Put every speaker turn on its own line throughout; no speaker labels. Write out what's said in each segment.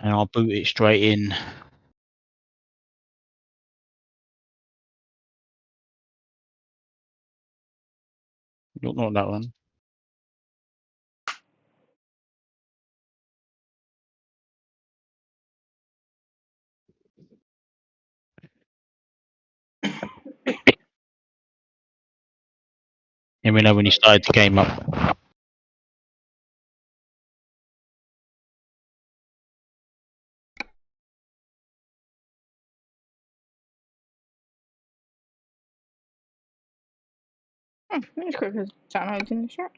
and I'll boot it straight in. Not that one. Let me know when you started the game up.
It's quick as downloads in the chat.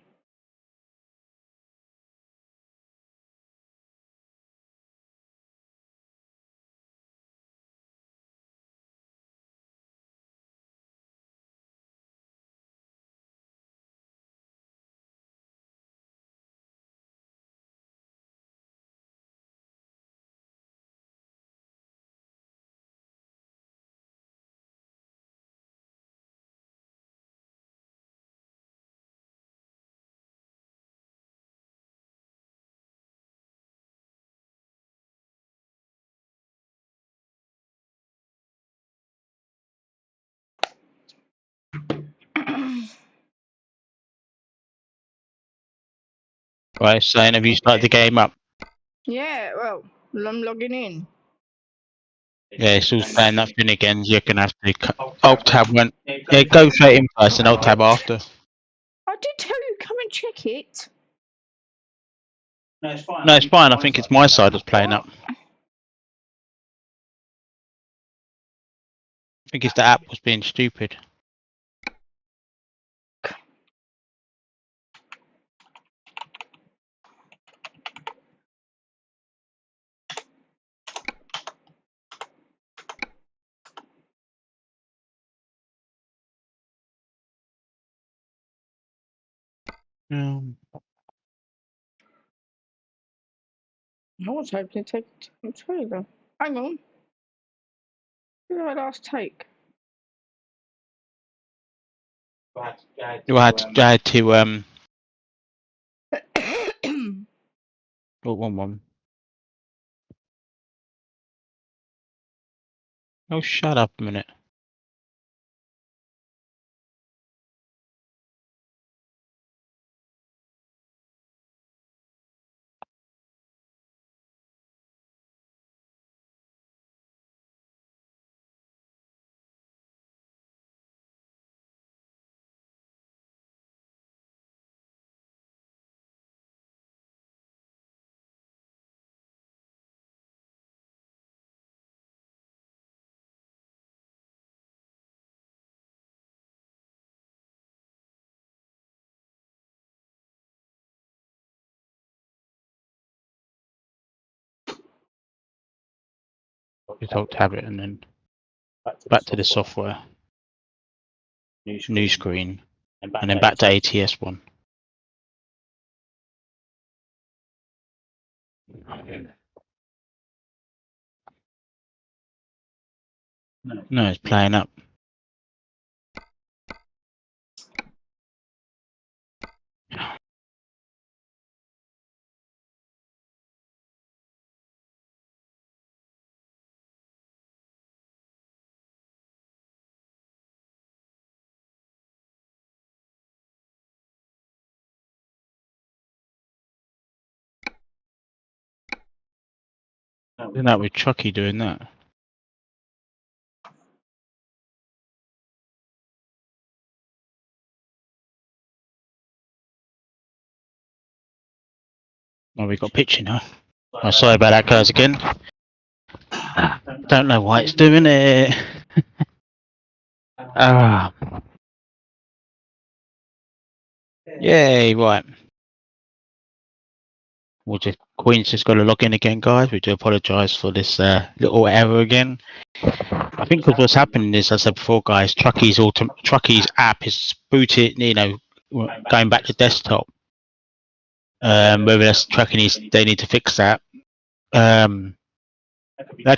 Right, so have you started the game up?
Yeah, well, I'm logging in.
Yeah, it's all saying that thing again. You're gonna have to alt tab when. Yeah, go straight in first and alt tab after.
I did tell you come and check it.
No, it's fine. I think it's my side that's playing up. I think it's the app was being stupid.
I was hoping to take a trailer. Hang on. Who did I last take?
You had to oh, one. Oh, shut up a minute. Just alt tab it and then back to the software. New screen. And then back to ATS one. No, it's playing up. Isn't that with Chucky doing that? Oh, we got pitching, huh? Oh, sorry about that, guys, again. Don't know why it's doing it. Ah. Yay, right. Queen's just got to log in again, guys. We do apologise for this little error again. I think because what's happening is, as I said before, guys, Trucky's app is booted, going back to desktop. Whether that's Trucky they need to fix that. That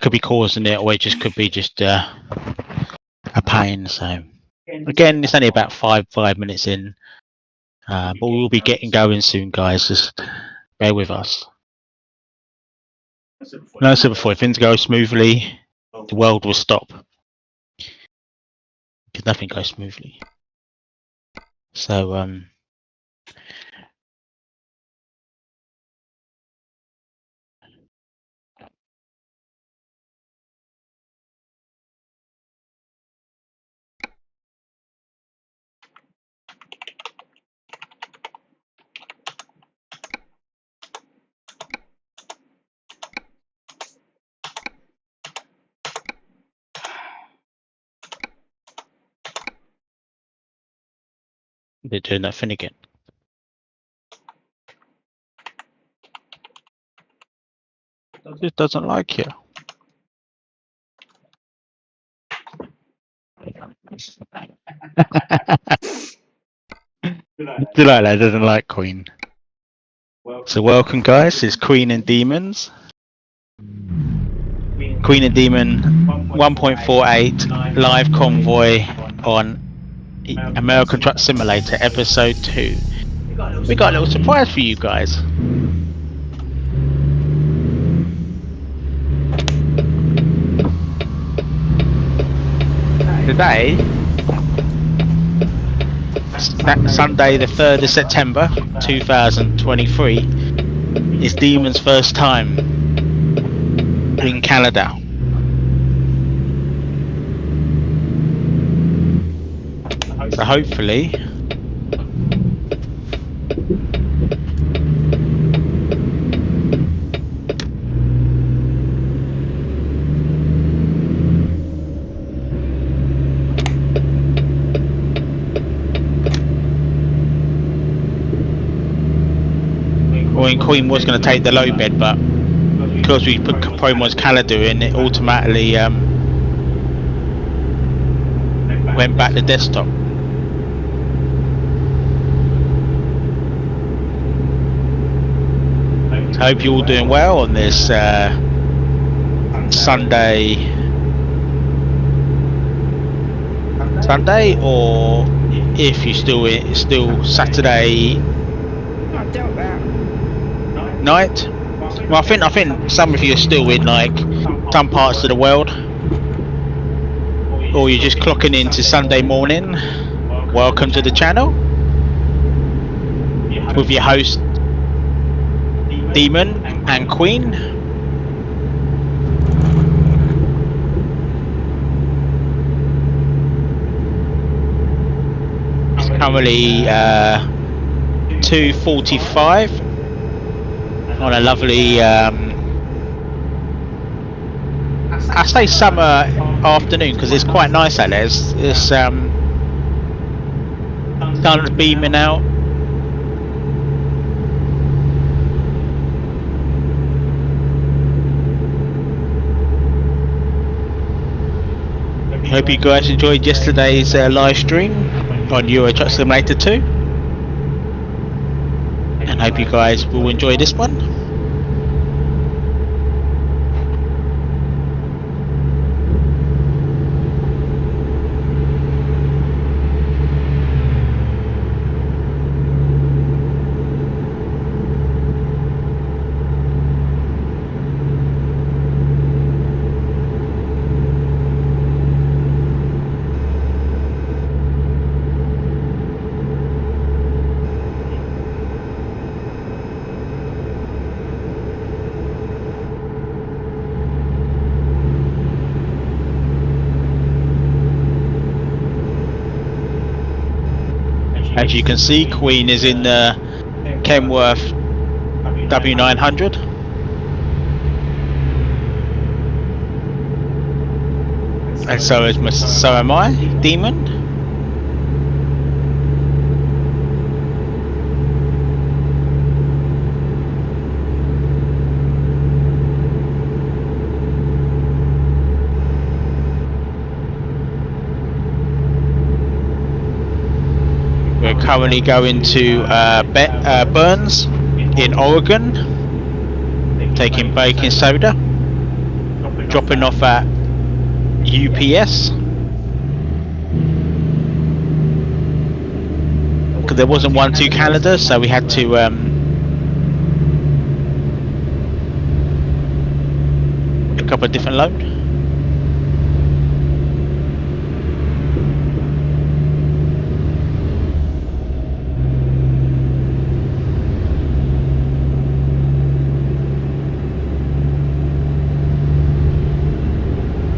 could be causing it, or it just could be just a pain. So again, it's only about five minutes in, but we'll be getting going soon, guys. Just bear with us. And I said before, if things go smoothly, the world will stop. Because nothing goes smoothly. So, they're doing that thing again. It doesn't like you. Delilah doesn't like Queen. So welcome guys, it's Queen and Demons. Queen and Demon 1.48 live convoy on American Truck Simulator episode 2. We got a little surprise for you guys. Today, Sunday the 3rd of September 2023, is Demon's first time in Canada. So hopefully Queen was going to take the low bed, but because we put Promo's Canada in, it automatically went back to desktop. So I hope you're all doing well on this Sunday, or if you still Saturday night. Well, I think some of you are still in like some parts of the world, or you're just clocking into Sunday morning. Welcome to the channel with your host Demon and Queen. It's currently 2:45 on a lovely I say summer afternoon because it's quite nice out there. It's sun beaming out. Hope you guys enjoyed yesterday's live stream on Euro Truck Simulator 2, and hope you guys will enjoy this one. As you can see, Queen is in the Kenworth W900. And so am I, Demon. We're currently going to Burns in Oregon, taking baking soda, dropping off at UPS, because there wasn't one to Canada, so we had to up a different load?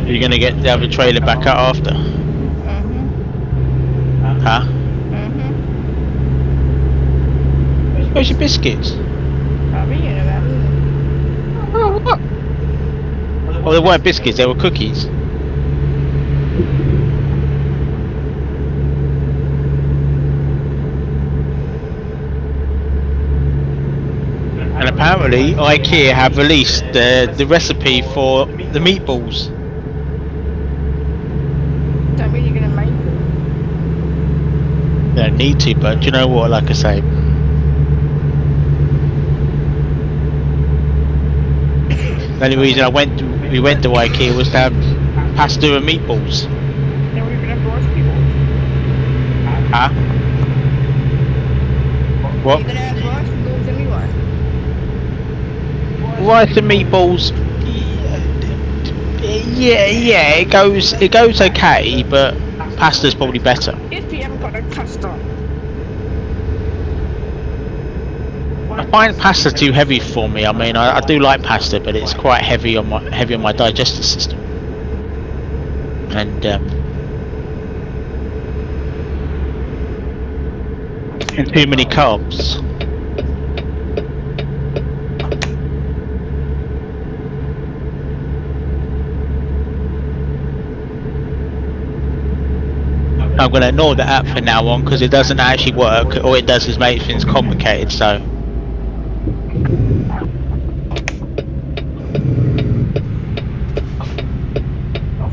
Are you going to get the other trailer back out after? Huh? Where's your biscuits?
I've eaten them.
Oh, what? Oh, they weren't biscuits, they were cookies. And apparently IKEA have released the recipe for the meatballs.
Don't mean you're gonna make them.
They don't need to, but do you know what, like I say, the only reason we went to IKEA was to have pasta and meatballs.
Then we're gonna have rice people.
Huh? What?
You're gonna have rice balls anyway.
Rice and meatballs. Yeah, it goes okay, but pasta's probably better.
If you haven't got no pasta.
I find pasta too heavy for me. I mean, I do like pasta, but it's quite heavy on my digestive system, and too many carbs. I'm going to ignore the app for now on because it doesn't actually work. All it does is make things complicated. So.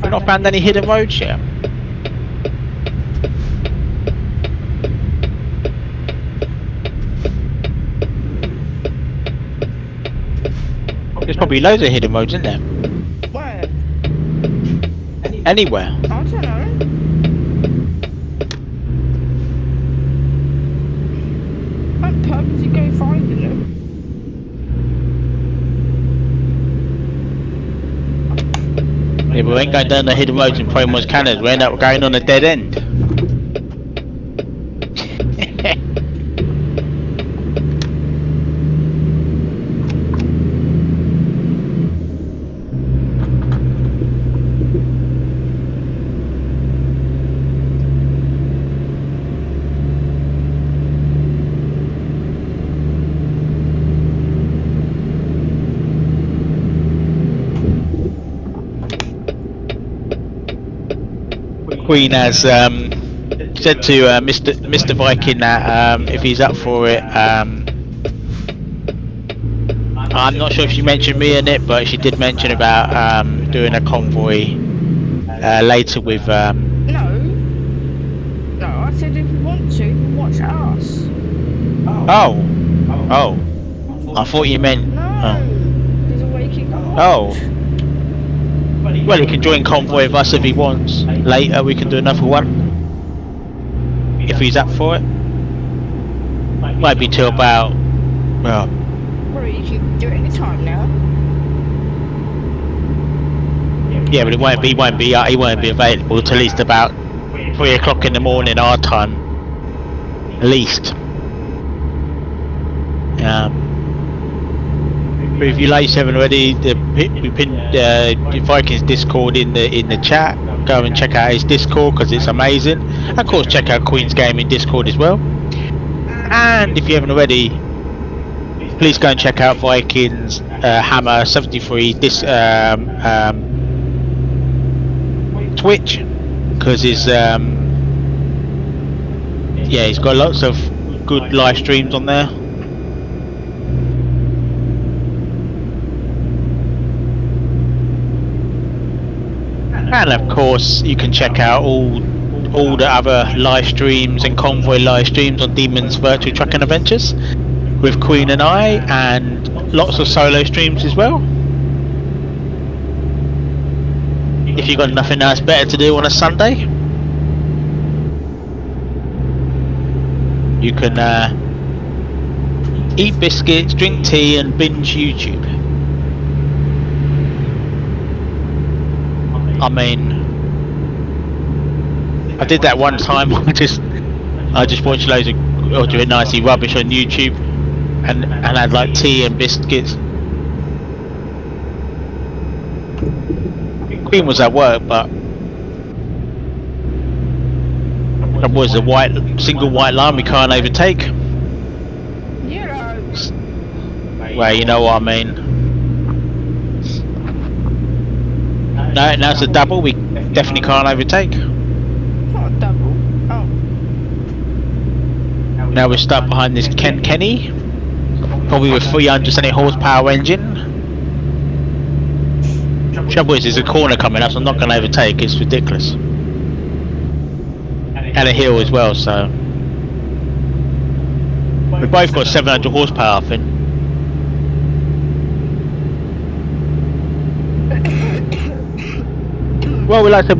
We've not found any hidden roads yet. There's probably loads of hidden roads, isn't there?
Where?
Anywhere.
I don't know. I'm purposely go finding them.
Yeah, but we ain't going down the hidden roads in Promos Canada. We end up going on a dead end. Queen has said to Mr. Viking that if he's up for it, I'm not sure if she mentioned me in it, but she did mention about doing a convoy later with.
No, I said if you want to, watch us.
Oh, I thought you meant.
No, there's a way you can watch.
Oh. Well, he can join convoy with us if he wants. Later, we can do another one if he's up for it. Might be till about. Well,
You can do it any time now.
yeah, but he won't be available till at least about 3 o'clock in the morning our time, at least. But if you like haven't already, we pinned Vikings Discord in the chat. Go and check out his Discord because it's amazing. And of course, check out Queen's Gaming Discord as well. And if you haven't already, please go and check out Vikings Hammer 73 Twitch because he's got lots of good live streams on there. And of course, you can check out all the other live streams and convoy live streams on Demon's Virtual Trucking Adventures with Queen and I, and lots of solo streams as well. If you've got nothing else better to do on a Sunday, you can eat biscuits, drink tea, and binge YouTube. I mean, I did that one time. I just watched loads of or doing nicely rubbish on YouTube, and had like tea and biscuits. Queen was at work, but there was a single white line we can't overtake.
Yeah.
Well, you know what I mean. No, now it's a double. We definitely can't overtake.
It's not a double. Oh.
Now we're stuck behind this Kenny, probably with 370 horsepower engine. Trouble is, there's a corner coming up, so I'm not going to overtake. It's ridiculous, and a hill as well. So we both got 700 horsepower, I think. Well, like I said,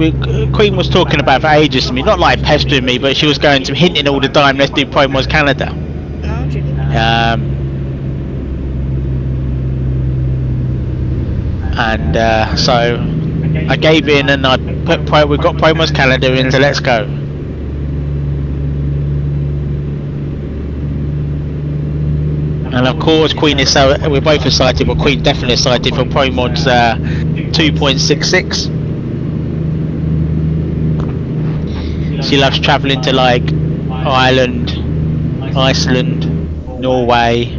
Queen was talking about for ages to me, not like pestering me, but she was going to hinting all the time, let's do Promos Canada.
No, she didn't.
So I gave in and I we got Promos Canada in, so let's go. And of course, Queen is we're both excited, but Queen definitely excited for Promos 2.66. She loves travelling to like Ireland, Iceland, Norway.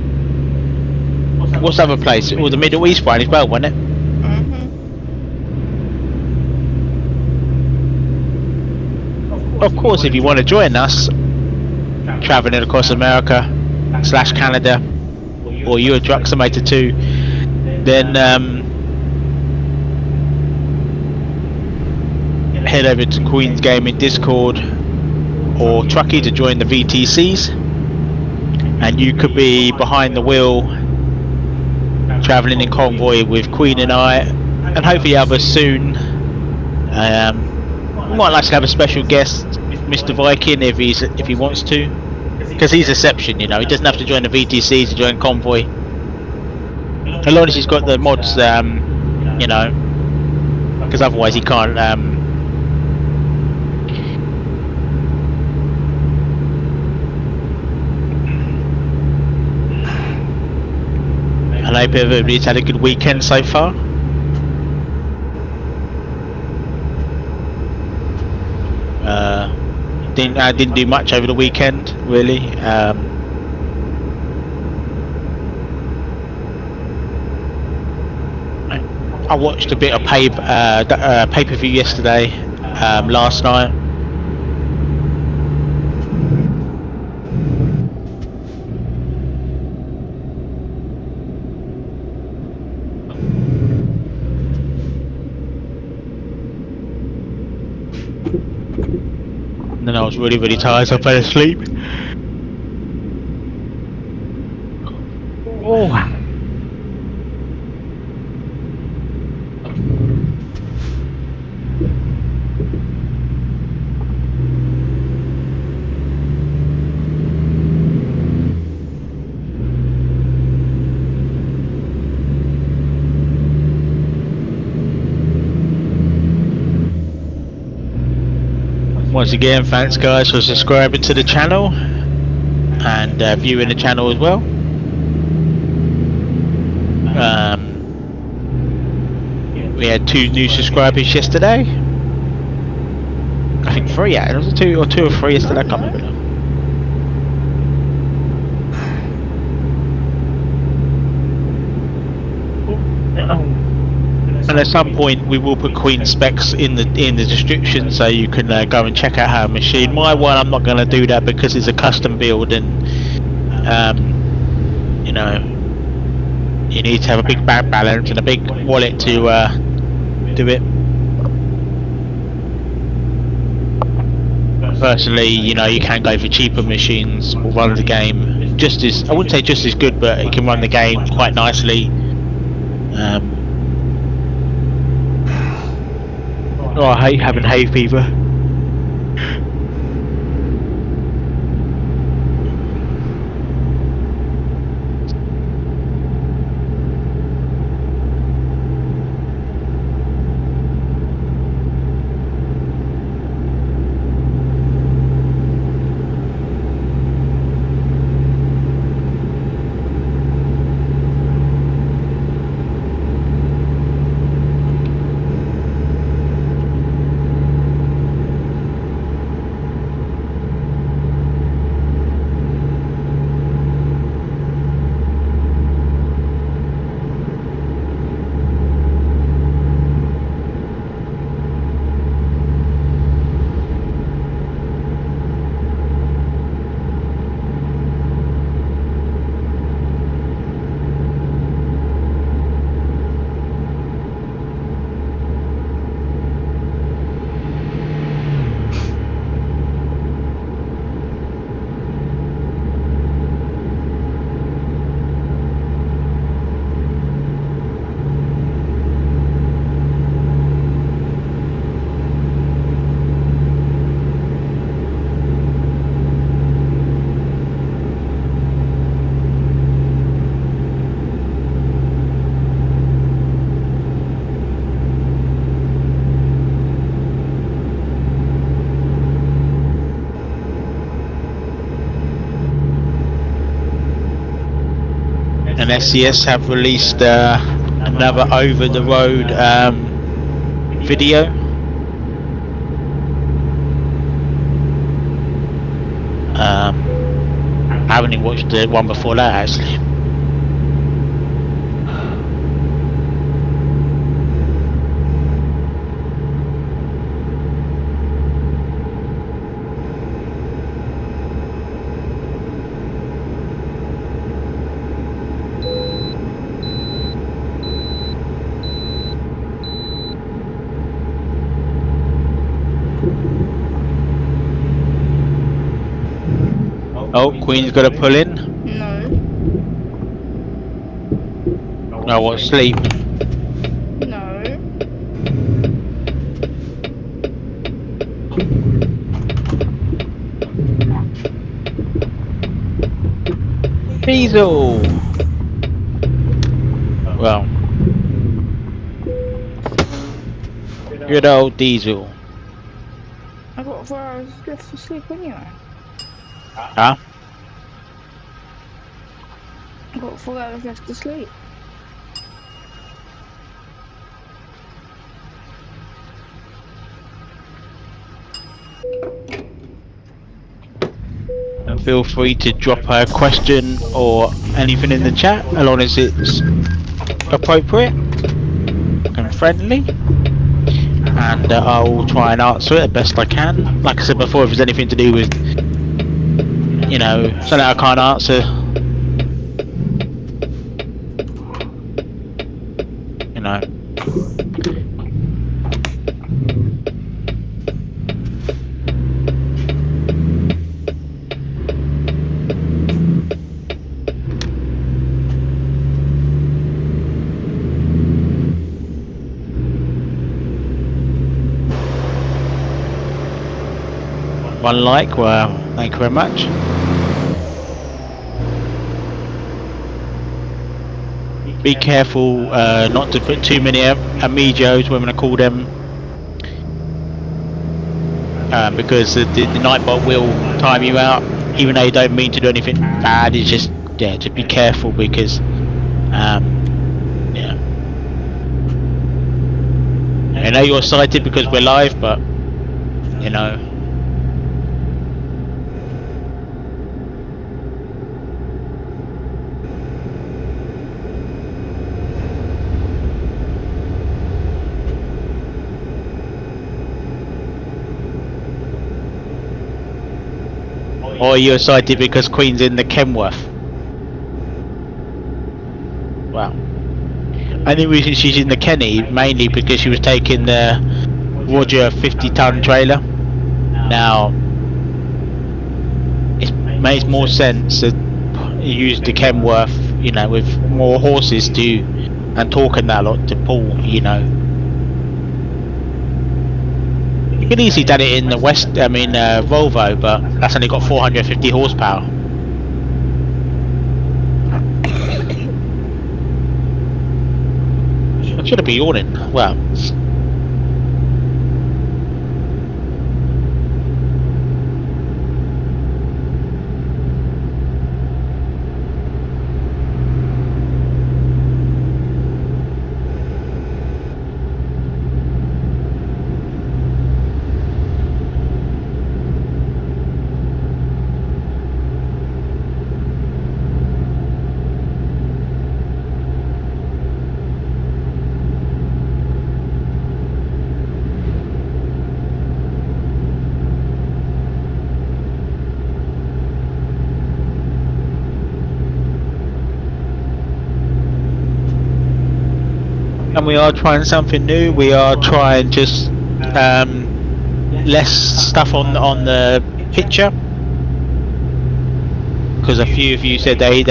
What's the other place? Oh, the Middle East one as well, wasn't it? Of course, if you want to join us, travelling across America / Canada, or you're a truck simulator too, then head over to Queen's Gaming Discord or Truckee to join the VTCs, and you could be behind the wheel travelling in convoy with Queen and I, and hopefully others soon. We might like to have a special guest, Mr. Viking, if he wants to, because he's exception, you know. He doesn't have to join the VTCs to join convoy, as long as he's got the mods, you know, because otherwise he can't. I hope everybody's had a good weekend so far. I didn't do much over the weekend, really. I watched a bit of pay-per-view yesterday, last night. And then I was really tired, so I fell asleep. Oh. Once again, thanks guys for subscribing to the channel and viewing the channel as well. We had 2 new subscribers yesterday. I think 3. Yeah, it was 2 or 3 yesterday. I can't remember. And at some point we will put Queen specs in the description, so you can go and check out her machine. My one, I'm not going to do that because it's a custom build, and you know, you need to have a big bank balance and a big wallet to do it. Personally, you know, you can go for cheaper machines or run the game just as, I wouldn't say just as good, but it can run the game quite nicely. Oh, I hate having hay fever. and SCS have released another over-the-road video. I haven't even watched the one before that actually. Oh, Queen's got to pull in.
No.
Oh, what, sleep?
No.
Diesel! Well, good old Diesel.
I've got 4 hours left to sleep anyway.
Huh?
I've got 4 hours left to sleep.
And feel free to drop a question or anything in the chat, as long as it's appropriate and friendly. And I'll try and answer it the best I can. Like I said before, if there's anything to do with, you know, something I can't answer, you know. One like, well, thank you very much. Be careful not to put too many amigos, we're going to call them, because the Nightbot will time you out, even though you don't mean to do anything bad. It's just, yeah, to be careful because, yeah. I know you're sighted because we're live, but, you know. Or you're sighted because Queen's in the Kenworth. Well, only reason she's in the Kenny, mainly because she was taking the Roger 50-ton trailer. Now, it makes more sense to use the Kenworth, you know, with more horses to, and torque and that lot to pull, you know. You could easily done it in the Volvo, but that's only got 450 horsepower. I should be yawning. Well. And we are trying something new. We are trying just less stuff on the picture, because a few of you said they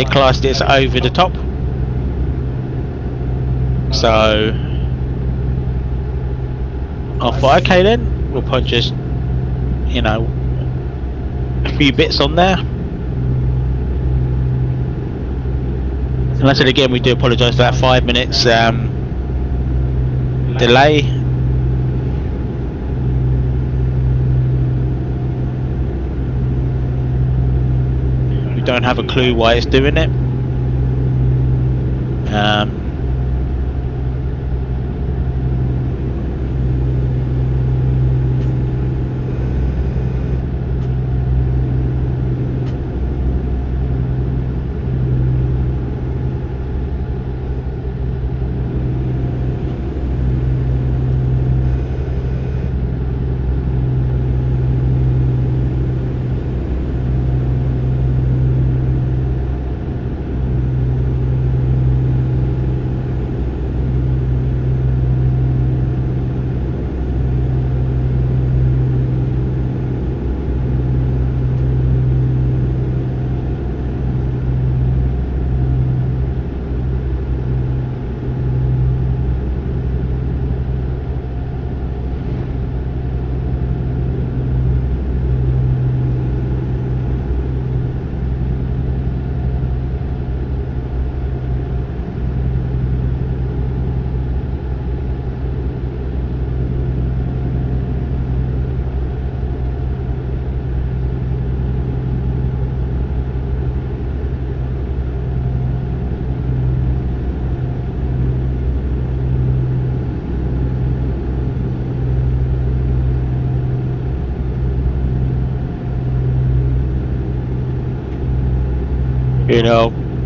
classed it as over the top. So I thought, okay then, we'll put just, you know, a few bits on there. And I said again, we do apologise for that 5 minutes delay. We don't have a clue why it's doing it.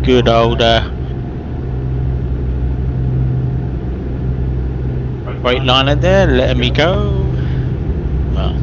Good old brake liner there, letting me go. Well,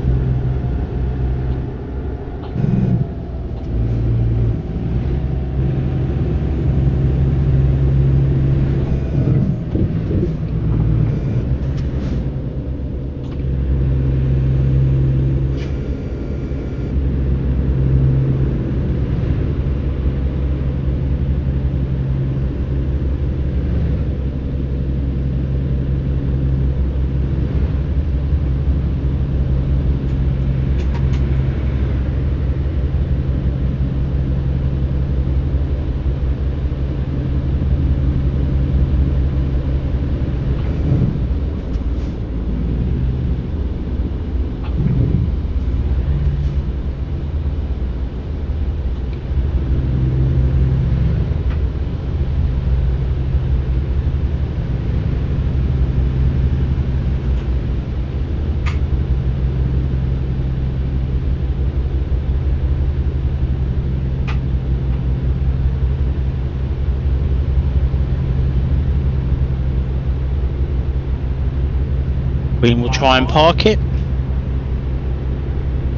we will try and park it.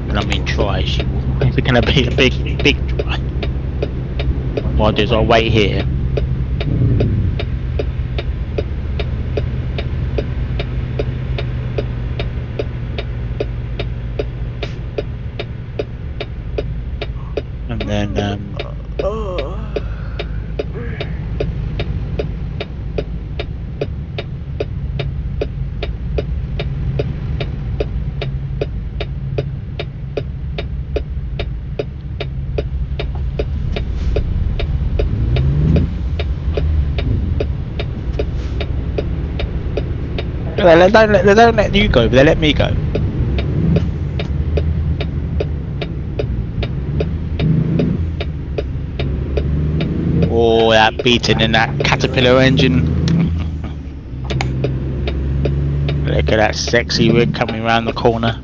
And I mean try, she will. It's going to be a big try. What I'll do is I'll wait here. And then they don't let you go, but they let me go. Oh, that beating in that Caterpillar engine. Look at that sexy rig coming around the corner.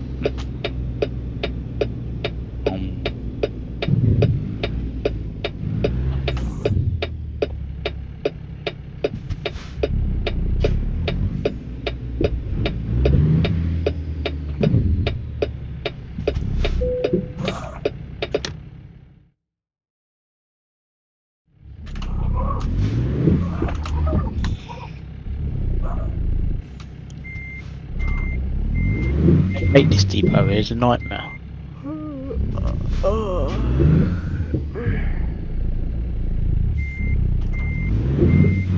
Hate this depot here, it's a nightmare.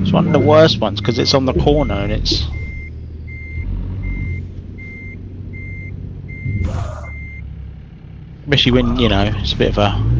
It's one of the worst ones because it's on the corner and it's... Especially when, you know, it's a bit of a...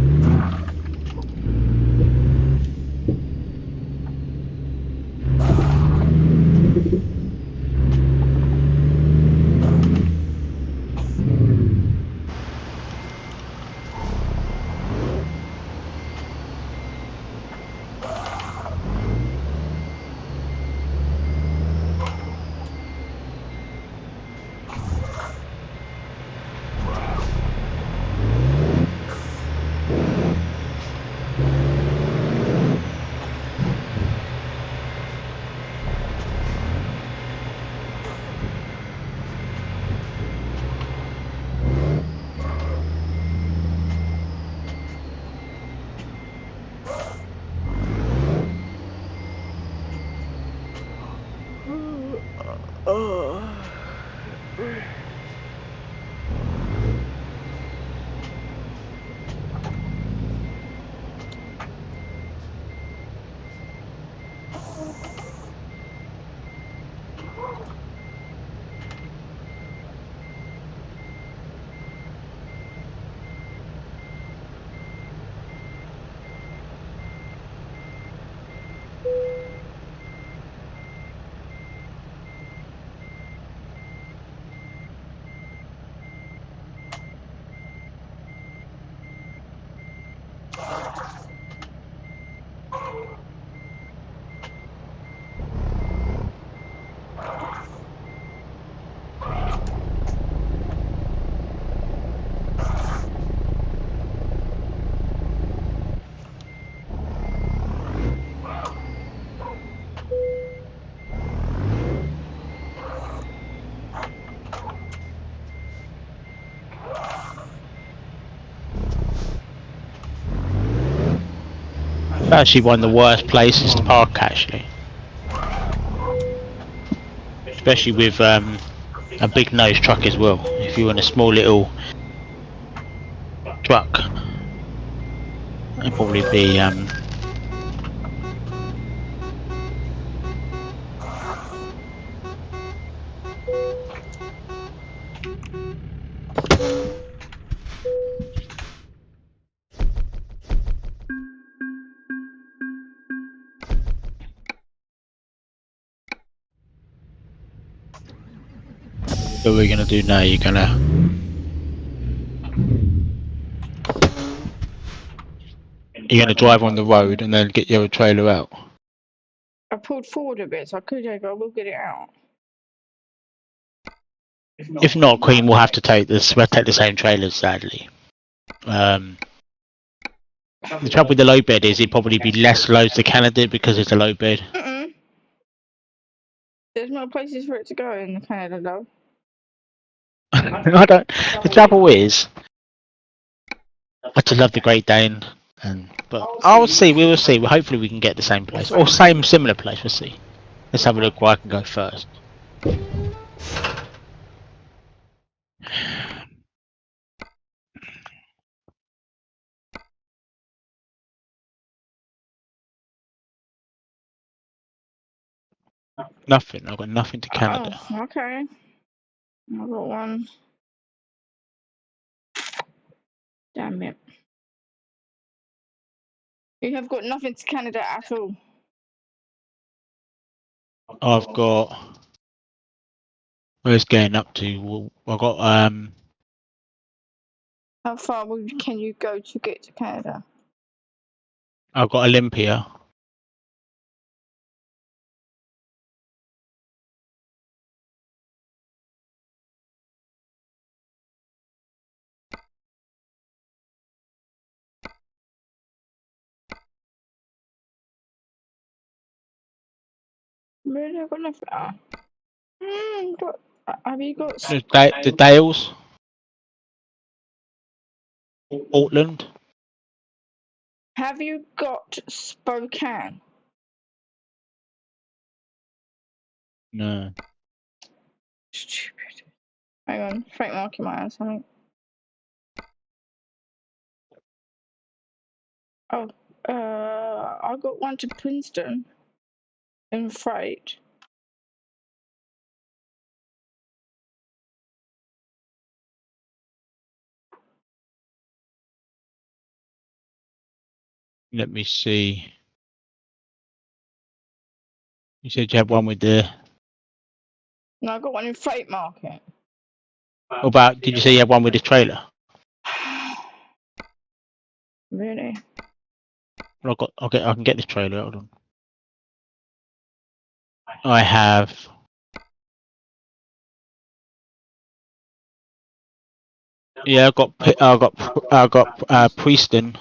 Actually, one of the worst places to park. Actually, especially with a big nose truck as well. If you're in a small little truck, it'd probably be what we're gonna do now. You're gonna drive on the road and then get your trailer out.
I pulled forward a bit, so I could go. I will get it out.
If not, Queen will have to take this. We'll take the same trailers, sadly. The trouble with the low bed is it'd probably be less loads to Canada because it's a low bed.
There's more places for it to go in Canada, though.
I don't. The trouble is, I just love the Great Dane, but I'll see. We will see. Hopefully, we can get the same place or same similar place. We'll see. Let's have a look where I can go first. Nothing. I've got nothing to Canada.
Oh, okay. I got one. Damn it. You have got nothing to Canada at all.
I've got. Where's getting up to? I've got
How far can you go to get to Canada?
I've got Olympia.
Really, I've got nothing. Have you got?
The Dales. Portland.
Have you got Spokane?
No.
Stupid. Hang on, freight market might have something. Oh, I got one to Princeton in freight.
Let me see. You said you had one with the.
No, I got one in freight market.
What about? Did you say you had one with the trailer?
Really?
Well, I can get this trailer. Hold on. I have. Yeah, I got Preston.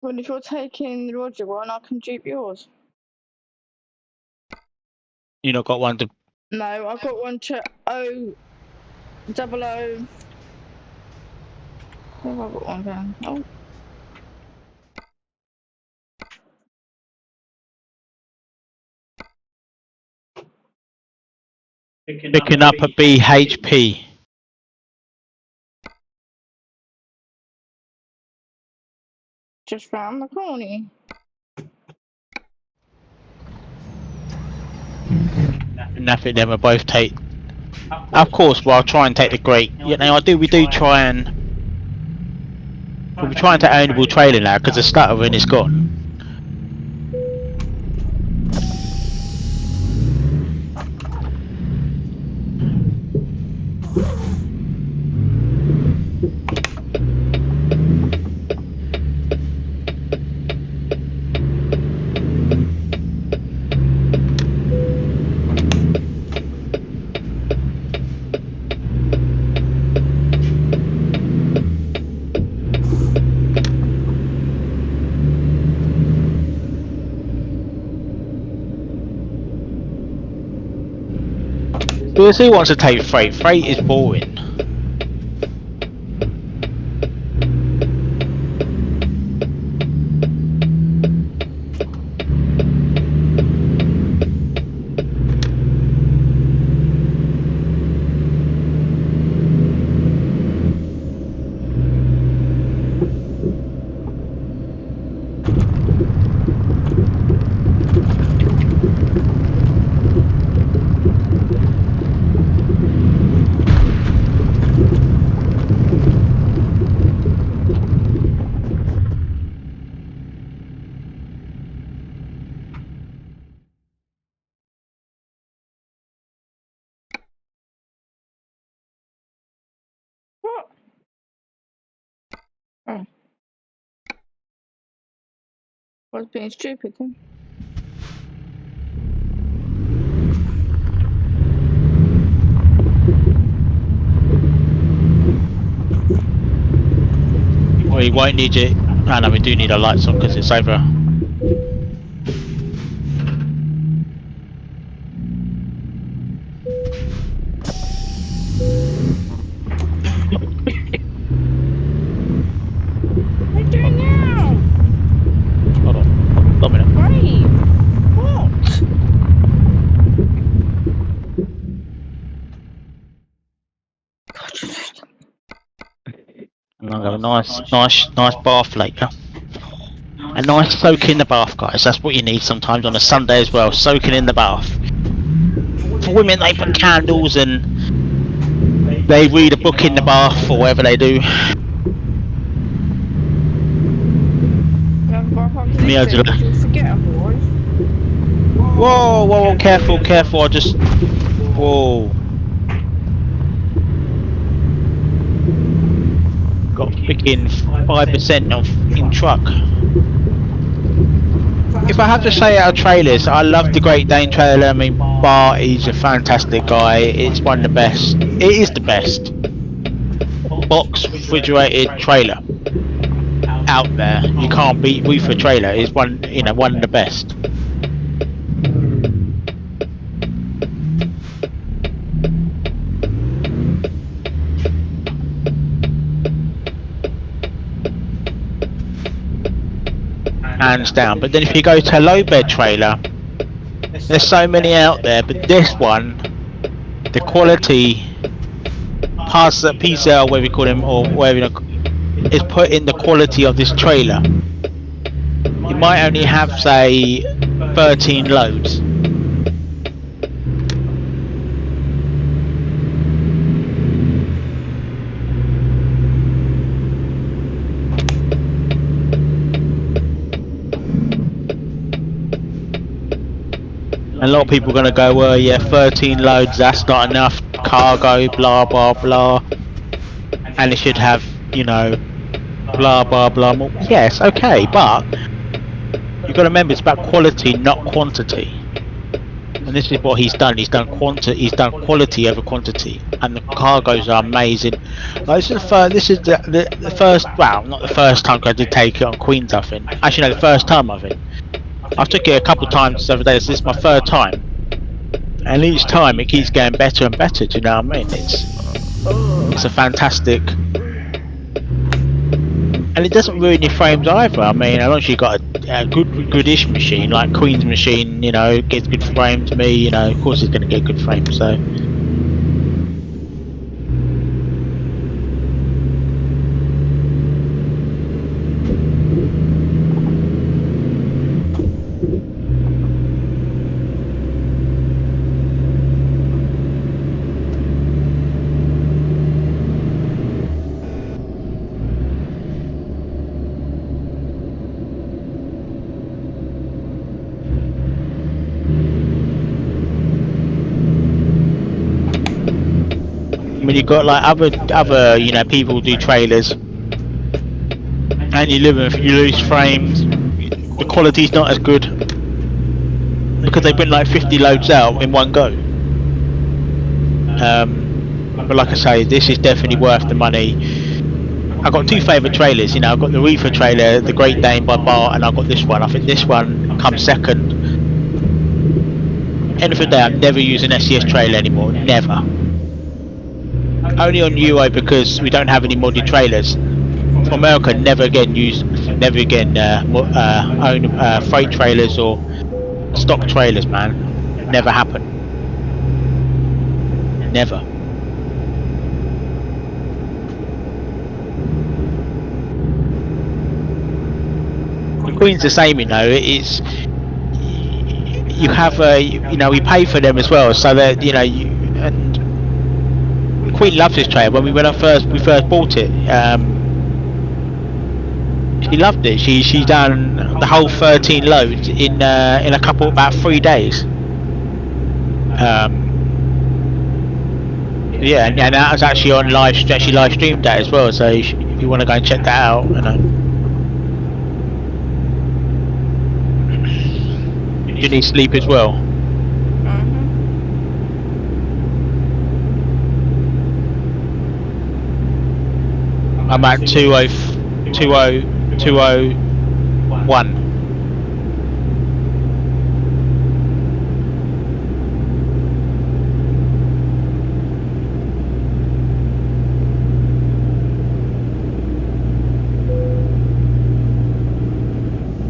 Well, if you're taking the Roger one, I can dupe yours.
You know, got one to.
No, I've got one to O. Double O. Where have I got one down? Oh.
Picking up a BHP.
Just round the corner.
Nothing. Then we both take. Of course, well, I'll try and take the great. You know, we do try and. We'll be trying to ownable trailer now because the stuttering is gone. Because who wants to take freight? Freight is boring.
What? Oh. I was being stupid then.
We won't need it. Oh no, we do need our lights on because it's over.
What are you doing now?
Hold on. Hold on a minute.
Wait. What?
And I'll have a nice bath later. A nice soak in the bath, guys. That's what you need sometimes on a Sunday as well. Soaking in the bath. For women, they put candles and they read a book in the bath or whatever they do. Me, I just.
You'll forget otherwise.
Whoa, whoa, careful, careful. I just. Whoa. Got freaking 5% off in truck. If I have to say out of trailers, I love the Great Dane trailer. I mean, Bart, he's a fantastic guy. It's one of the best. It is the best box refrigerated trailer out there. You can't beat reefer trailer. It's one of the best. Hands down. But then if you go to a low bed trailer, there's so many out there, but this one, the quality, PCL, whatever you call him, or whatever, is put in the quality of this trailer. You might only have, say, 13 loads. A lot of people are going to go, well, yeah, 13 loads, that's not enough cargo, blah, blah, blah. And it should have, blah, blah, blah. More. Yes, okay, but you've got to remember it's about quality, not quantity. And this is what he's done. He's done quality over quantity, and the cargoes are amazing. Like, this is the first. Well, not the first time, because I did take it on Queens, I think. Actually, no, the first time I think. I've took it a couple of times the other day. So this is my third time, and each time it keeps getting better and better. Do you know what I mean? It's a fantastic, and it doesn't ruin your frames either. I mean, as long as you got a goodish machine like Queen's machine, gets good frames. Me, of course, it's going to get good frames. So when you've got like other you know people do trailers, and you lose frames. The quality's not as good because they bring like 50 loads out in one go. But like I say, this is definitely worth the money. I've got two favourite trailers, you know, I've got the Reefer trailer, the Great Dane by Bart, and I've got this one. I think this one comes second. End of the day, I'm never using SCS trailer anymore, never. Only on Euro because we don't have any modded trailers. For America, never again own freight trailers or stock trailers, man. Never happen. Never. The Queen's the same, you know. It's you have you know, we pay for them as well, so that you know and the Queen loves this trailer. When we first bought it, she loved it. She done the whole 13 loads in about 3 days. Yeah, and that was actually on live streamed that as well. So if you want to go and check that out, you know. You need sleep as well. I'm at 201.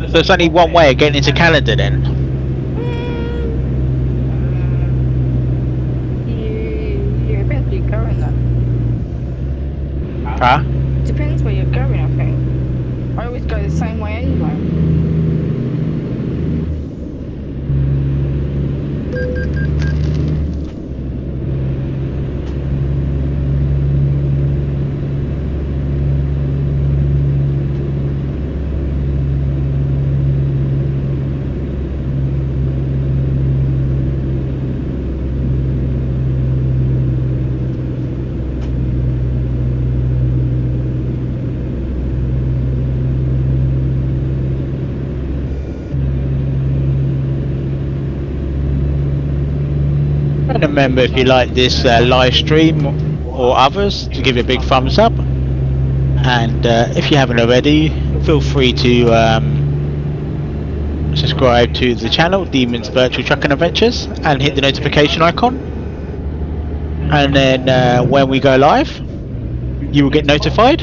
So there's only one way of getting into Canada then?
Yeah, depends where you're going though.
Huh?
Depends where you're going, I think. I always go the same way anyway.
And remember, if you like this live stream or others, to give it a big thumbs up. And if you haven't already, feel free to subscribe to the channel, Demon's Virtual Trucking Adventures, and hit the notification icon. And then when we go live, you will get notified.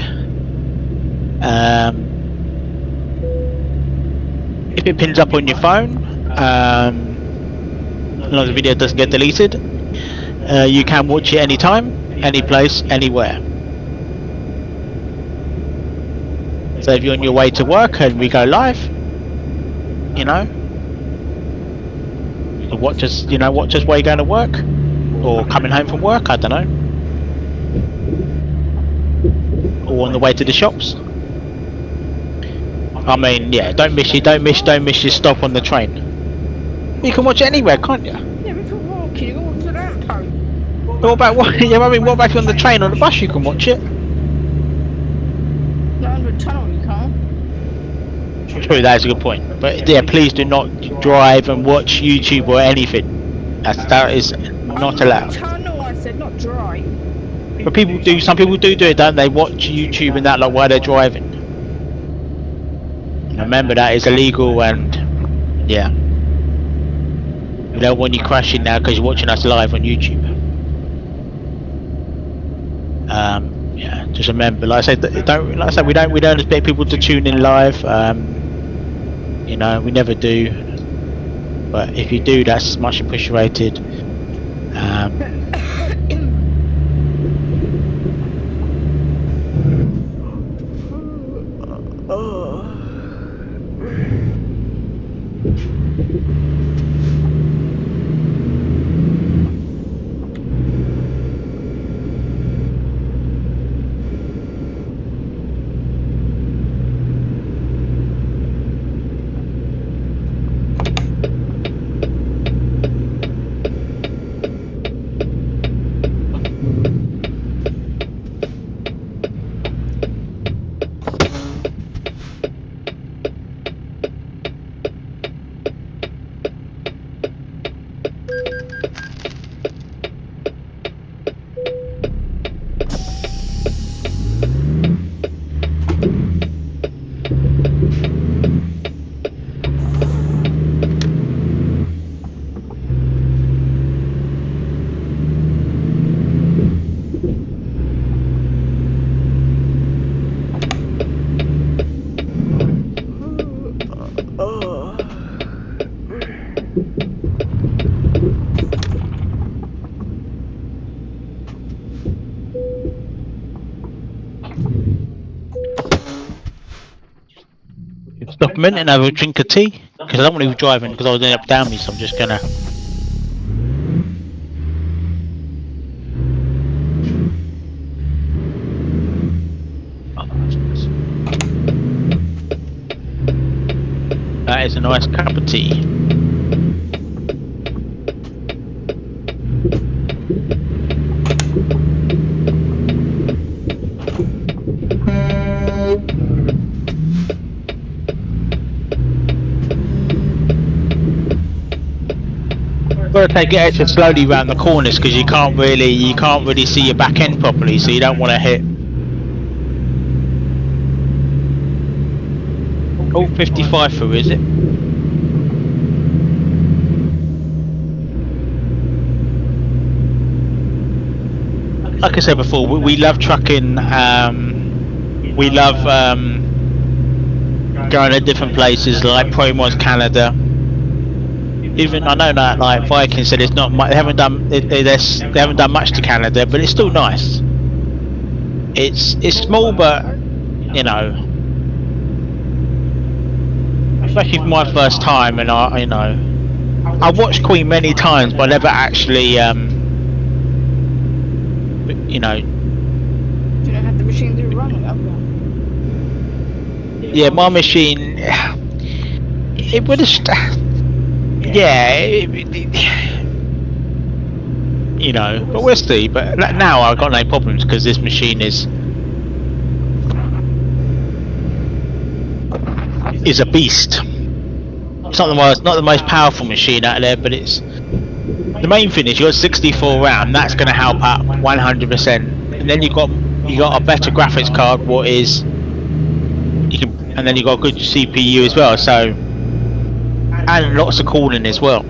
If it pins up on your phone, as long as the video doesn't get deleted, you can watch it anytime, any place, anywhere. So if you're on your way to work and we go live, you know, watch us while you're going to work or coming home from work, I don't know, or on the way to the shops. I mean, yeah, don't miss your stop on the train. You can watch it anywhere, can't you?
Yeah, but if you're walking, you can walk to the lamppost.
What about what? Yeah, I mean, what about if you're on the train or the bus? You can watch it.
Not under a tunnel, you can't.
True, that is a good point. But yeah, please do not drive and watch YouTube or anything. That is not allowed.
Tunnel, I said, not drive.
But people do. Some people do it, don't they? Watch YouTube and that, like while they're driving. Remember, that is illegal, and yeah, we don't want you crashing now because you're watching us live on YouTube. Yeah, just remember, like I said, we don't expect people to tune in live. You know, we never do. But if you do, that's much appreciated. Stop a minute and have a drink of tea because I don't want to be driving because I was up down me, so I'm just gonna. Oh, that's nice. That is a nice cup of tea. Got to take it extra slowly round the corners because you can't really see your back end properly, so you don't want to hit. Oh, 55 through, is it? Like I said before, we love trucking. We love going to different places like Promos Canada. Even I know that like Viking said it's not much. They haven't done much to Canada, but it's still nice. It's small, but you know, especially for my first time, and I watched Queen many times, but I never actually you know.
You don't have the machine to run it, have you?
Yeah, my machine. It would have. Yeah. You know, but we'll see. But now I've got no problems because this machine is a beast. It's not the most powerful machine out there, but it's the main thing is you're 64 RAM. That's going to help out 100%. And then you got a better graphics card. And then you got a good CPU as well. So and lots of cooling as well.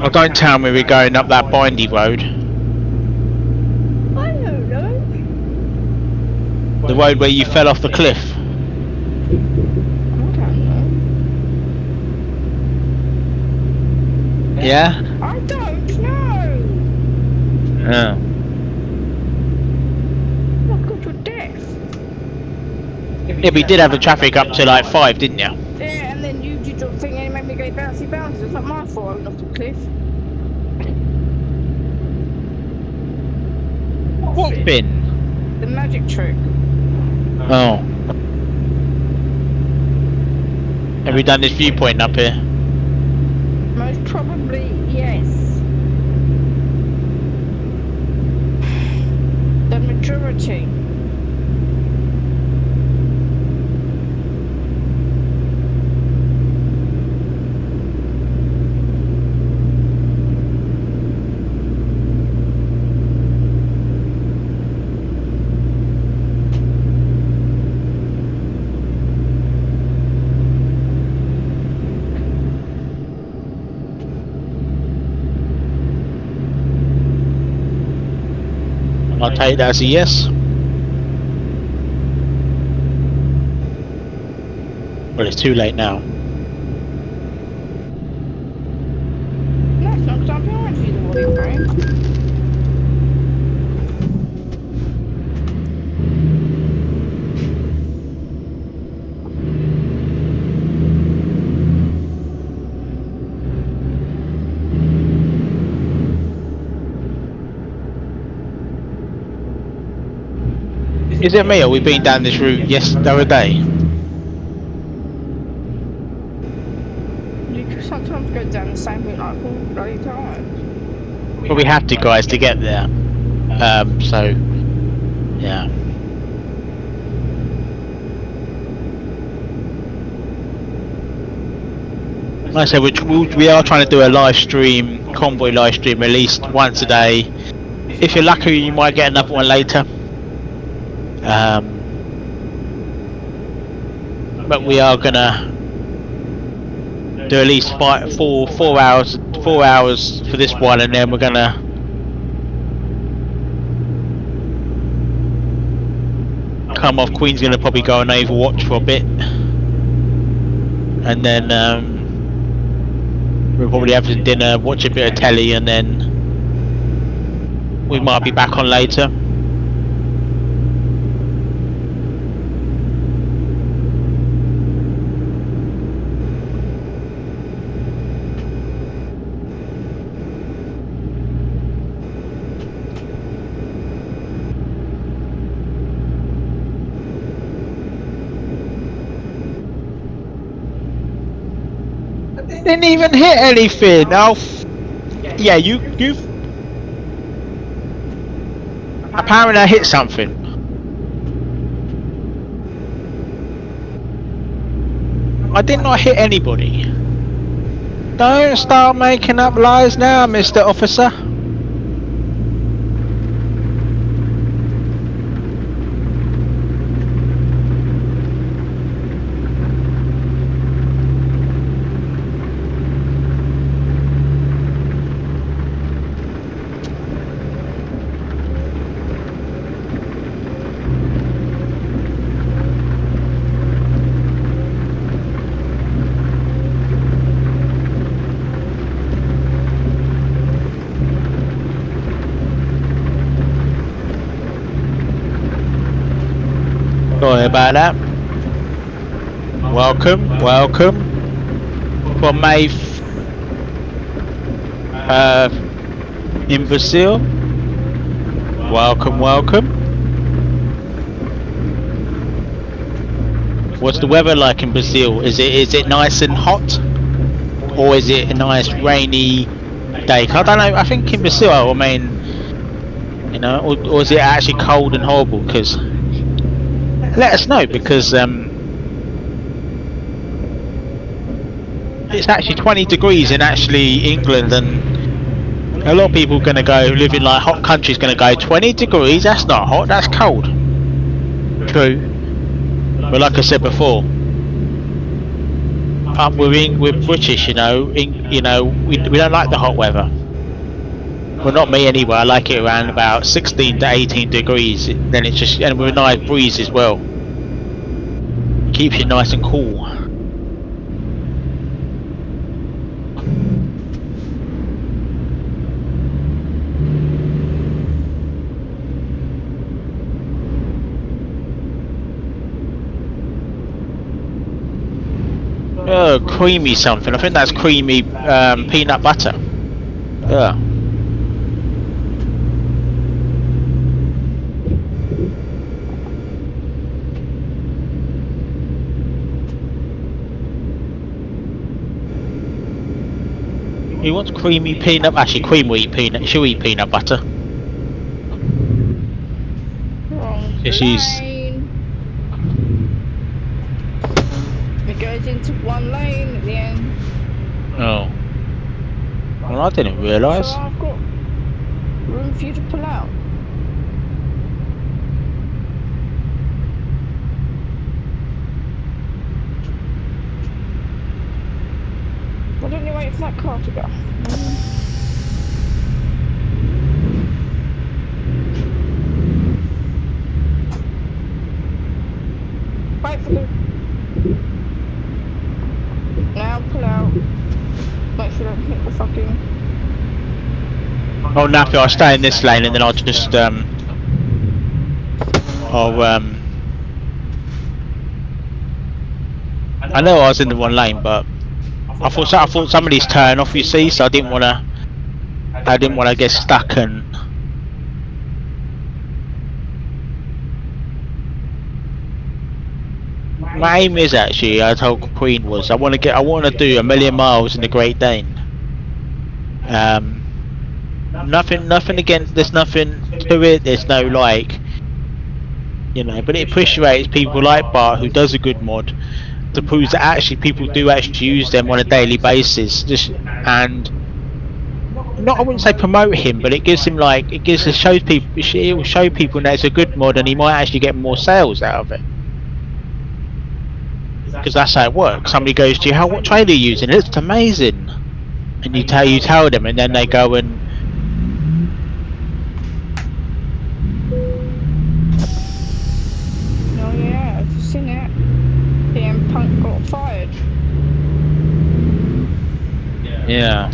Oh, don't tell me we're going up that bindy road.
I don't know.
The road where you fell off the cliff.
I don't know.
Yeah?
I don't know.
Yeah.
Not good for death.
Yeah, but you did have the traffic up to like 5, didn't you?
Yeah, and then you did your thing and it made me go bouncy bouncy. It's not my fault I went off the cliff.
What bin?
The magic trick.
Oh. Have we done this viewpoint up here?
Most probably, yes. The majority.
I'll take that as a yes. Well, it's too late now.
No, it's not because I'm behind you, the warning frame.
Is it me or we've been down this route the other day?
You can sometimes go down the same route like all bloody times.
Well, we have to, guys, to get there. So, yeah. Like I said, we are trying to do a live stream, convoy live stream, at least once a day. If you're lucky, you might get another one later. But we are gonna do at least 4 hours for this one, and then we're gonna come off. Queen's gonna probably go on Overwatch for a bit, and then we'll probably have some dinner, watch a bit of telly, and then we might be back on later. Didn't even hit anything. Oh, yeah, you. Apparently, I hit something. I did not hit anybody. Don't start making up lies now, Mr. Officer. Sorry about that. Welcome from Maeve in Brazil. Welcome. What's the weather like in Brazil? Is it nice and hot, or is it a nice rainy day? I don't know. I think in Brazil, I mean, you know, or is it actually cold and horrible? Because let us know, because it's actually 20 degrees in actually England, and a lot of people are going to go live in like hot countries going to go 20 degrees. That's not hot. That's cold. True, but like I said before, we're British, you know. We don't like the hot weather. Well, not me anyway. I like it around about 16 to 18 degrees. Then it's just, and with a nice breeze as well. Keeps you nice and cool. Oh, creamy something. I think that's creamy peanut butter. Yeah. He wants creamy peanut. Actually, Queen will eat peanut. She'll eat peanut butter.
Wrong
She's.
lane. It goes into one lane at the end.
Oh. Well, I didn't realise.
So I've got room for you to pull out. Why don't you wait for that car to go? Wait for the... Now pull out. Make sure you don't hit the fucking...
Oh, nothing. I'll stay in this lane, and then I'll just I know I was in the one lane, but I thought somebody's turn off. You see, so I didn't want to get stuck and. My aim is actually, I told Queen was, I want to do 1,000,000 miles in the Great Dane. Nothing against. There's nothing to it. There's no like, you know, but it appreciates people like Bart, who does a good mod, to prove that actually people do actually use them on a daily basis. And not, I wouldn't say promote him, but it gives him like it shows people, it will show people that it's a good mod, and he might actually get more sales out of it. Because that's how it works. Somebody goes to you, what trailer are you using? It looks amazing, and you tell them, and then they go and.
Oh yeah, I've seen it. CM Punk got fired.
Yeah.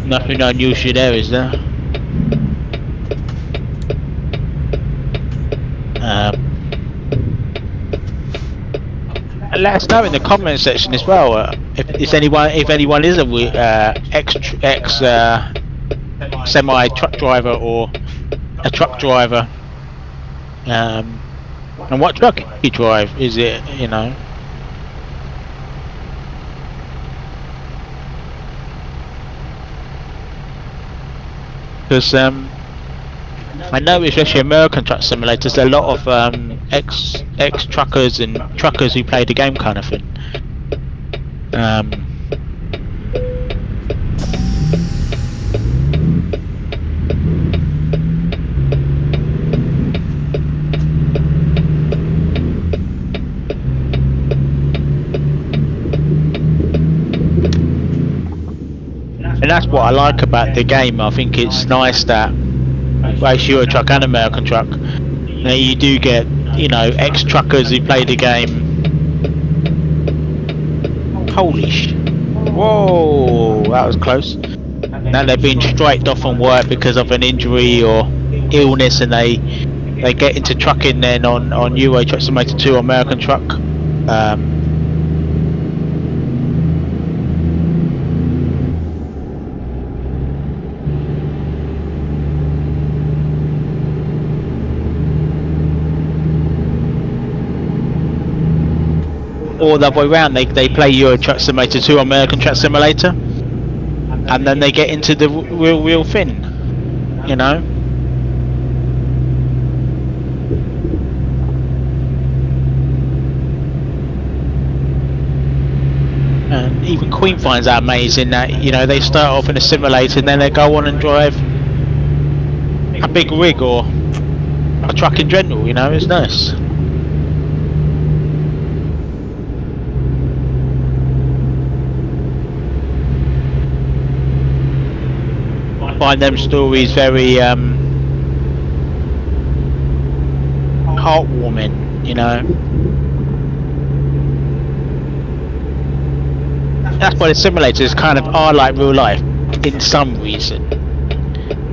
Nothing unusual there, is there? And let us know in the comment section as well if anyone is a ex semi truck driver or a truck driver, and what truck you drive. Is it, you know? Because I know, especially American Truck Simulators, there are a lot of ex truckers and truckers who play the game, kind of thing. And that's what I like about the game. I think it's nice that both Euro Truck and American Truck, you do get, you know, ex-truckers who play the game. Holy sh! Whoa, that was close. Now they've been striked off from work because of an injury or illness, and they get into trucking then on Euro Truck Simulator 2 American Truck. Or the other way around, they play Euro Truck Simulator 2 American Truck Simulator, and then they get into the real thing, you know. And even Queen finds that amazing that, you know, they start off in a simulator and then they go on and drive a big rig or a truck in general, you know. It's nice. I find them stories very heartwarming, you know. That's why the simulators kind of are like real life in some reason.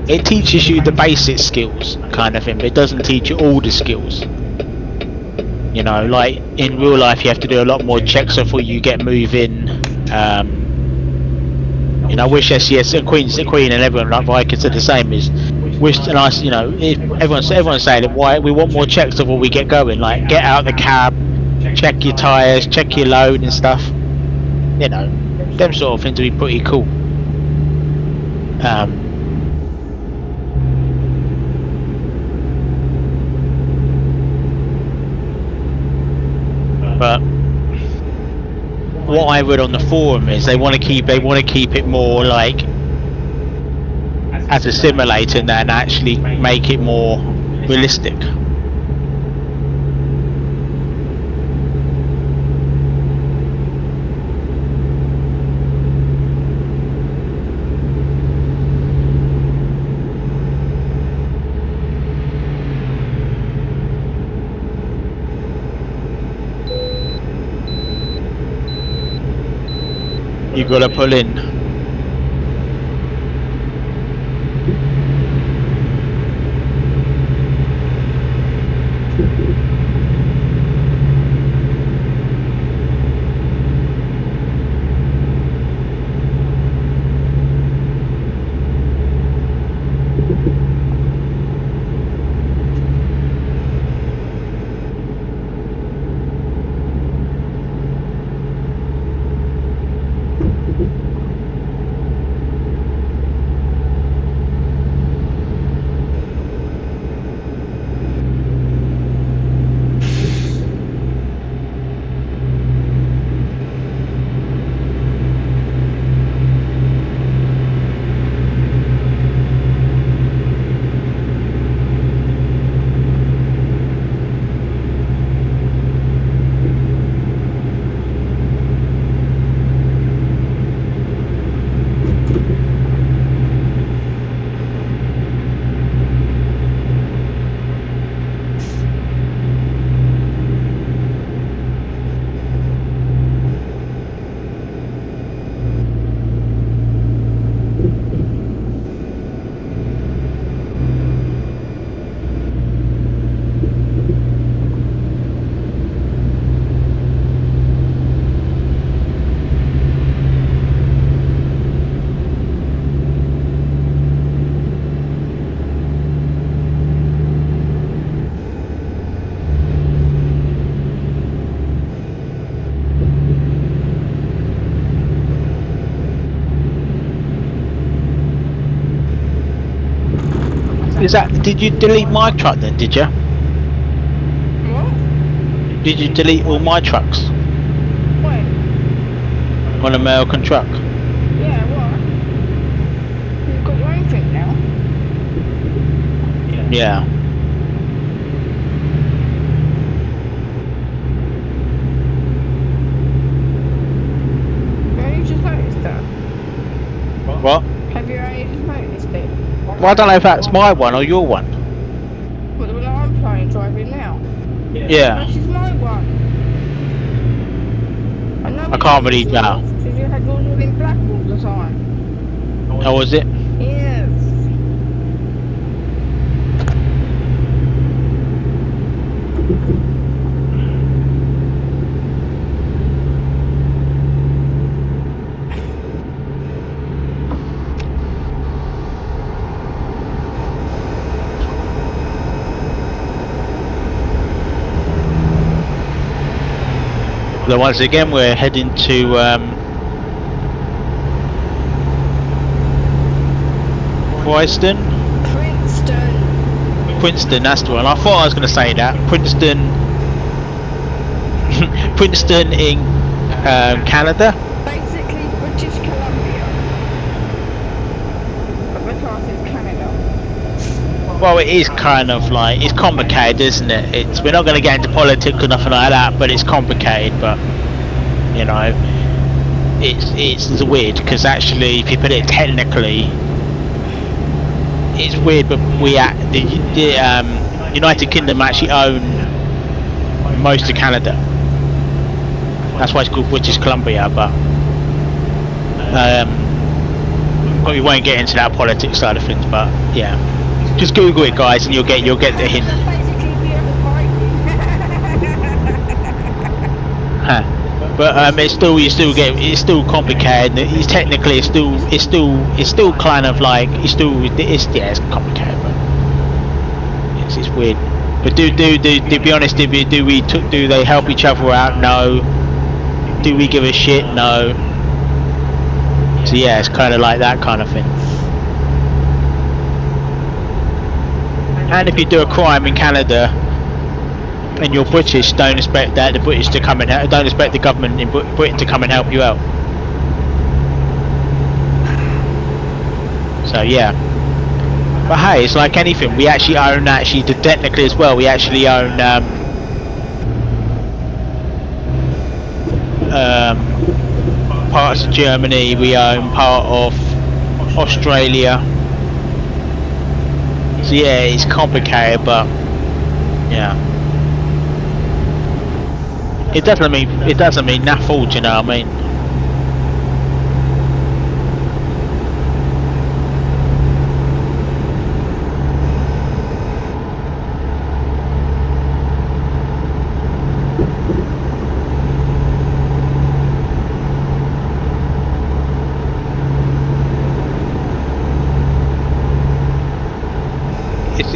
It teaches you the basic skills, kind of thing, but it doesn't teach you all the skills. You know, like in real life, you have to do a lot more checks before you get moving. You know, I wish yes, the Queen and everyone like Vikings are the same. Is wish, and I, you know, if everyone's saying that, why we want more checks before we get going. Like, get out the cab, check your tyres, check your load and stuff. You know, them sort of things would be pretty cool. But what I read on the forum is they want to keep it more like as a simulator and actually make it more realistic. You gotta pull in. Is that? Did you delete my truck then? Did you?
What?
Did you delete all my trucks
When?
on American truck?
Yeah, what? You've got your own thing now.
Yeah.
Have you just noticed that?
What?
Have you only just noticed it?
Well, I don't know if that's my one or your one.
What, the one that I'm playing driving now?
Yeah.
That is my one. I know
I
which
can't
one is
believe that.
yours, because you had yours all in black all the time.
How was it?
Yes.
So once again, we're heading to Princeton. Princeton, that's the one. I thought I was going to say that. Princeton. Princeton in Canada.
Basically British Columbia. But the class is Canada.
Well, it is kind of like, it's complicated, isn't it? We're not going to get into politics or nothing like that, but it's complicated. But you know, it's weird because actually, if you put it technically, it's weird. But the United Kingdom actually own most of Canada. That's why it's called British Columbia. But we won't get into that politics side of things. But yeah. Just Google it, guys, and you'll get the hint. But it's still complicated. It's technically it's still kind of like it's complicated, but it's weird. But do be honest, do they help each other out? No. Do we give a shit? No. So yeah, it's kind of like that kind of thing. And if you do a crime in Canada and you're British, don't expect the British to come and don't expect the government in Britain to come and help you out. So yeah. But hey, it's like anything. We actually own technically as well. We actually own parts of Germany. We own part of Australia. So yeah, it's complicated, but yeah, it doesn't mean naffle. Do you know what I mean?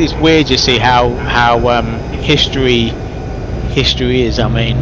It's weird. You see how history is. I mean.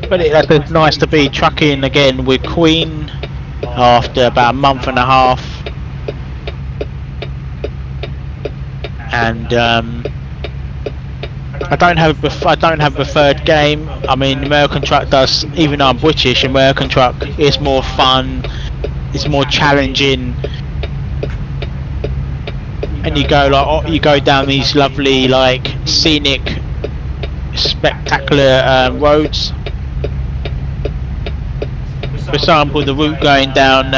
But it's nice to be trucking again with Queen after about a month and a half, and I don't have a preferred game. I mean, American Truck does. Even though I'm British, American Truck is more fun. It's more challenging, and you go down these lovely, like, scenic, spectacular roads. For example, the route going down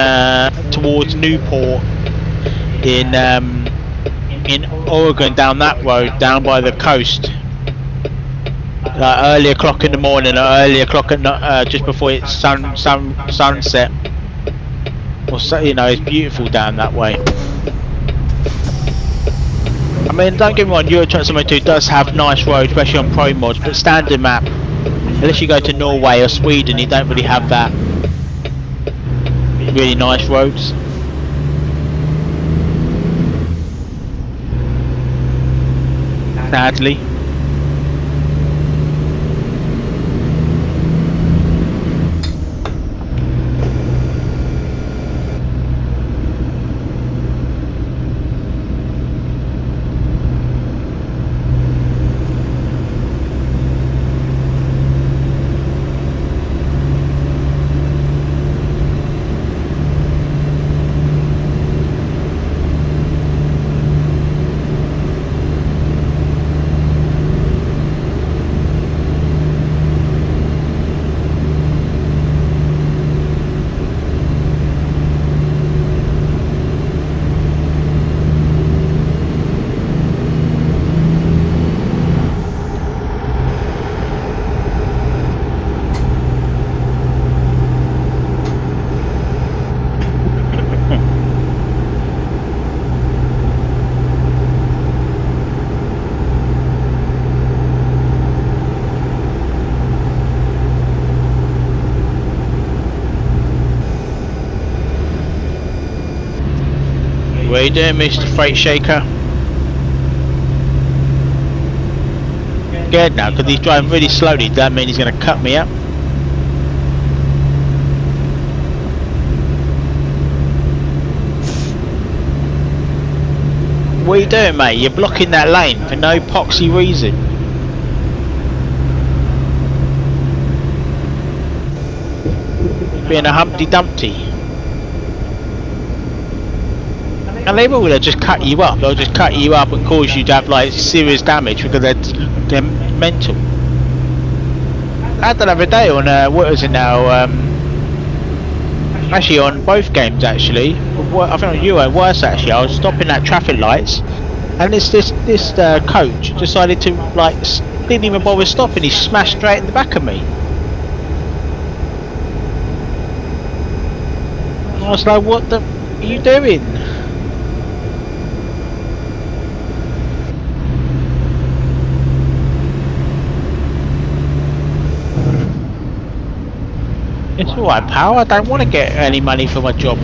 towards Newport in Oregon, down that road, down by the coast. Early o'clock in the morning, or early o'clock at night, just before it's sunset. Or so, you know, it's beautiful down that way. I mean, don't get me wrong, Euro Truck Simulator 2 does have nice roads, especially on pro mods, but standard map, unless you go to Norway or Sweden, you don't really have that really nice roads. Sadly. What are you doing, Mr. Freight Shaker? Scared now because he's driving really slowly. Does that mean he's going to cut me up? What are you doing, mate? You're blocking that lane for no poxy reason. Being a Humpty Dumpty. And they will just cut you up. They'll just cut you up and cause you to have like serious damage because they're mental. I had that other day on what was it now? Actually, on both games actually. I think on Euro worse actually. I was stopping at traffic lights, and this coach decided to didn't even bother stopping. He smashed straight in the back of me. And I was like, "What the are you doing?" It's alright, pal. I don't want to get any money for my job.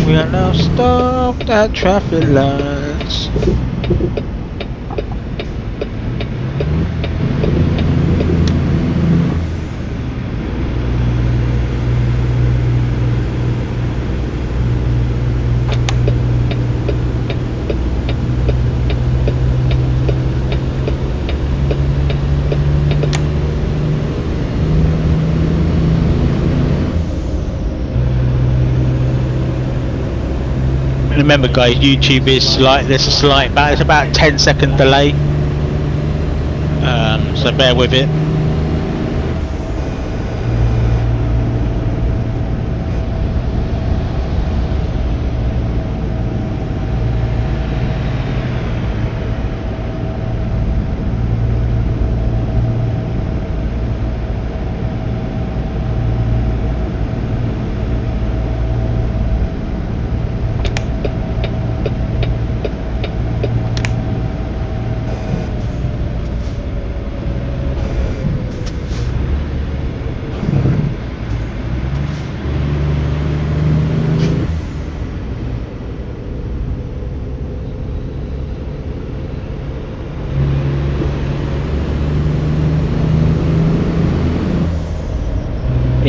We are now stopped at traffic lights. Remember guys, YouTube is there's about a 10-second delay, so bear with it.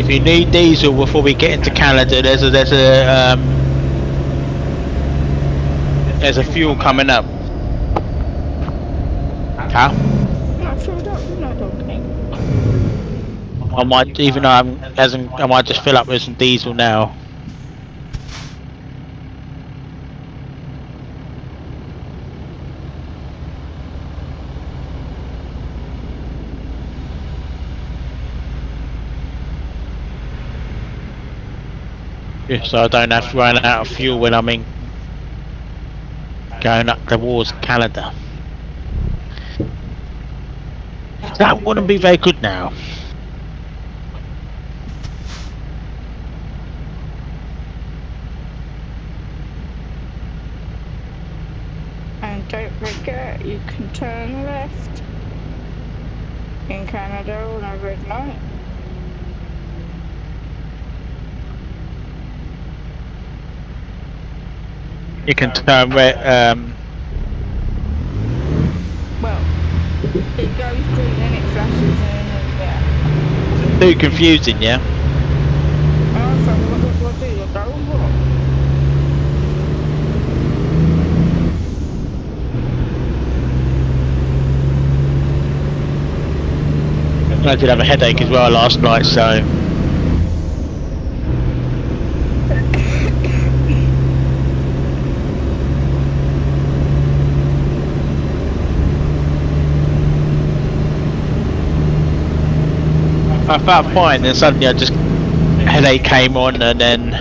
if you need diesel before we get into Canada, there's a fuel coming up. Huh?
I filled up, didn't I, Donkey?
I might, even though I might just fill up with some diesel now. Yeah, so I don't have to run out of fuel when I'm going up towards Canada. That wouldn't be very good now.
And don't forget, you can turn left in Canada on a red light.
You can turn red.
Well, it goes green and it flashes and yeah.
Too confusing, yeah.
And I thought, what do I do? I go, what?
I did have a headache as well last night, so. I felt fine, then suddenly headache came on, and then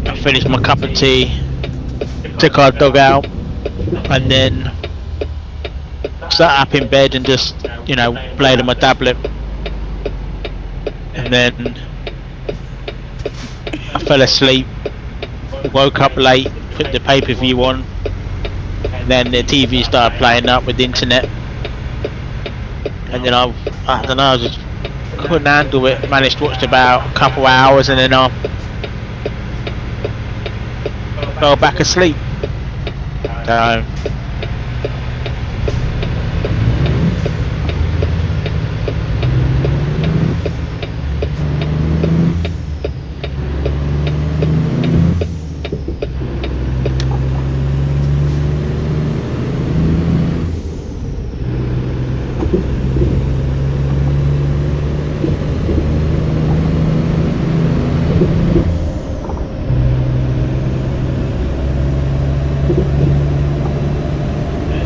I finished my cup of tea, took our dog out, and then sat up in bed and just, played on my tablet, and then I fell asleep, woke up late, put the pay-per-view on, and then the TV started playing up with the internet, and then I don't know, I just couldn't handle it, managed to watch about a couple hours, and then I fell back asleep. So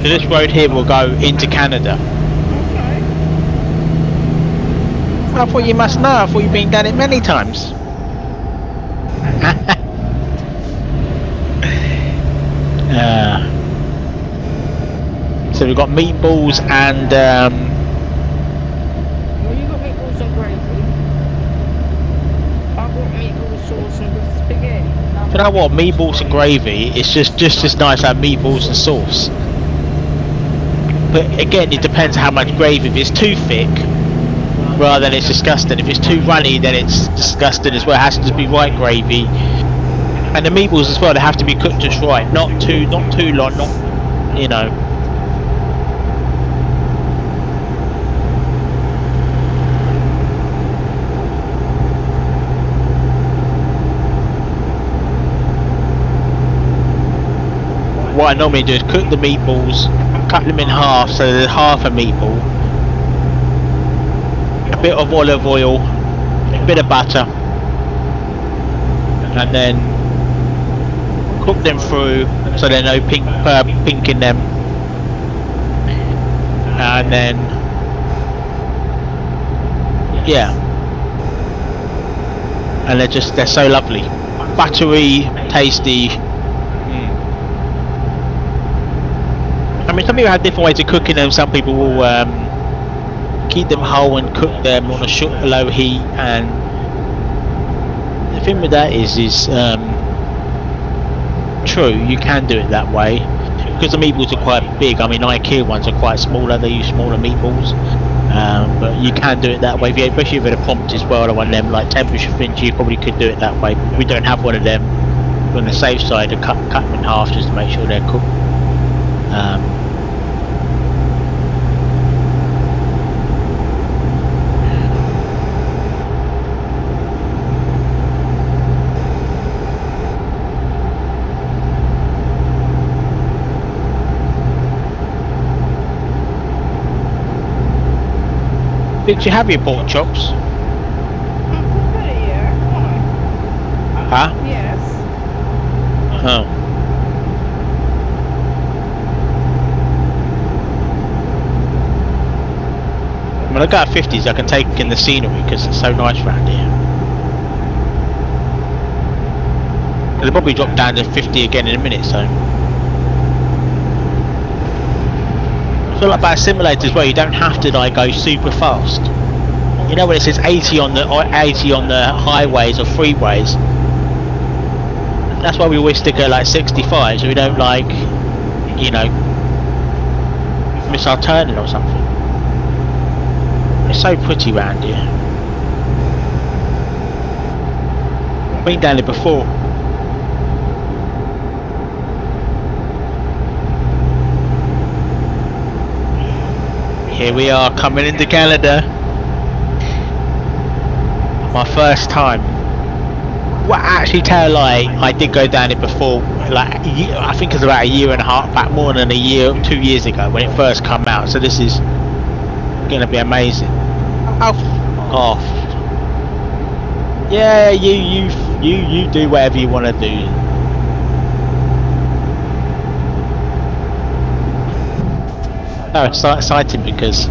this road here will go into Canada.
Okay.
I thought you must know, I thought you've been down it many times. So we've got meatballs and
Well, you got meatballs and gravy. I've got meatball sauce and with spaghetti.
you know what, meatballs and gravy, it's just as nice to have meatballs and sauce. But again, it depends how much gravy. If it's too thick, well then it's disgusting. If it's too runny, then it's disgusting as well. It has to be right gravy. And the meatballs as well, they have to be cooked just right, not too long, not. What I normally do is cook the meatballs, cut them in half, so there's half a meatball, a bit of olive oil, a bit of butter, and then cook them through so there's no pink in them, and then yeah, and they're so lovely, buttery, tasty. I mean, some people have different ways of cooking them. Some people will keep them whole and cook them on a low heat. And the thing with that is true, you can do it that way because the meatballs are quite big. I mean, IKEA ones are quite smaller. They use smaller meatballs, but you can do it that way. Especially with a prompt as well, or one of them like temperature things, you probably could do it that way. But we don't have one of them. We're on the safe side to cut them in half just to make sure they're cooked. Did you have your pork chops?
Yeah, why?
Huh?
Yes.
Oh. When I got 50s, I can take in the scenery because it's so nice around here. It'll probably drop down to 50 again in a minute, so. I feel like about simulators where you don't have to like go super fast. You know when it says 80 on the highways or freeways. That's why we always stick at like 65, so we don't like, you know, miss our turning or something. It's so pretty round here. I've been down here before. Here we are coming into Canada. My first time. Well, actually, tell a lie, I did go down it before. Like, I think it was about a year and a half back, more than a year, 2 years ago when it first came out. So this is gonna be amazing. Oh, off. Yeah, you do whatever you want to do. Oh, it's so exciting because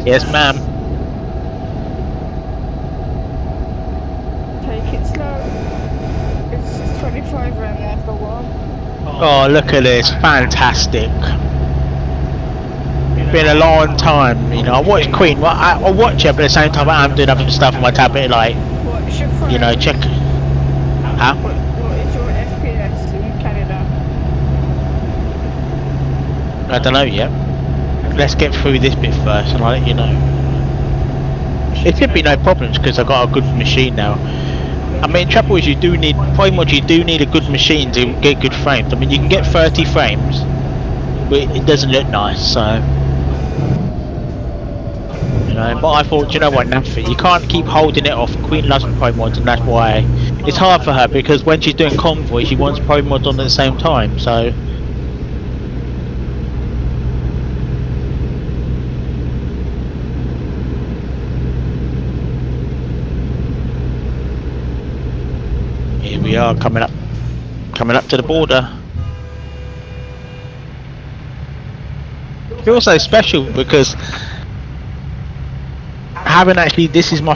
yes, ma'am.
Take it slow. It's 25 around there for a while.
Oh, look at this, fantastic. Been a long time, you know. I watch Queen. Well, I watch it, but at the same time, I'm doing other stuff on my tablet, like,
What's your frame?
you know, check. Huh?
What is your FPS in Canada?
I don't know yet. Let's get through this bit first, and I'll let you know. It should be no problems because I've got a good machine now. I mean, trouble is you do need a good machine to get good frames. I mean, you can get 30 frames, but it doesn't look nice. So, you know. But I thought, you know what, nothing. You can't keep holding it off. Queen loves pro mods, and that's why it's hard for her because when she's doing convoy, she wants pro mods on at the same time. So. Here we are coming up to the border. It feels so special because having actually this is my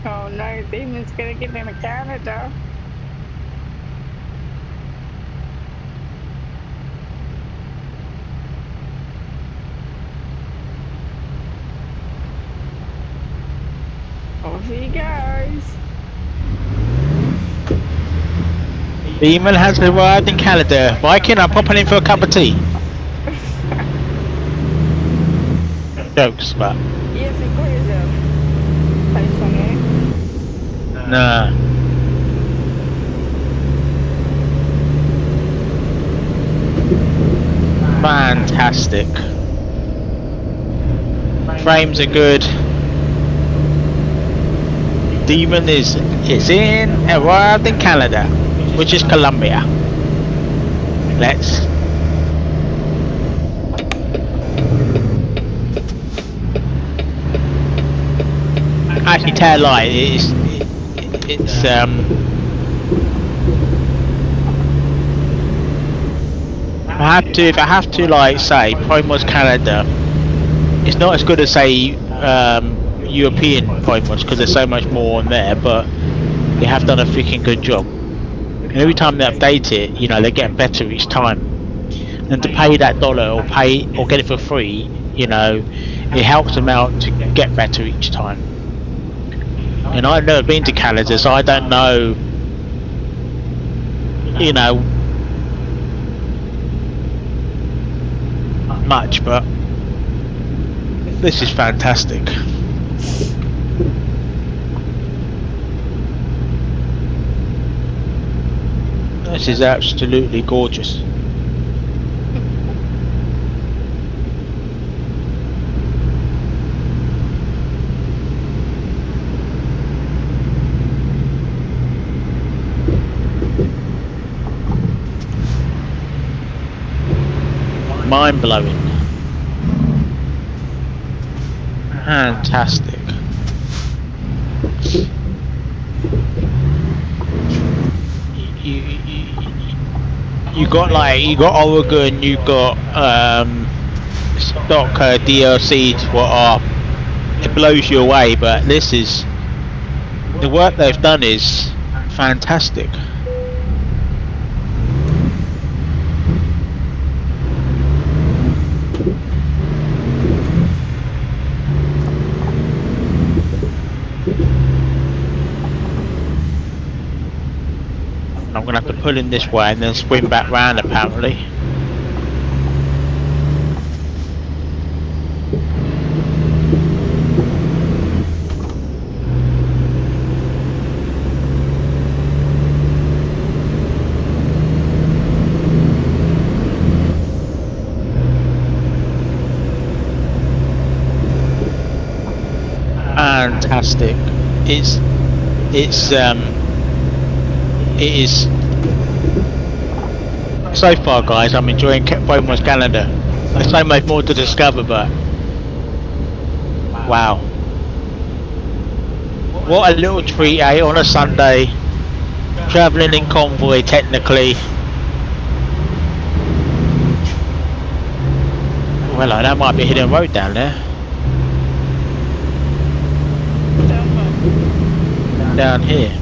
Oh no, Demon's gonna get into Canada. Off he goes.
Demon has arrived in Canada. Viking, I'm popping in for a cup of tea. Jokes, but
Yes, it got his place on it.
nah. fantastic. Frames are good. Demon is arrived in Canada, which is Colombia. Let's actually tell a lie. It's if I have to like say Primo's Canada, it's not as good as say European Primos because there's so much more on there, but they have done a freaking good job. And every time they update it, you know, they're getting better each time. And to pay that dollar or get it for free, you know, it helps them out to get better each time. And I've never been to Canada, so I don't know, you know, much, but this is fantastic. This is absolutely gorgeous. Mind blowing. Fantastic. You got Oregon, you got stock DLCs what are, it blows you away, but this is, the work they've done is fantastic. I'm gonna have to pull in this way and then swing back round apparently. Fantastic. It is so far, guys. I'm enjoying Pokemon's Canada. There's so much more to discover, but wow, what a little treat, eh? On a Sunday, travelling in convoy. Technically, well, that might be a hidden road down there. Down here.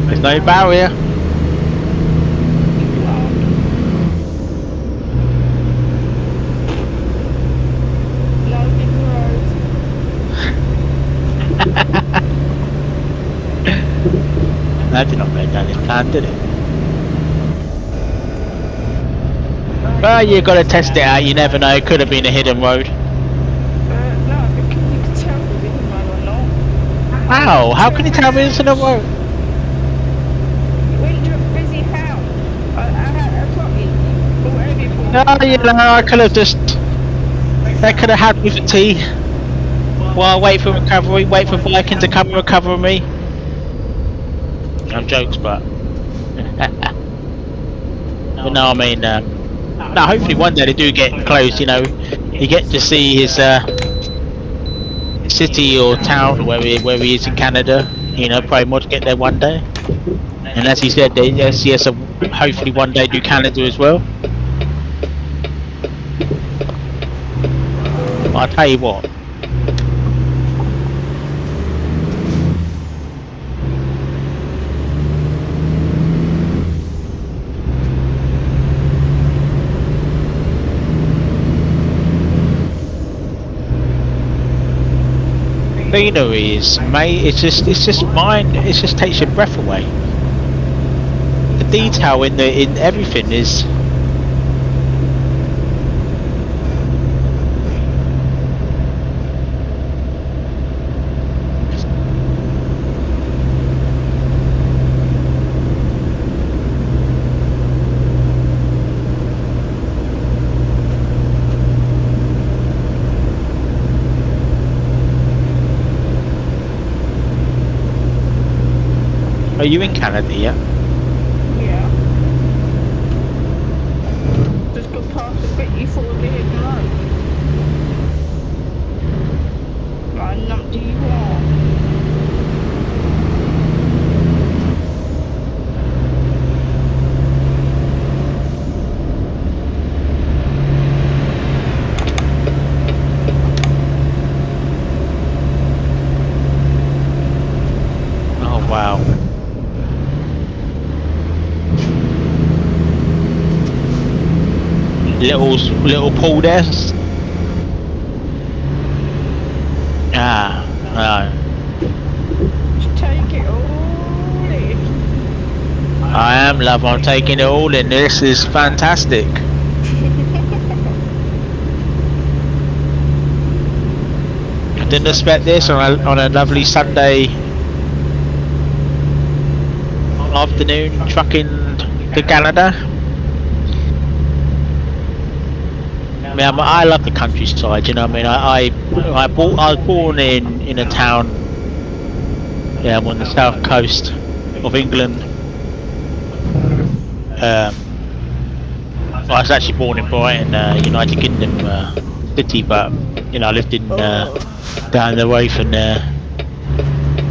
There's no barrier. That did not go down this plan, did it? Well, you got to test it out. You never know. It could have been a hidden road.
No, because you can tell if it's mine or not.
How? How can you tell me it's a road?
When you're busy, how? I had a clock or whatever you call
No, you know, I could have just. They could have had me for tea. While I wait for recovery, wait for Viking to come and recover me. I'm jokes, but. But no, I mean, no, hopefully one day they do get close, you know. You get to see his city or town, where he is in Canada. You know, probably more to get there one day. And as he said, yes, hopefully one day do Canada as well. But I'll tell you what. Scenery is, mate. It's just mine. It just takes your breath away. The detail in everything is. Are you in Canada yet?
Yeah. Just go past the bit you thought would be hidden road. Right, numpty you are.
Oh wow. Little pool there. Ah, no.
Just take it all in.
I am, love. I'm taking it all in. This is fantastic. I didn't expect this on a lovely Sunday afternoon trucking to Canada. I mean, I love the countryside. You know, what I mean, I was born in a town, yeah, on the south coast of England. I was actually born in Brighton, United Kingdom city, but you know, I lived in down the way from there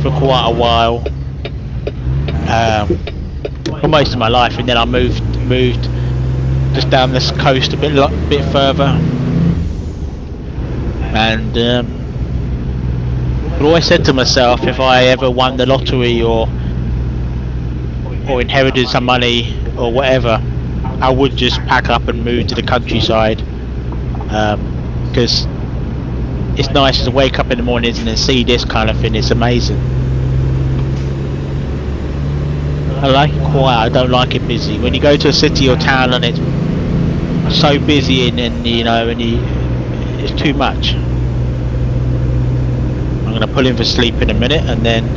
for quite a while, for most of my life, and then I moved just down this coast a bit further, and I always said to myself, if I ever won the lottery or inherited some money or whatever, I would just pack up and move to the countryside, because it's nice to wake up in the mornings and then see this kind of thing. It's amazing. I like it quiet. I don't like it busy. When you go to a city or town and it's so busy and you know, it's too much. I'm gonna pull in for sleep in a minute and then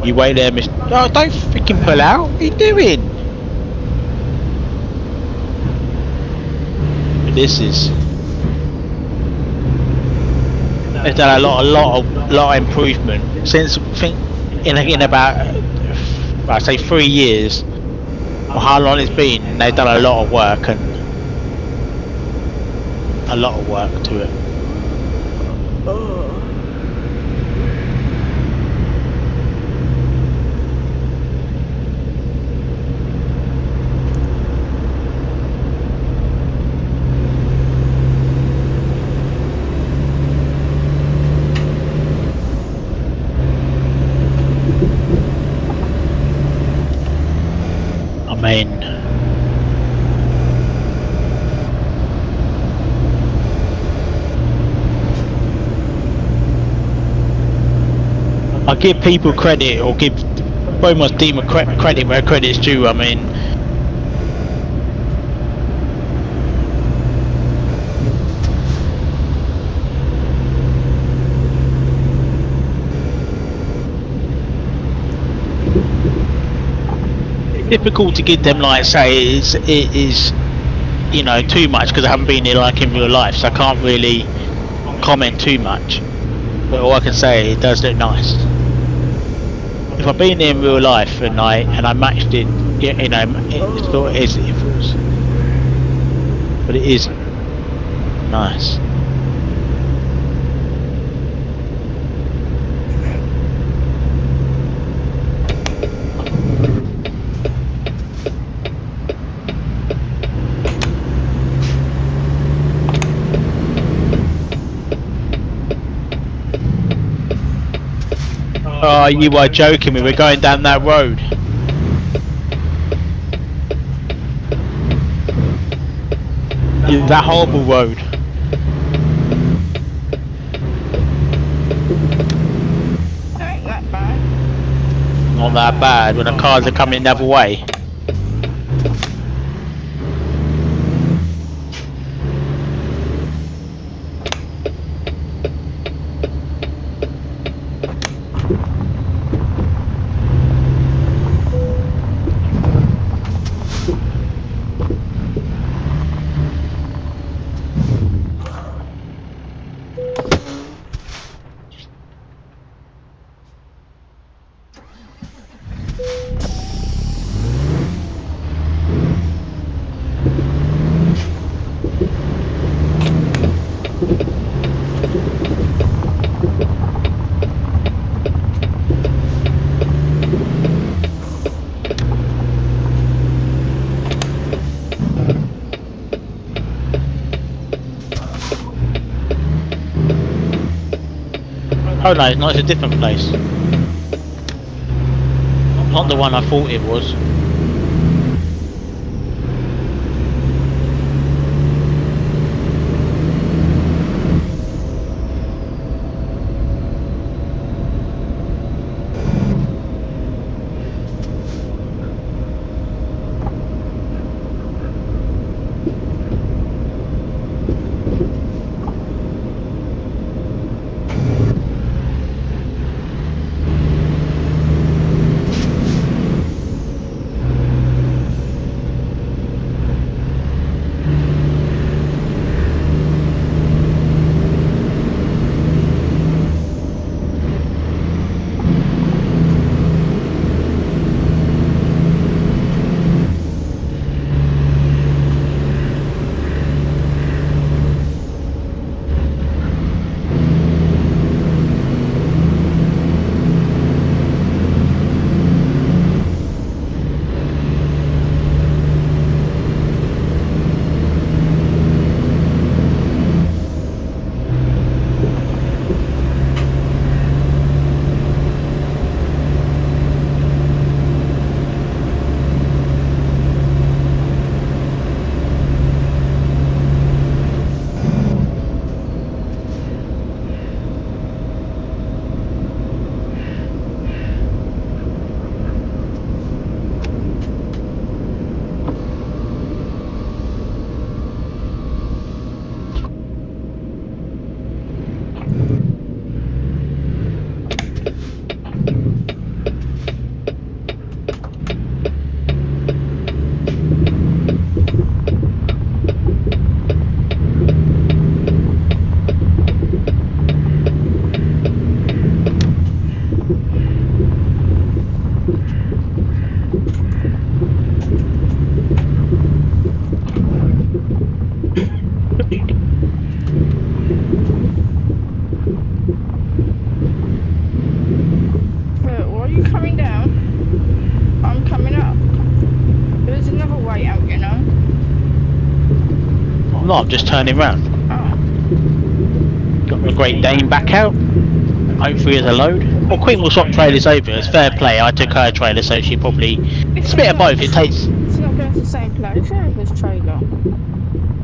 you wait there, Mr. Oh, don't freaking pull out. What are you doing? But this is. They've done a lot of improvement since I think in about I say 3 years or how long it's been. They've done a lot of work and a lot of work to it. I mean, I give people credit or give Beaumont's team credit where credit's due. I mean, it's difficult to give them, like, say it is you know, too much because I haven't been here like in real life, so I can't really comment too much. But all I can say, it does look nice. If I've been here in real life and I matched it, you know, it sort of is influence, but it is nice. Oh, you are joking me, we're going down that road. That horrible road.
Ain't that bad.
Not that bad when the cars are coming the other way. Oh no, it's not. It's a different place. Not the one I thought it was.
Why are you coming down? I'm coming up. There's another way out, you know.
I'm not. I'm just turning round.
Oh.
Got the Great Dane back out. Hopefully there's a load. Well, Queen will swap trailers over. It's fair play. I took her trailer, so she probably. It's a bit of both. It takes.
It's not going to the same place. This trailer.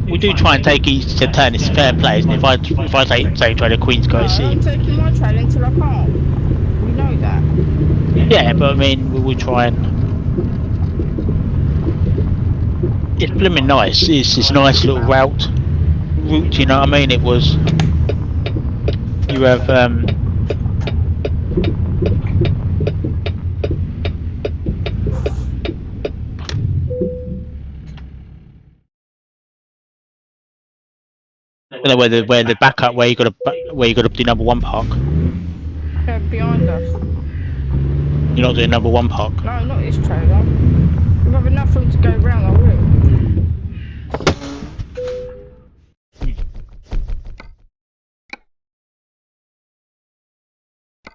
We do try and take each to turn. It's fair play, isn't it? If I take same trailer, Queen's got to see.
I'm taking my trailer until I can't. You know that.
Yeah, but I mean, we will try and. It's blooming nice. It's this nice little route. You know what I mean? It was. You have I don't know where the backup where you got to do number one park.
They're behind us.
You're not doing number one park.
No, not this trailer. If I have enough room to go round, I will.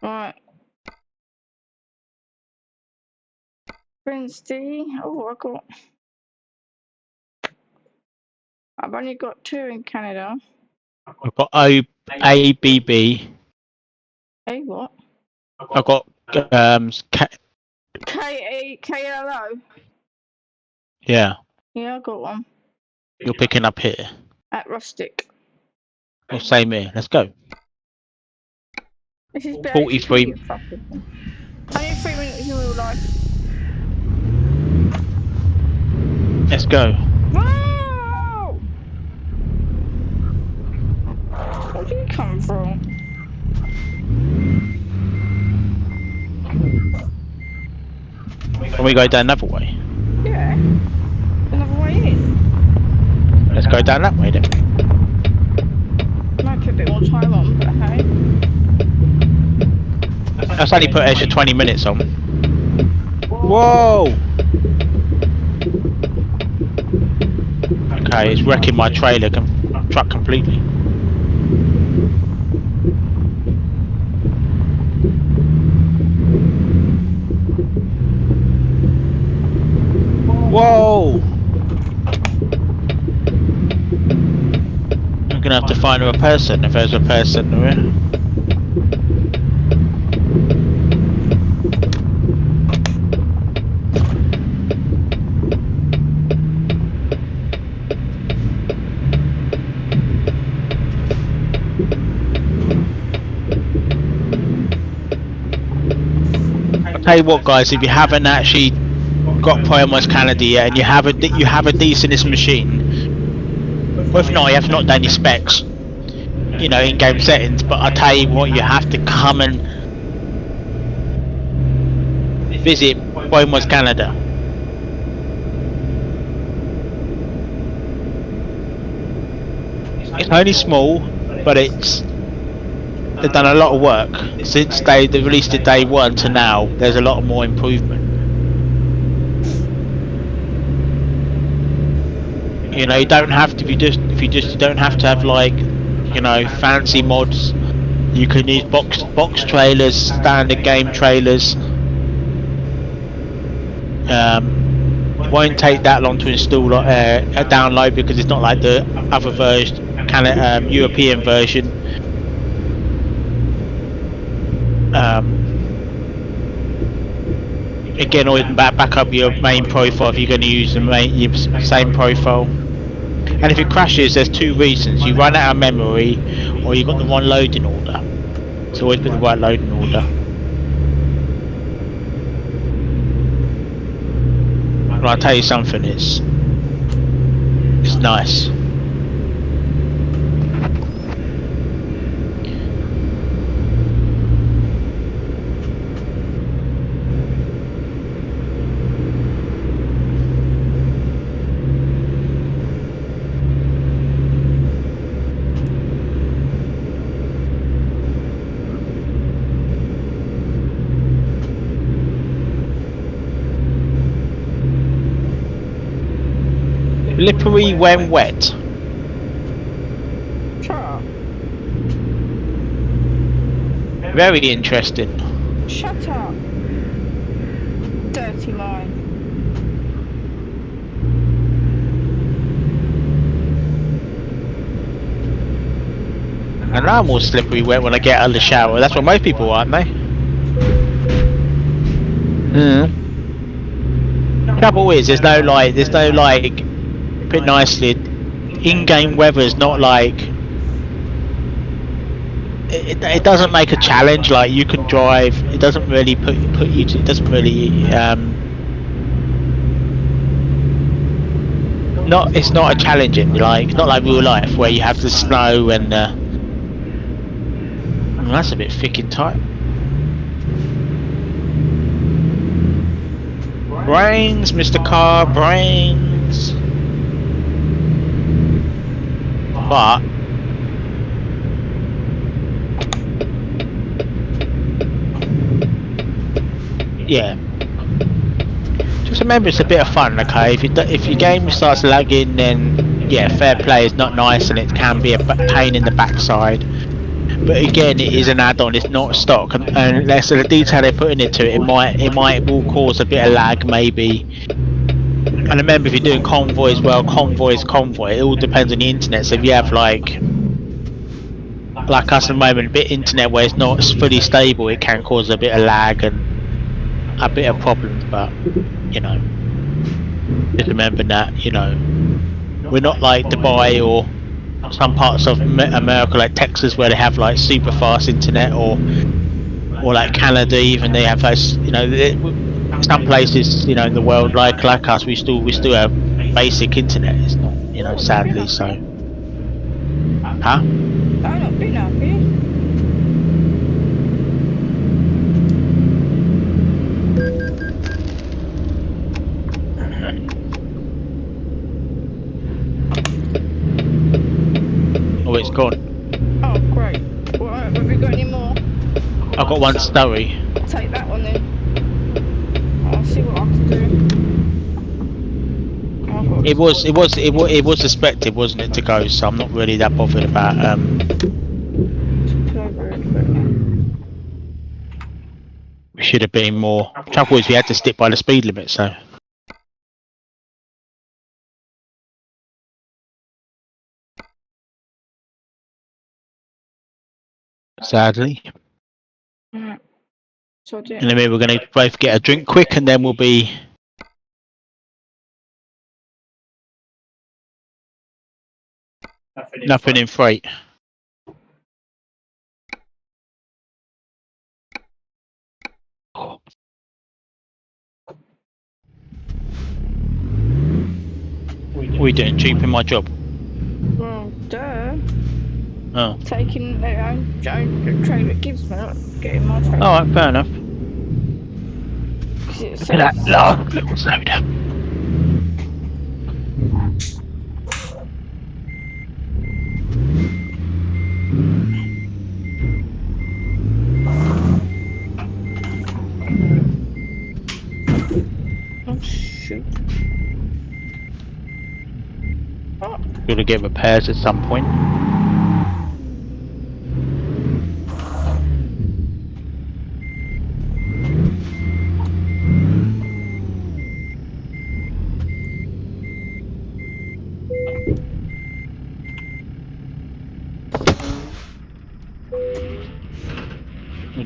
Right. Wednesday. Oh, I've only got 2 in Canada.
I've got ABB.
Hey, what?
I've got
KLO.
Yeah.
Yeah, I got one.
You're picking up here.
At Rustic.
Well, same here. Let's go.
This is
43.
Only 3 minutes in real life.
Let's go.
Whoa! Where did you come from?
Can we go down another way?
Yeah. Another way in.
Let's go down that way then.
Might put a bit more time on, but hey.
That's only put extra 20 minutes on. Whoa! Okay, it's wrecking my trailer truck completely. Whoa! I'm gonna have to find a person if there's a person there. I'll tell you what, guys, if you haven't actually got Primus Canada yet and you have a decentest machine, well, if not, you have not done your specs, you know, in-game settings, but I'll tell you what, you have to come and visit Primus Canada. It's only small, but they've done a lot of work since they released it day one to now. There's a lot more improvement. You know, you don't have to you don't have to have, like, you know, fancy mods. You can use box trailers, standard game trailers. It won't take that long to install a download, because it's not like the other version, European version. Again, always back up your main profile if you're going to use your same profile. And if it crashes, there's two reasons: you run out of memory, or you got the wrong loading order. It's always been the right loading order. But I'll tell you something, it's nice. Slippery when wet.
Sure.
Very interesting.
Shut up. Dirty mind.
And I'm all slippery wet when I get out of the shower. That's what most people are, aren't they? Trouble is, there's no like, put it nicely, in-game weather is not like, it doesn't make a challenge. Like, you can drive, it doesn't really put you to, it doesn't really it's not a challenging, like, it's not like real life where you have the snow and that's a bit thick and tight. Brains, Mr. Car, brains. But yeah, just remember it's a bit of fun, okay? If your game starts lagging, then yeah, fair play is not nice and it can be a pain in the backside. But again, it is an add-on; it's not stock, and less of the detail they're putting into it, it will cause a bit of lag, maybe. And remember, if you're doing convoy as well, convoy is convoy. It all depends on the internet. So if you have like us at the moment, a bit internet where it's not fully stable, it can cause a bit of lag and a bit of problems. But you know, just remember that, you know, we're not like Dubai or some parts of America, like Texas, where they have like super fast internet, or like Canada even, they have those, you know, some places, you know, in the world like us, we still have basic internet. It's not, you know, sadly. So huh?
I've not been happy.
Oh, it's gone.
Oh, great. Well, have you got any more?
I've got one story.
I'll take that one then. I'll see what I can do.
It was expected, wasn't it, to go? So I'm not really that bothered about We should have been more. Trouble is, we had to stick by the speed limit, so. Sadly.
Mm. So
And then we're going to both get a drink quick, and then we'll be. Nothing in freight. We doing cheap in my job.
Well, duh.
Oh.
Taking the own train that gives me, not getting my train.
Alright, fair enough.
Look
at that last little soda.
Oh, shoot. Oh.
Gotta get repairs at some point.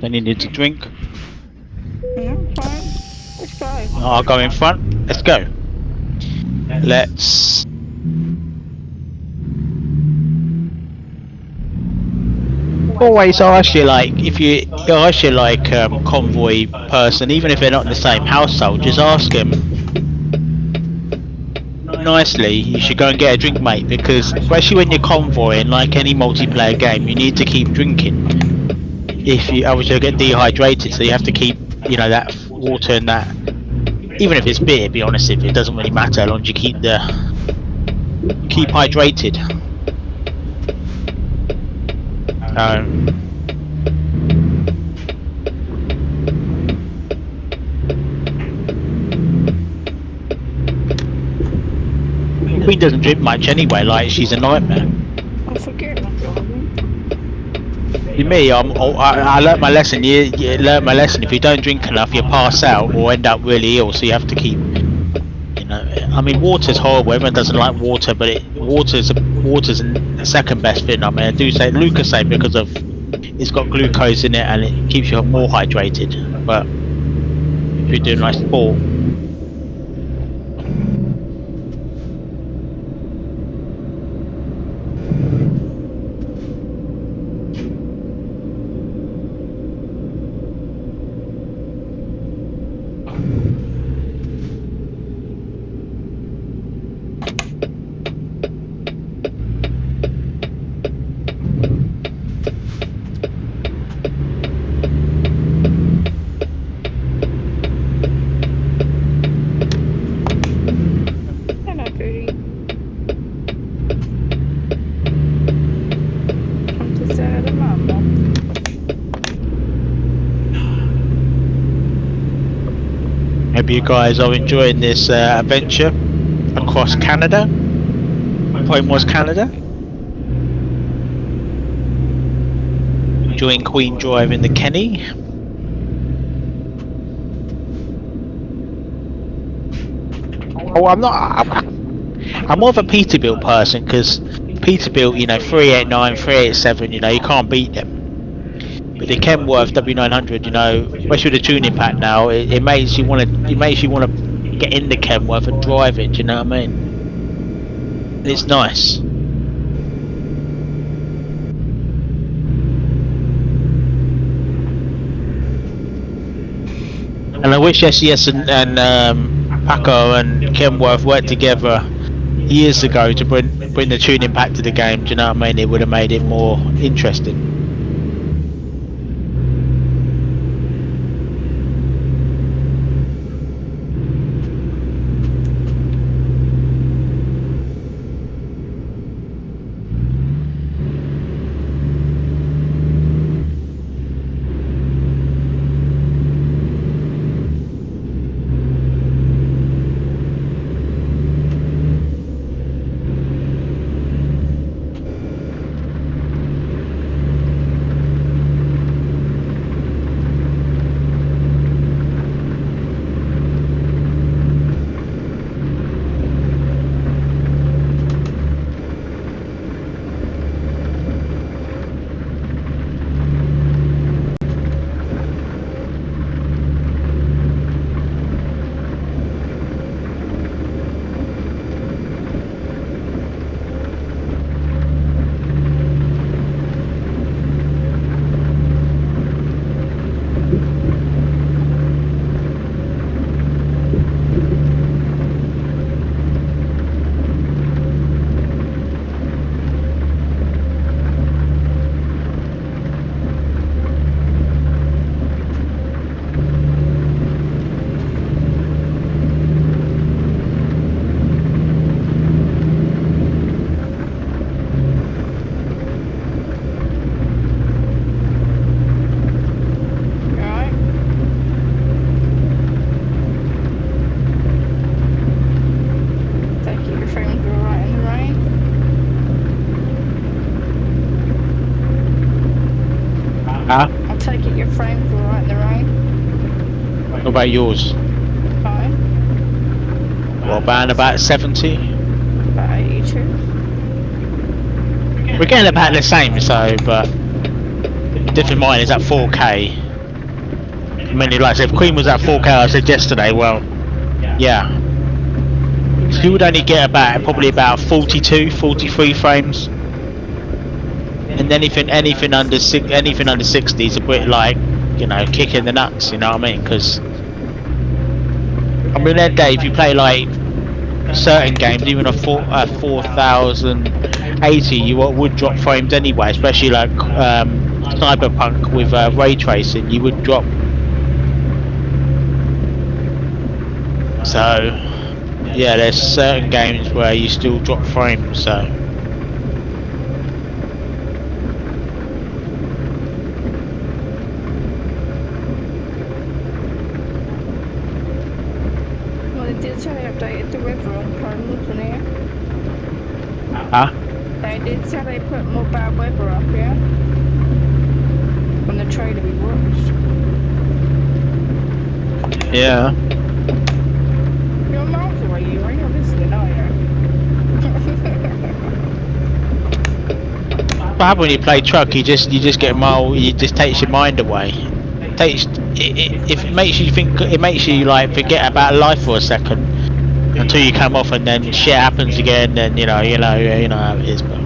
They needed to drink.
No, fine. Let's go.
I'll go in front. Let's go. Let's. Always ask you, like, if you ask you, like, convoy person, even if they're not in the same household, just ask them nicely. You should go and get a drink, mate, because especially when you're convoying, like any multiplayer game, you need to keep drinking. If you, obviously, you'll get dehydrated, so you have to keep, you know, that water and that. Even if it's beer, be honest with you, it doesn't really matter as long as you keep hydrated. Queen doesn't drink much anyway, like she's a nightmare.
I forget my driving.
Me, I learnt my lesson. You learnt my lesson. If you don't drink enough, you pass out or end up really ill. So you have to keep. You know, I mean, water's horrible. Everyone doesn't like water, but water's the second best thing. I mean, I do say Lucas say because of it's got glucose in it and it keeps you more hydrated. But if you're doing like sport.
Hello, Judy. Come to say hello to Mama.
Maybe you guys are enjoying this adventure across Canada. Point was Canada. Enjoying Queen Drive in the Kenny. Oh, I'm more of a Peterbilt person because Peterbilt, you know, 389, 387, you know, you can't beat them. But the Kenworth W900, you know, especially with the tuning pack now, it makes you want to get in the Kenworth and drive it. Do you know what I mean? It's nice. And I wish SES and Paco and Kenworth worked together years ago to bring the tuning pack to the game. Do you know what I mean? It would have made it more interesting. Huh?
I take it your frames were right in the rain.
What about yours?
Fine.
Well, about 70.
About 82.
We're getting about the same, so, but different mine is at 4K. I mean, like I said, if Queen was at 4K, I said yesterday, well, yeah. She would only get about, probably about 42, 43 frames. And anything under 60 is a bit like, you know, kicking the nuts, you know what I mean? Because, I mean, that day, if you play like certain games, even a 4080, you would drop frames anyway, especially like Cyberpunk with ray tracing, you would drop. So yeah, there's certain games where you still drop frames. So
Well, they did say they updated the river on Chrome, wasn't it?
huh?
They did say they put more bad weather up, yeah? On the trailer we watched.
Yeah.
You're miles away, you ain't listening, are you?
What happens when you play truck? You just get mild. You just takes your mind away. Takes if it makes you think. It makes you like forget about life for a second until you come off, and then shit happens again. And you know how it is. But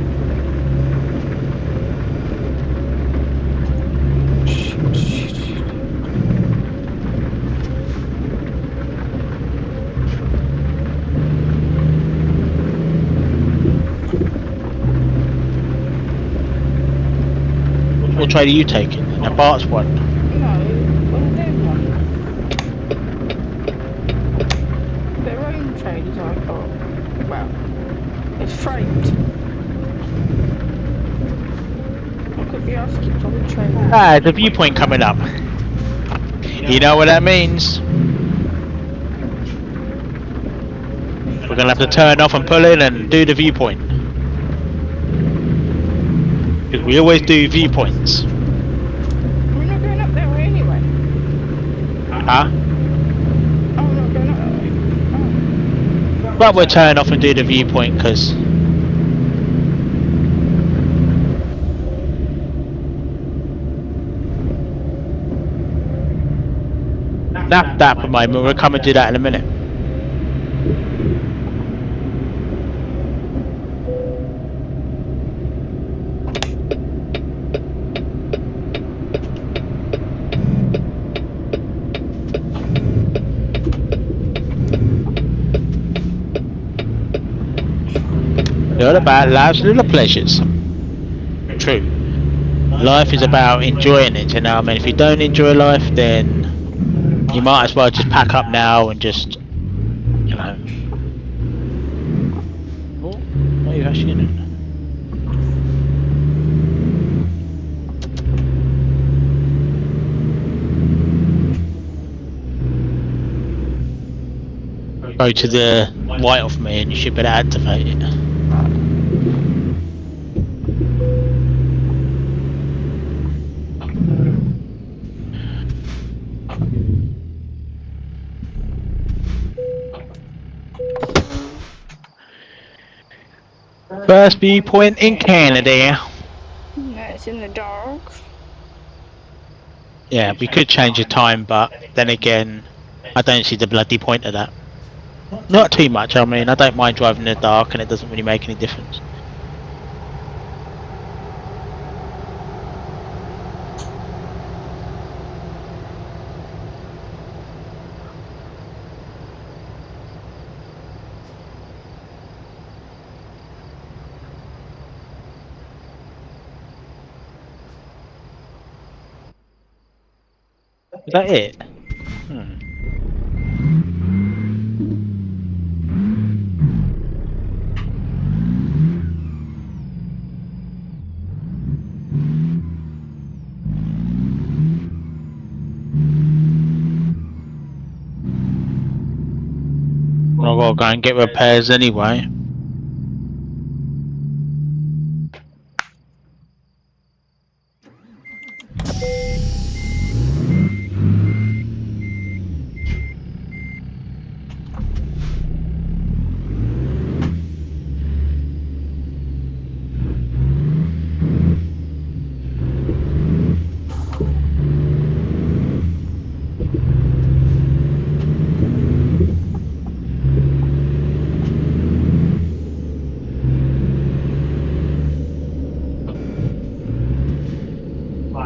what trade are you taking? A Bart's one.
No, one of them ones. Their own trailers I got. Well, it's framed. I could be asking for the trailer.
Ah, the viewpoint coming up. You know what that means? We're gonna have to turn off and pull in and do the viewpoint. Because we always do viewpoints.
We're not going up that way anyway.
Huh?
Oh, we're not going up that way. Oh.
But we'll turn off and do the viewpoint because that for a moment. We'll come and do that in a minute. All about life's little pleasures. True. Life is about enjoying it, you know. I mean, if you don't enjoy life, then you might as well just pack up now and just, you know. Oh, what are you actually doing? Go to the white off me, and you should better activate it. First viewpoint in Canada.
No, it's in the dark.
Yeah, we could change the time, but then again, I don't see the bloody point of that. Not too much. I mean, I don't mind driving in the dark, and it doesn't really make any difference. Is that it? I've got to go and get repairs anyway.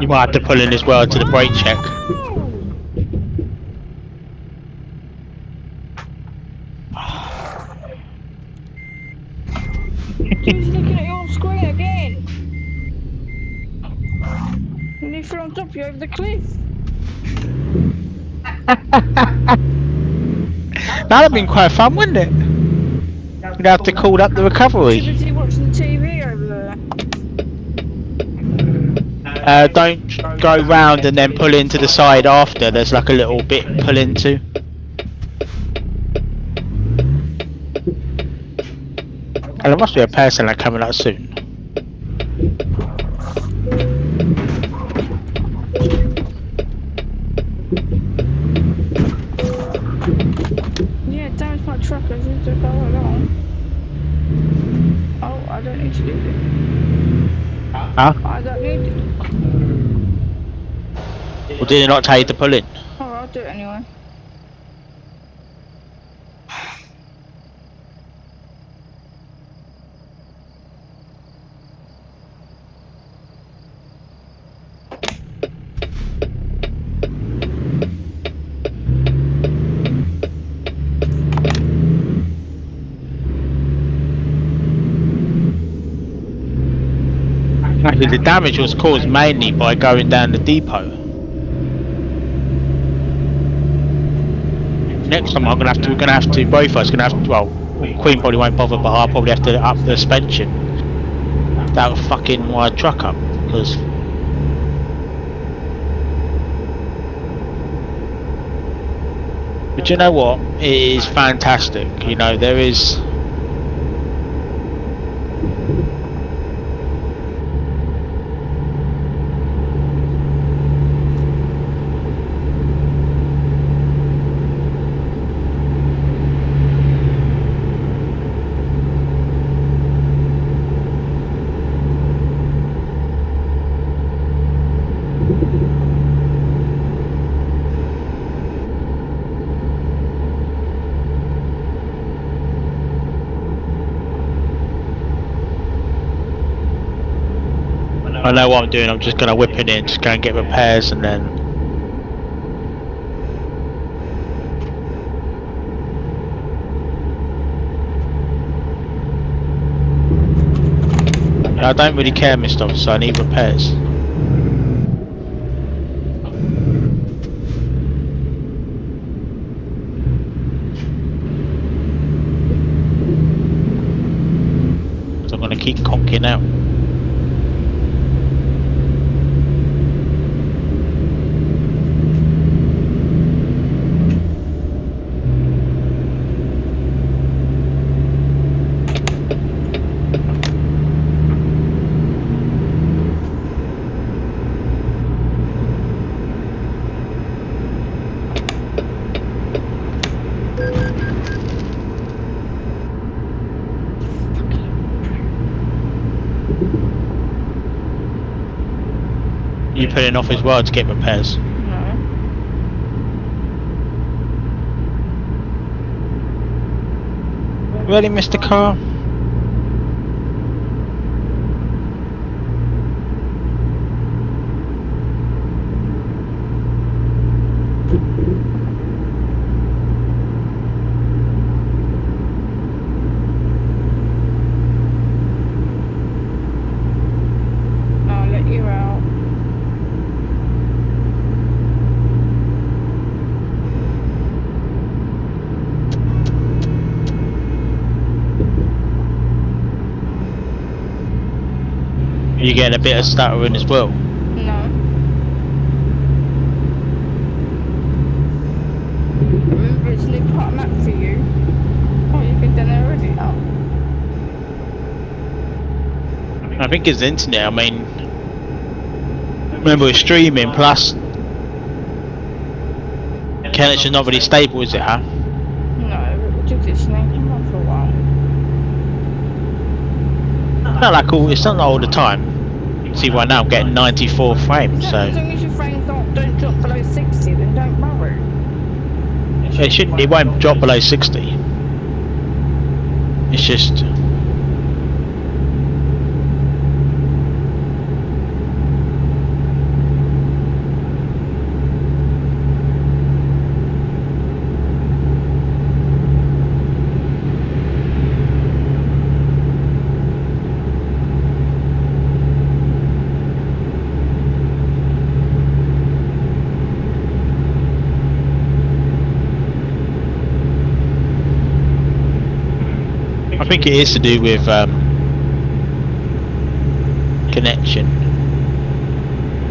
You might have to pull in as well to the brake check.
Who's looking at your screen again? And he fell on top of you over the cliff.
That'd have been quite fun, wouldn't it? You'd have to call up the
Too
recovery.
busy watching TV over there.
Don't go round and then pull into the side after. There's like a little bit pull into. And there must be a person like coming up soon.
Yeah, damage my truck as you go along. Oh, I don't need to do it.
Huh?
I don't need it.
Or did it not tell you to pull in?
Oh, I'll do it anyway.
Actually, the damage was caused mainly by going down the depot. Next time we're gonna have to both of us gonna have to, well, Queen probably won't bother, but I'll probably have to up the suspension. That'll fucking my truck up, because but you know what? It is fantastic. You know, there is. I know what I'm doing. I'm just gonna whip it in, just go and get repairs, and then. I don't really care, Mr. Officer. I need repairs. So I'm gonna keep conking out. You put it off as well to get repairs.
No.
Really, Mr. Carr?
I'll let you out.
You getting a bit of stuttering as well?
No. Remember, it's a new part map for you. Oh, you've been done there already. Oh.
I think it's the internet. I mean, remember we're streaming, plus connection's not really stable, is it, huh?
No, but we'll do this and then come on for a while.
Not like it's not like all the time. See, right now I'm getting 94 frames,
As
so
long as your frames don't drop below 60, then don't worry.
it won't drop below 60. It's just. think it is to do with connection.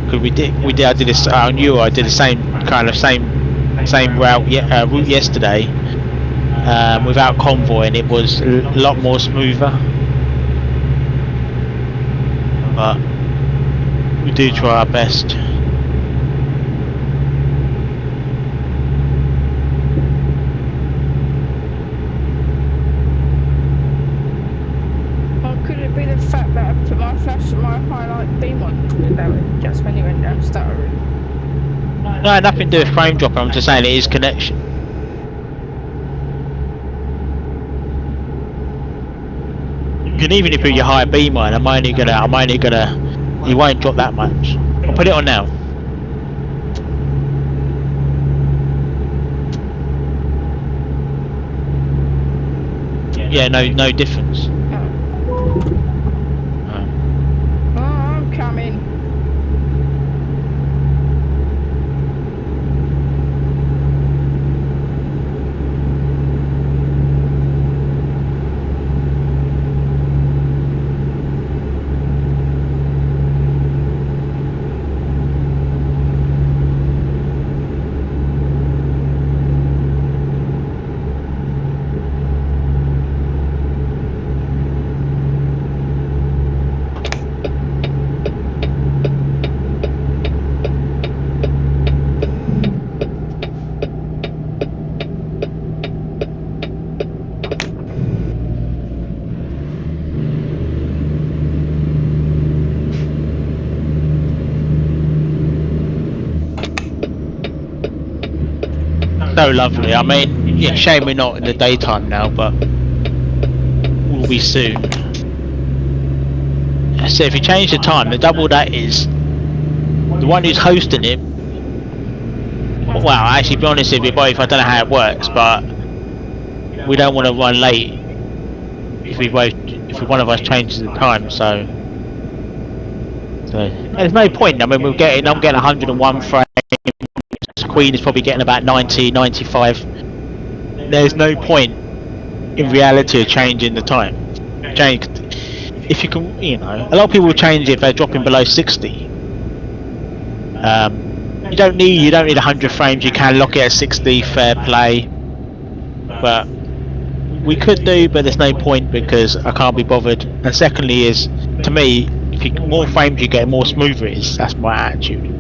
Because I did this. I knew I did the same route yesterday without convoy, and it was a lot more smoother. But we do try our best.
Could it be the fact that I put my flash and my highlight beam on? That was just when you went down stuttering.
No, nothing to do with frame dropper. I'm just saying it is connection. You can even put your high beam on. I'm only gonna. You won't drop that much. I'll put it on now. Yeah, no difference.
Oh, I'm coming.
So lovely. I mean, yeah, shame we're not in the daytime now, but we'll be soon. So if you change the time, the double that is the one who's hosting it. Well, actually, be honest with you both, I don't know how it works, but we don't want to run late if one of us changes the time. So there's no point. I mean, I'm getting 101 frames. Queen is probably getting about 90, 95. There's no point in reality of changing the time. If you can, a lot of people will change if they're dropping below 60. You don't need 100 frames. You can lock it at 60, fair play. But we could do, but there's no point because I can't be bothered. And secondly, is to me, more frames you get, more smoother it is. That's my attitude.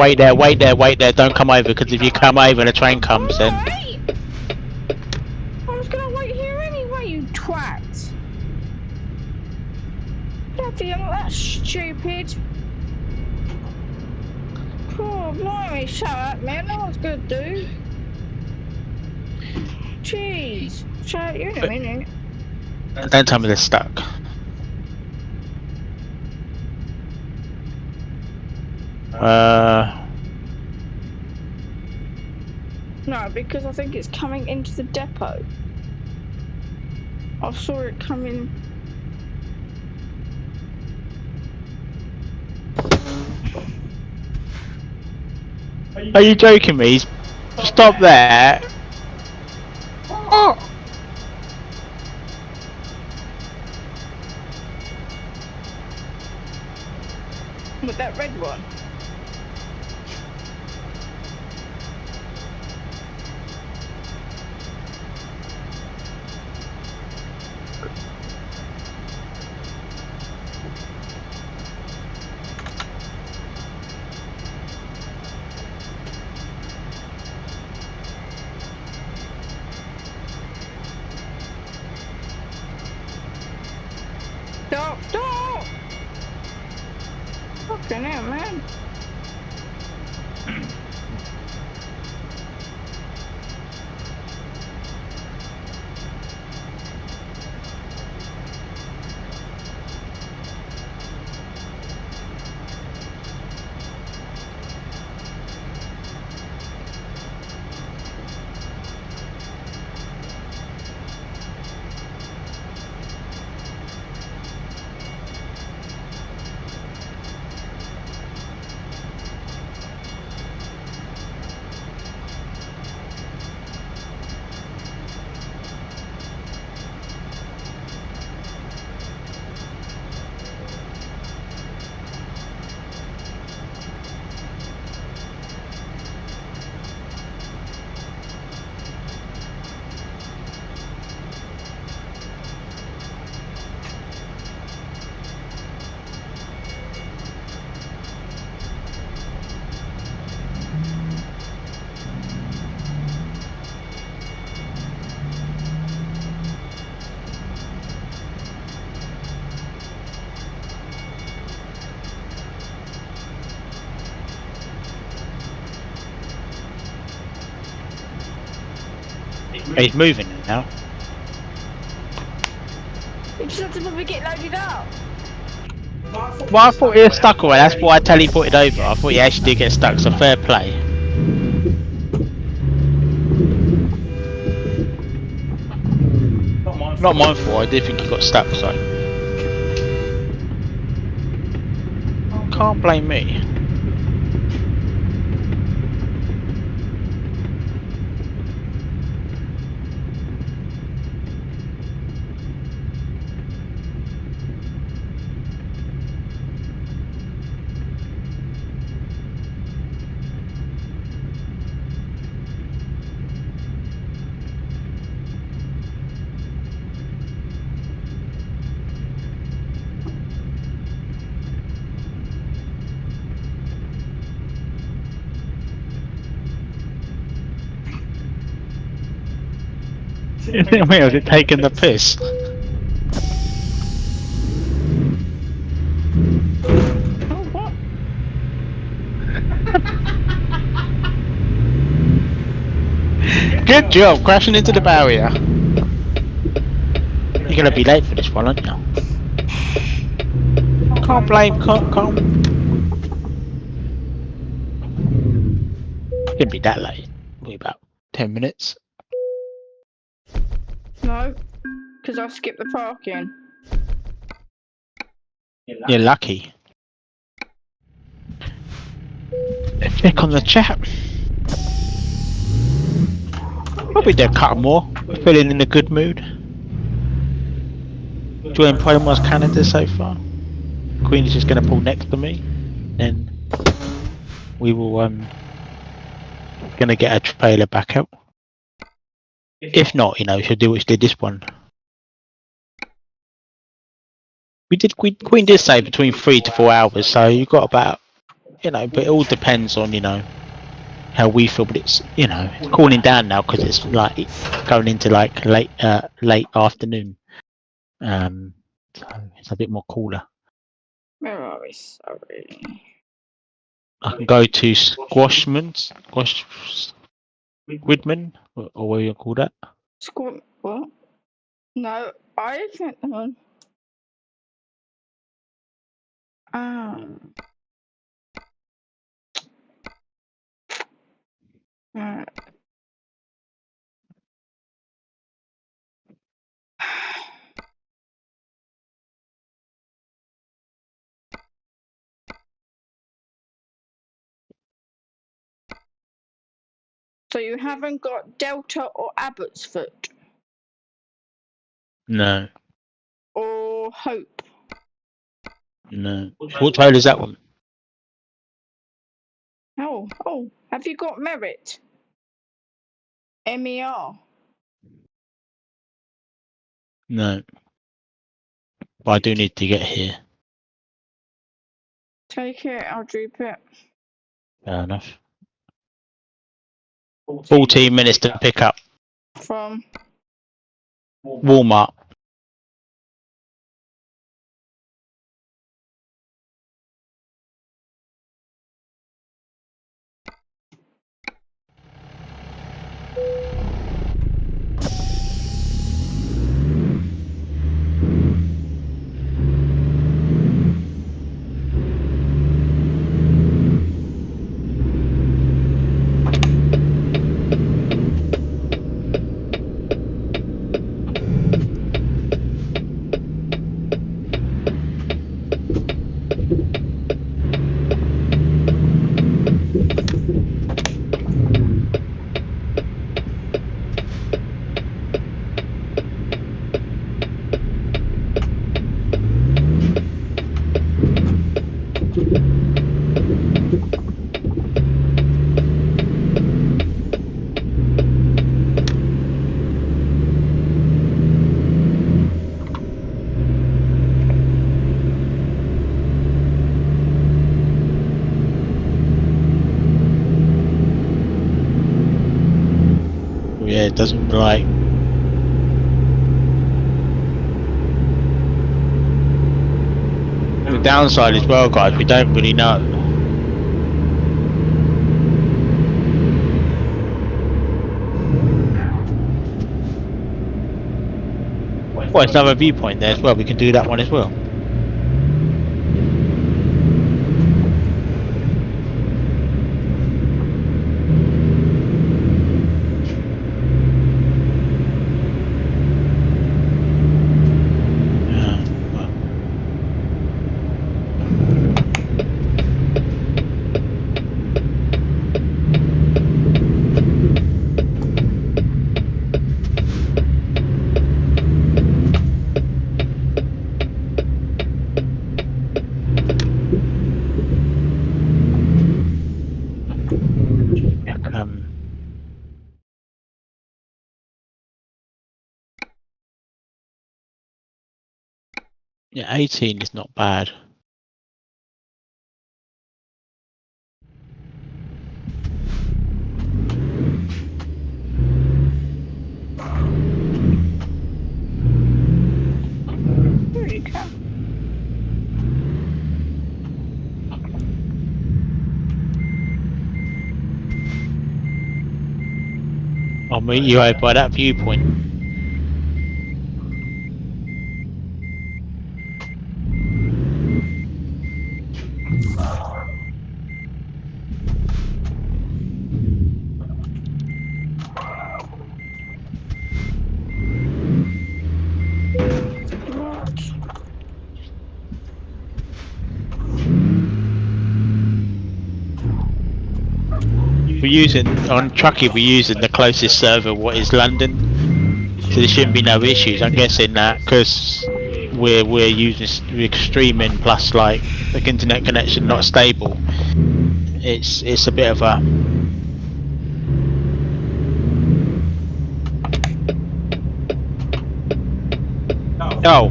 Wait there, don't come over, because if you come over and a train comes, then...
I was gonna wait here anyway, you twat! Bloody hell, that's stupid! Oh, blimey, shut up, man, no one's gonna do. Jeez, shut you in a minute.
Don't tell me they're stuck.
No, because I think it's coming into the depot. I saw it coming.
Are you joking me? Stop there. Oh.
With that red one. Stop! Stop! Fucking hell,
He's moving now.
You just have to probably get loaded up.
Well, I thought he was stuck away. That's why I teleported over. I thought he actually did get stuck. So fair play. Not my fault. I did think he got stuck. So can't blame me. Wait, was it taking the piss?
Oh, what?
Good job, crashing into the barrier. You're gonna be late for this one, aren't you? Can't blame. Can't. Couldn't be that late. Probably about 10 minutes.
No, because I skipped the parking.
You're lucky. Check on the chat. Probably do a couple more. Feeling in a good mood. Enjoying Poemon's Canada so far. Queen is just going to pull next to me. Then we will going to get a trailer back out. If not, you know, she'll do what she did this one. Queen did say between 3 to 4 hours, so you got about, you know, but it all depends on, you know, how we feel. But it's, you know, it's cooling down now because it's like going into like late afternoon. So it's a bit more cooler.
Where are we? Sorry.
I can go to Squidman, or what do you call that?
What? No, I think. Right. So you haven't got Delta or Abbotsford
No,
or Hope?
no. What trailer is that one?
Oh, have you got Merit? MER?
No. But I do need to get here.
Take it, I'll drop it.
Fair enough. 14 minutes to pick up.
From?
Walmart. Yeah, it doesn't like. The downside as well, guys, we don't really know. Well, it's another viewpoint there as well. We can do that one as well. Well. Yeah, 18 is not bad.
Here you come.
I'll meet you over by that viewpoint. We're using on Truckee. We're using the closest server, what is London, so there shouldn't be no issues. I'm guessing that because we're using we're streaming plus like the internet connection not stable. It's a bit of a oh.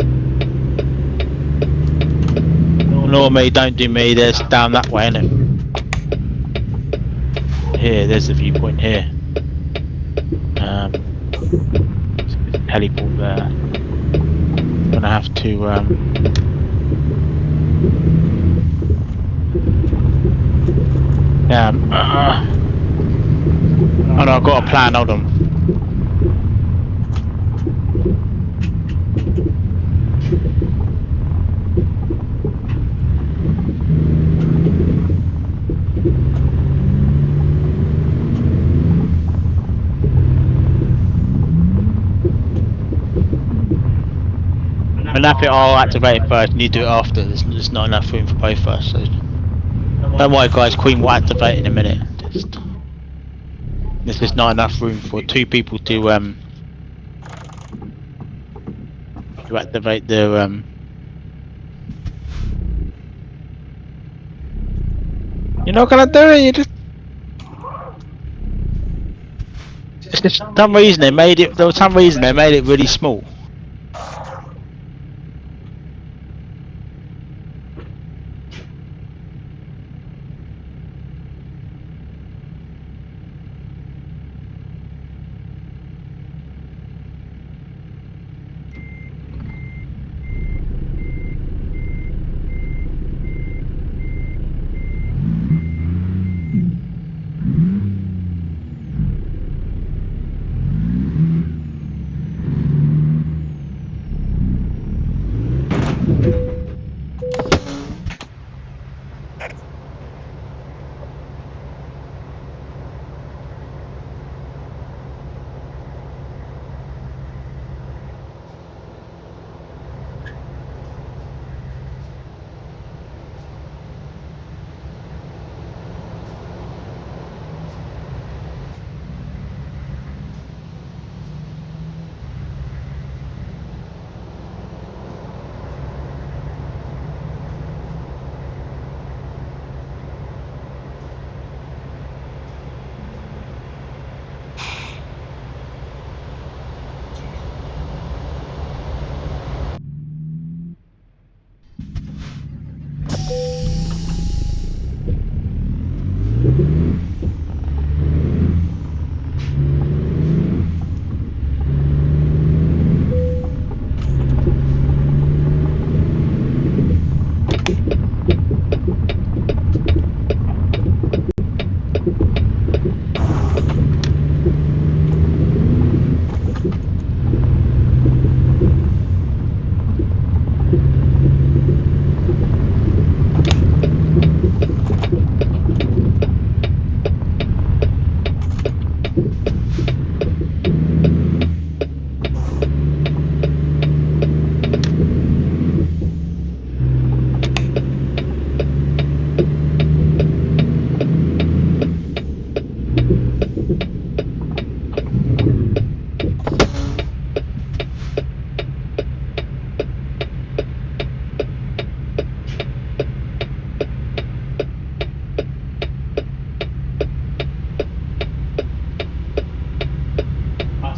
No, me, don't do me. There's down that way, innit? Here, there's the viewpoint here. Heliport there. Gonna have to oh no, I've got a plan. Hold on. And that bit I'll activate it first, and you do it after. There's not enough room for both of us. So don't worry, guys. Queen will activate in a minute. There's just not enough room for two people to activate their You're not gonna do it. You just. It's just some reason they made it. There was some reason they made it really small.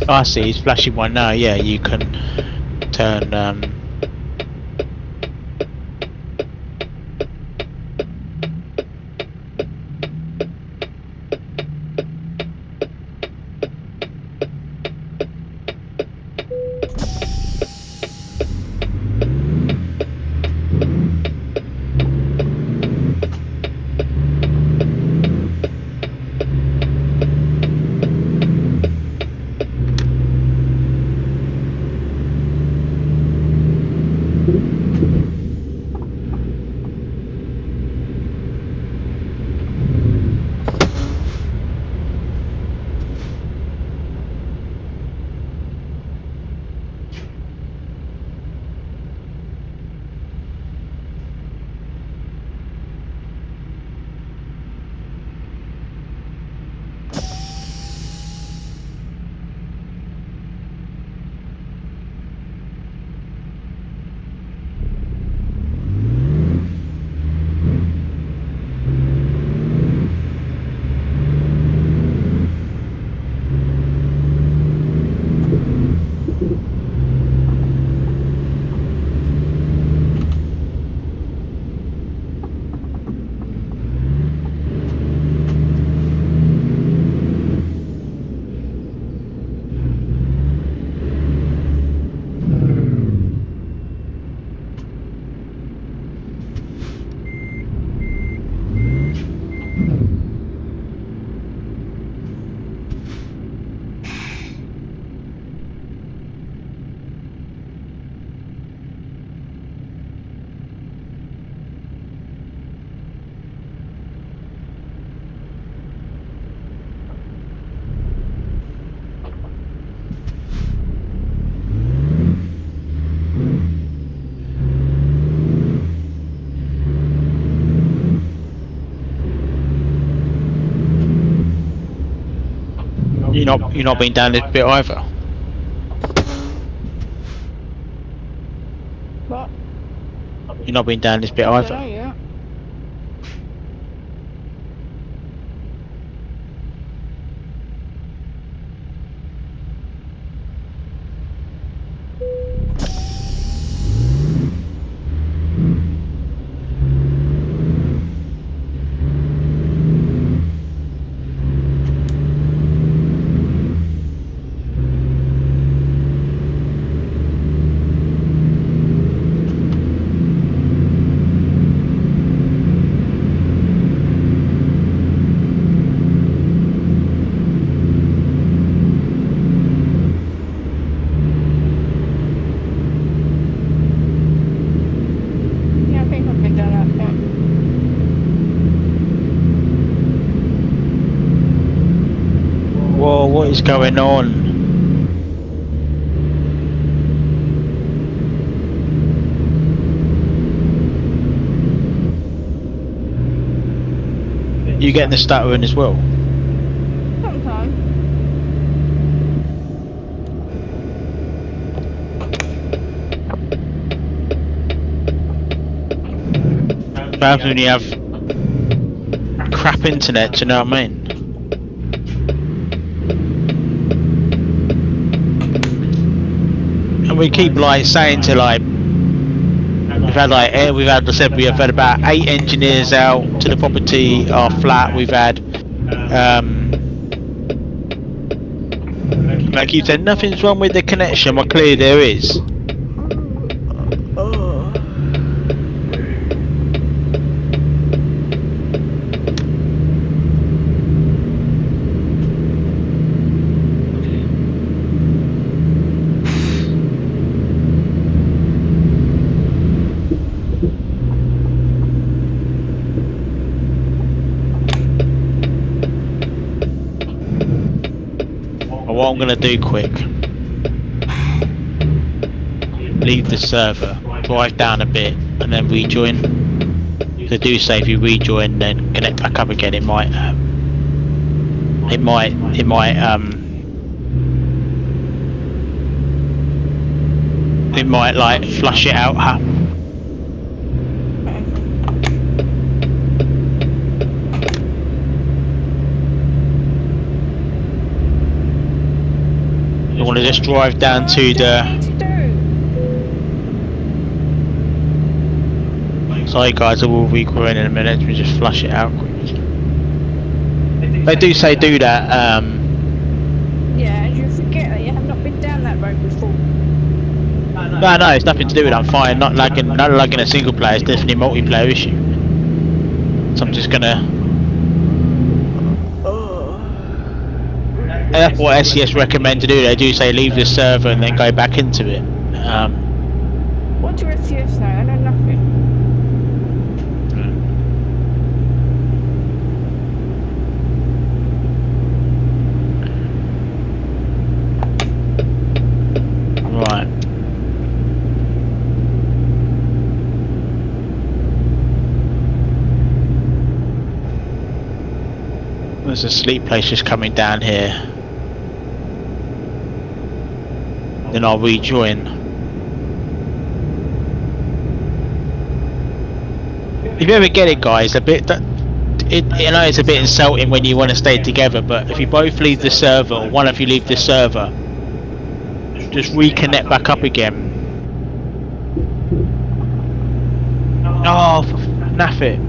I see. He's flashing one now. Yeah, you can turn. You're not been down this bit either.
What?
You're not been down this bit
I don't know
either.
yet. Yeah, I think I've been down that bit.
Whoa, what is going on? You getting the stuttering as well?
Sometimes.
Perhaps when you have crap internet, do you know what I mean? And we keep like saying to like, we've had I said we have had about 8 engineers out to the property, our flat. We've had, like you said, nothing's wrong with the connection. Well, clearly there is. And what I'm gonna do quick, leave the server, drive down a bit, and then rejoin. So do say if you rejoin, then connect back up again. It might like flush it out. Huh? I want to just drive down to
What do I
the.
need to do?
Sorry guys, I will regrow in a minute. Let me just flush it out quickly. They do say do that.
Yeah, you forget that you have not been down that road before.
No, it's nothing to do with it. I'm fine. Not lagging a single player. It's definitely a multiplayer issue. So I'm just gonna. And that's what SES recommend to do. They do say leave the server and then go back into it.
What do SES know? I know nothing.
Right. There's a sleep place just coming down here. Then I'll rejoin. If you ever get it, guys, a bit that I know it's a bit insulting when you want to stay together, but if you both leave the server, or one of you leave the server, just reconnect back up again. Oh, naff it.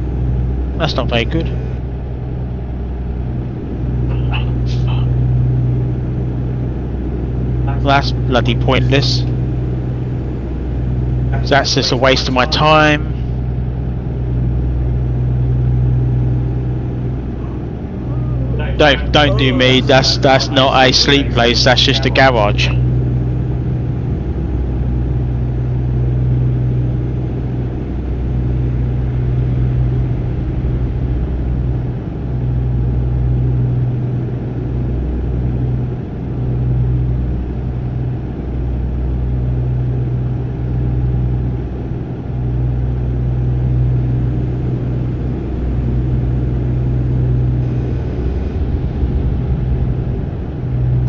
That's not very good. That's bloody pointless. That's just a waste of my time. Don't do me. That's not a sleep place. That's just a garage.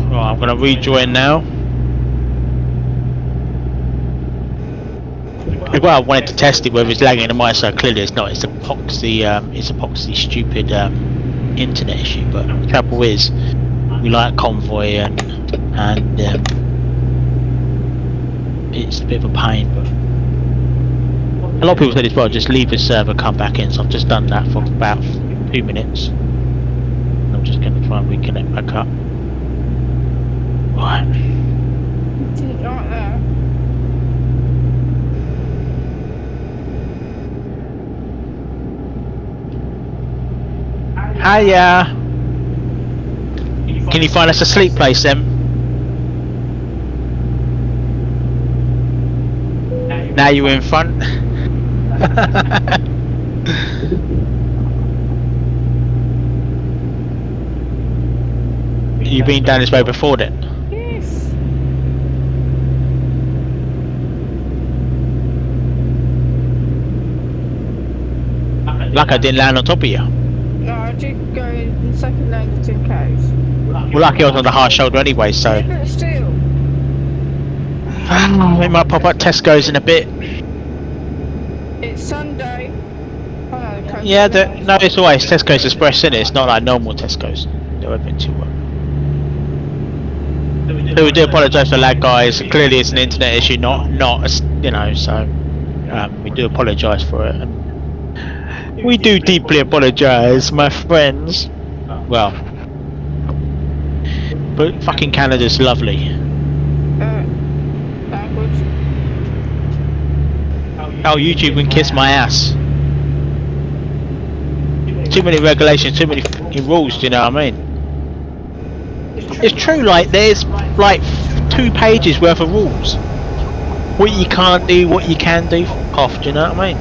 I'm gonna rejoin now. Well, I wanted to test it whether it's lagging on my side. Clearly, it's not. It's epoxy stupid internet issue. But the trouble is, we like convoy and it's a bit of a pain. But a lot of people said as well, just leave the server, come back in. So I've just done that for about 2 minutes. I'm just gonna try and reconnect back up. Right.
Didn't like that.
Hiya! Can you find us a sleep place then? Now you're in front. You've been down this way before then?
Yes.
Like I didn't land on top of you.
No, I did go in the second lane to 10 Ks.
Well, lucky I was on the hard shoulder anyway, so.
Yeah, but still.
We might pop up Tesco's in a bit.
It's Sunday. Oh no, the coast.
Yeah, no, it's always Tesco's Express, isn't it? It's not like normal Tesco's. They're open to work. So we do apologise for lag, guys. Clearly, it's an internet issue, not you know. So we do apologise for it. And we do deeply apologise, my friends. Well, but fucking Canada's lovely.
Language.
Oh, YouTube can kiss my ass. Too many regulations, too many fucking rules. Do you know what I mean? It's true. Like there's like 2 pages worth of rules. What you can't do, what you can do. Fuck off. Do you know what I mean?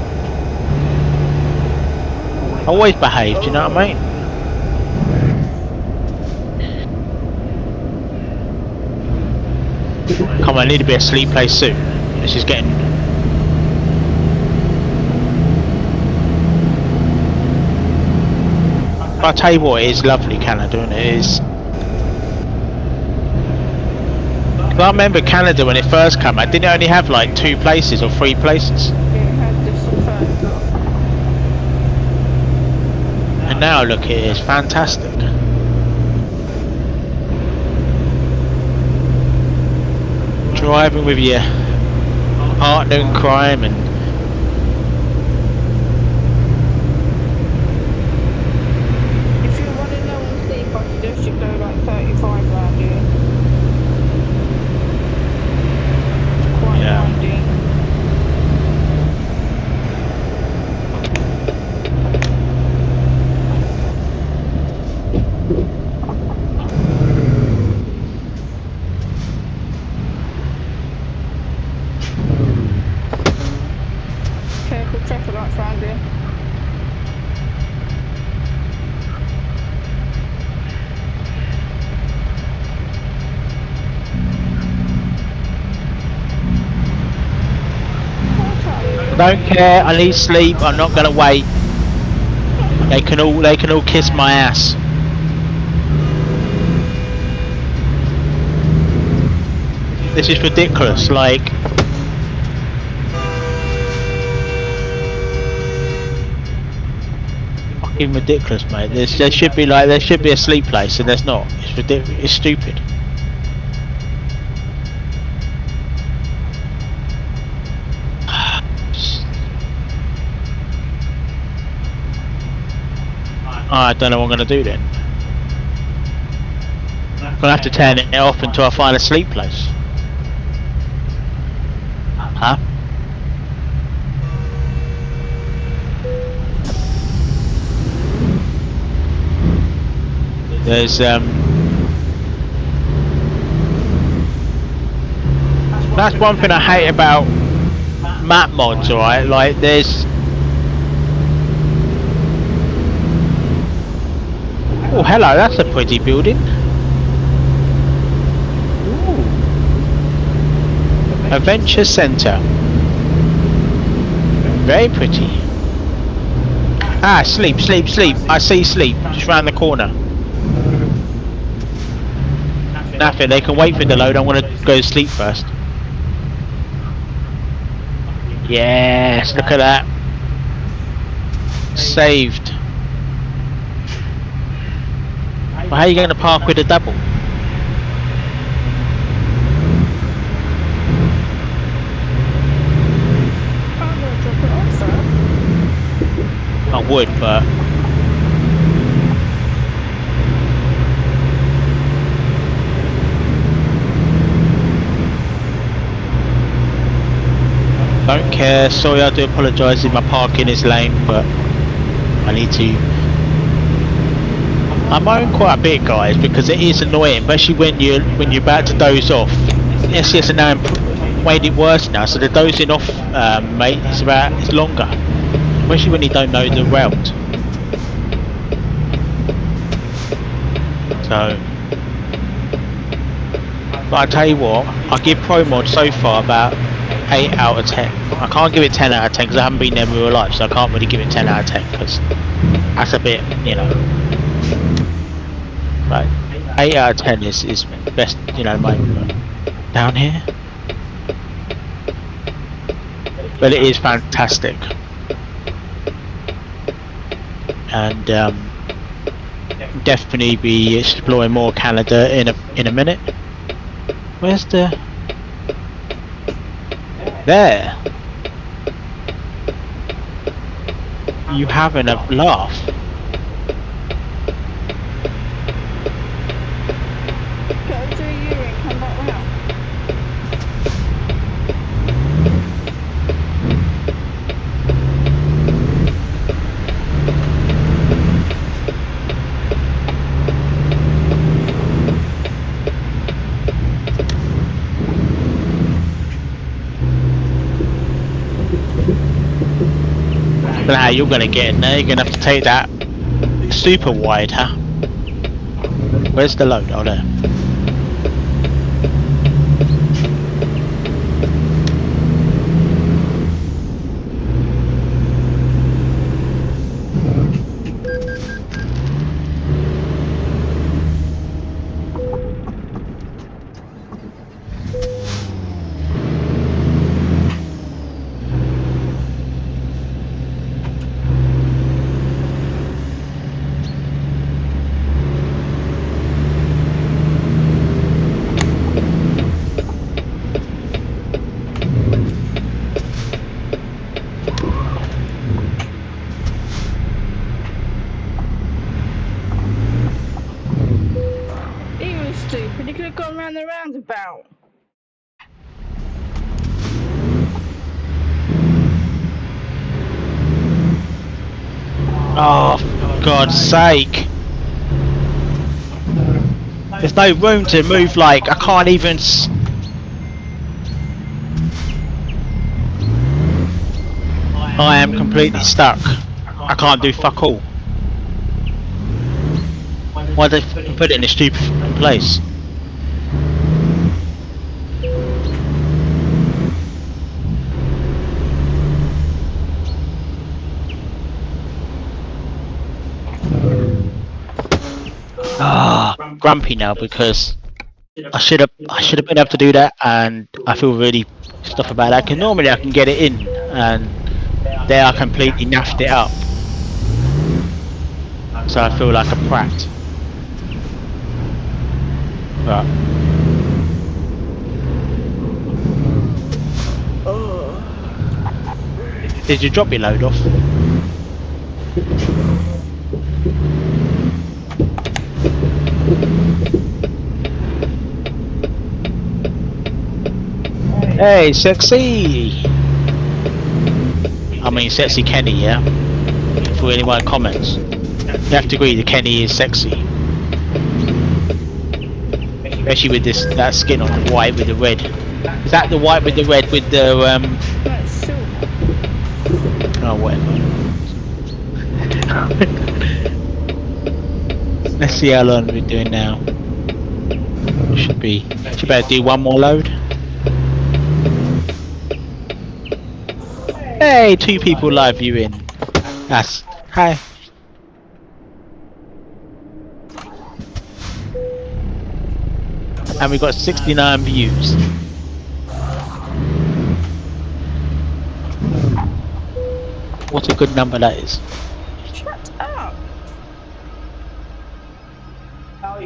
Always behave. Do you know what I mean? Come on, I need a bit of sleep place soon. This is getting. I'll tell you what, it is lovely, Canada, and it is. I remember Canada when it first came out, didn't it only have like 2 places or 3 places?
It had this first block.
And now look, it is fantastic. driving with your partner in crime and
If you're running low on sleep, I suggest you go like 35 round here. It's quite windy. Careful traffic lights round here.
I don't care. I need sleep. I'm not gonna wait. They can all kiss my ass. This is ridiculous. Like, fucking ridiculous, mate. There should be a sleep place, and there's not. It's ridiculous. It's stupid. I don't know what I'm gonna do then. I'm gonna have to turn it off until I find a sleep place. Huh? There's that's one thing I hate about map mods, alright? Like there's oh hello, that's a pretty building. Ooh. Adventure Centre. Very pretty. Ah, sleep. I see sleep. Just round the corner. Nothing, they can wait for the load. I want to go to sleep first. Yes, look at that. Saved. But how are you going to park with a double? I would, but don't care. Sorry, I do apologise if my parking is lame, but I need to. I moan quite a bit, guys, because it is annoying, especially when you're about to doze off. Yes, and now made it worse now. So the dozing off, mate, it's longer, especially when you don't know the route. So, but I tell you what, I give Pro Mod so far about 8 out of 10. I can't give it 10 out of 10 because I haven't been there in real life, so I can't really give it 10 out of 10 because that's a bit, you know. Like 8 out of 10 is best, you know, mate. Down here, but it is fantastic, and definitely be exploring more Canada in a minute. Where's the there? You having a laugh?
Go through you and come back round.
But how you're gonna get in there? You're gonna have to take that super wide, huh? Where's the load? Oh, there.
roundabout.
Oh, for God's sake! There's no room to move. Like I can't even. I am completely stuck. I can't do fuck all. Why they fucking put it in a stupid fucking place? Grumpy now because I should have been able to do that, and I feel really stuff about that. Because normally I can get it in, and there I completely naffed it up. So I feel like a prat. Right. Did you drop your load off? Hey, sexy! I mean, sexy Kenny, yeah? For anyone comments. You have to agree that Kenny is sexy. Especially with that skin on the white with the red. Is that the white with the red with the,
That's silver.
Oh, whatever. Let's see how long we're doing now. Should be able to do one more load. Hey, 2 people live viewing. That's hi. And we got 69 views. What a good number that is.
Shut up.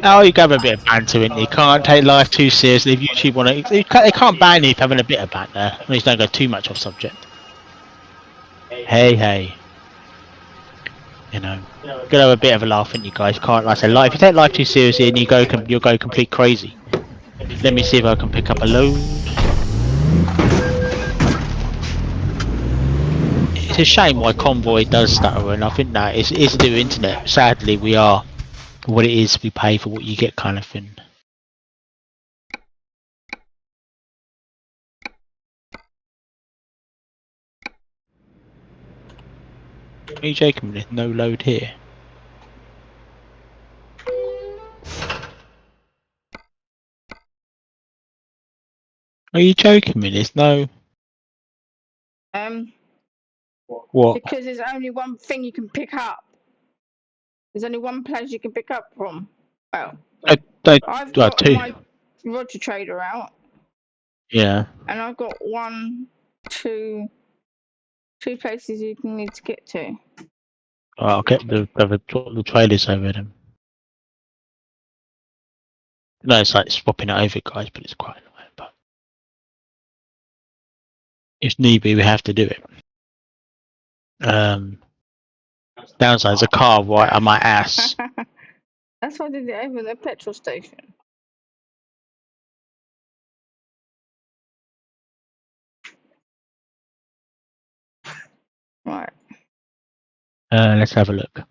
Oh, you can have a bit of banter in. You can't take life too seriously. If YouTube want to, they can't ban you for having a bit of banter. At least don't go too much off subject. Hey. You know, gotta have a bit of a laugh, and you guys can't. Like I say, if you take life too seriously, and you'll go complete crazy. Let me see if I can pick up a load. It's a shame why Convoy does stutter, and I think that is to do with internet. Sadly, we are what it is. We pay for what you get, kind of thing. Are you joking? There's no load here. Are you joking me? There's no. What?
Because there's only one thing you can pick up. There's only one place you can pick up from. Well, I've got
2.
my Roger Trader out.
Yeah.
And I've got 2 places you can need to get to.
Oh, I'll get the trailers over them. No, it's like swapping it over, guys, but it's quite annoying. But if need be, we have to do it. Downside is a car right on my ass.
That's why I did it over the petrol station. Right.
Let's have a look.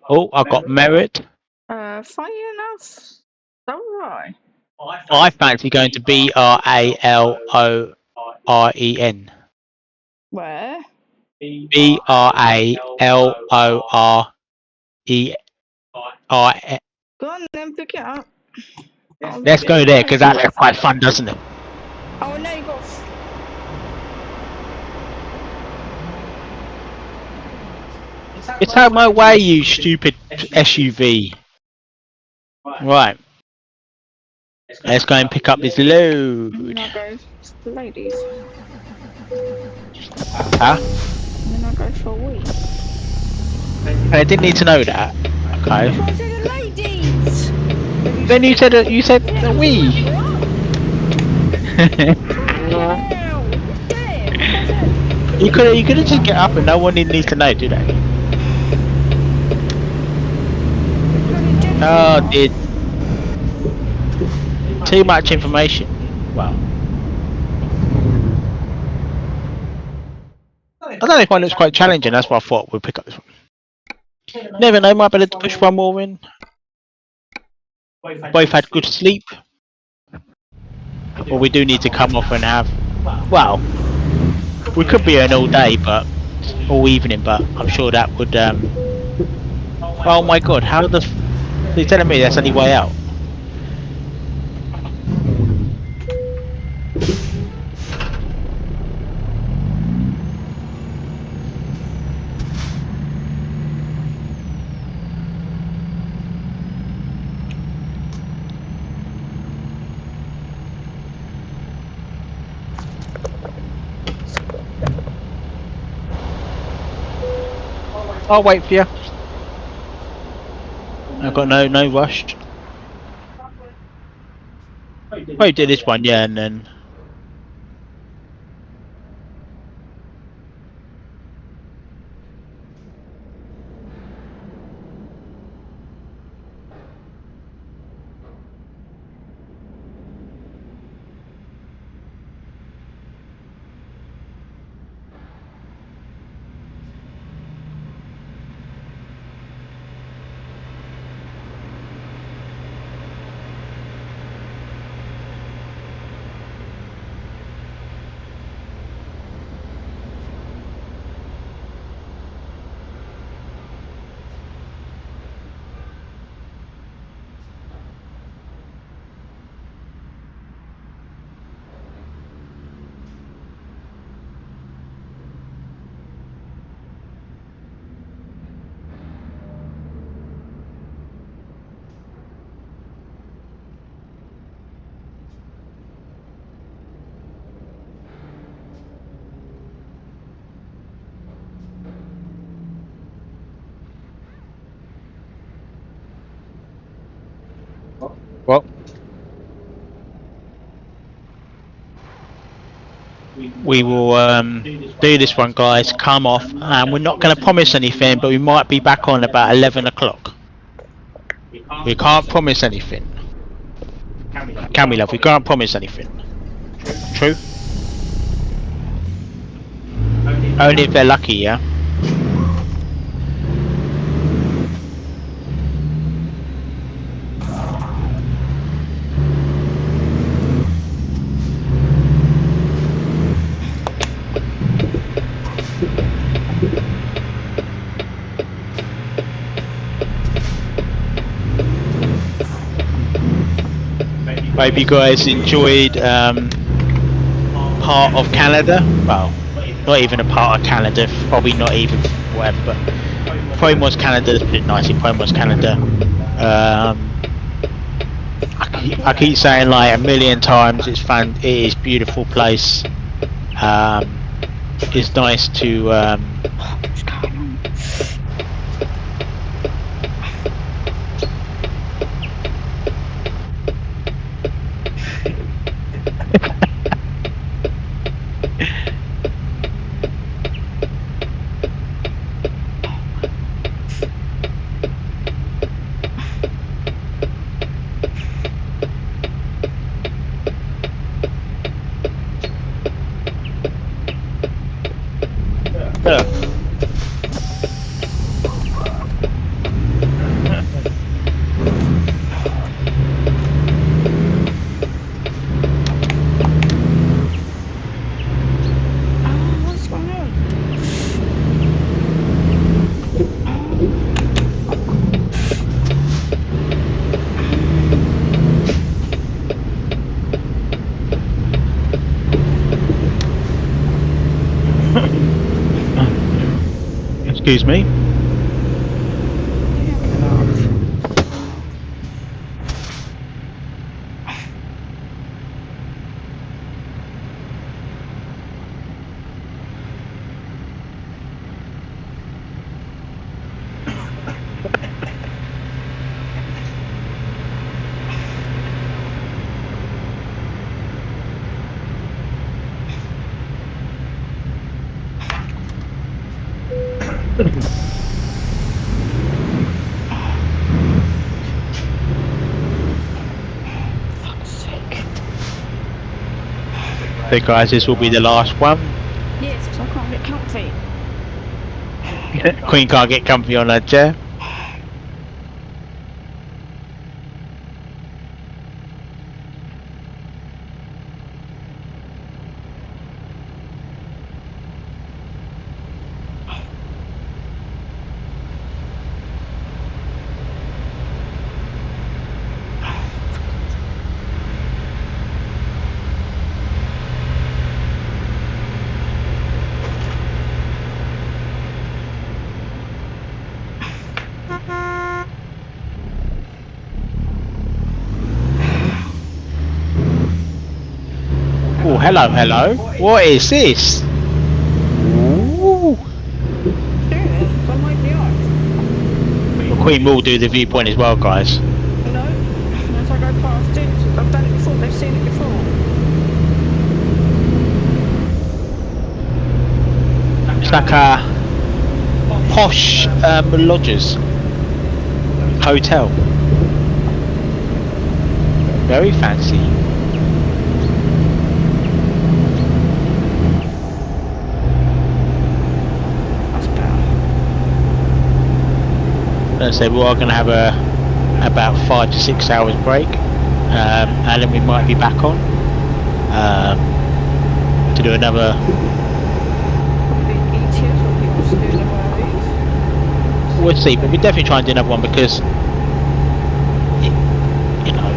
Oh, I got merit.
Funny enough, alright.
I fancy going to BRALOREN.
Where?
BRALOREN.
Go on then, pick it up.
Let's go there because that looks quite fun, doesn't it?
Oh, no, you got.
It's out my way, you stupid SUV. Right. Let's go and pick up this load.
And then I'll go to the ladies.
Huh?
And then I'll go for a wee.
I didn't need to know that. Okay.
Go to the ladies!
Then you said a wee. You could have just get up and no one needs to know, do they? Oh, did. Too much information. Well, I don't know if one looks quite challenging. That's why I thought we'd pick up this one. Never know. Might be able to push one more in. Both had good sleep. But we do need to come off and have. Well, we could be in all day, but all evening. But I'm sure that would. Oh my God! How the? You're telling me that's the only way out? I'll wait for you. I've got no rush. Probably do this one, yeah, and then. Well, we will do this one, guys. Come off, and we're not going to promise anything, but we might be back on about 11 o'clock. We can't promise anything. Can we, love? We can't promise anything. True? Only if they're lucky, yeah? Hope you guys enjoyed part of Canada. Well, not even a part of Canada, probably not even whatever, but Poemo's Canada is pretty nice. Poemo's Canada. I keep saying like a million times, it's fun. It is a beautiful place. It's nice to.
What's going on?
Excuse me. So guys, this will be the last one.
Yes, because I can't get comfy.
Queen can't get comfy on her chair. Oh, hello, hello. What is this? Ooh.
Serious? I might be on.
The Queen will do the viewpoint as well, guys.
No, unless I go past it. I've done it before, they've seen it before.
It's like a posh lodgers hotel. Very fancy.
That's better.
Let's say we are going to have about 5 to 6 hours break, and then we might be back on to do another.
Probably easier for people to do another one of these.
We'll see, but we definitely try and do another one because, you know,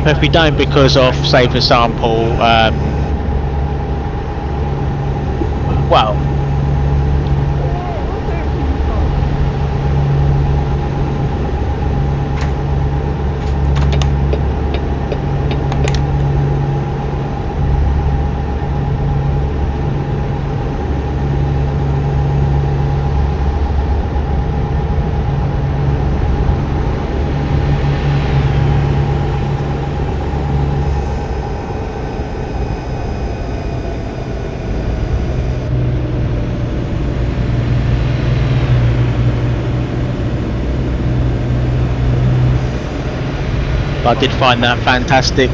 if we don't because of, say for example, well, I did find that fantastic.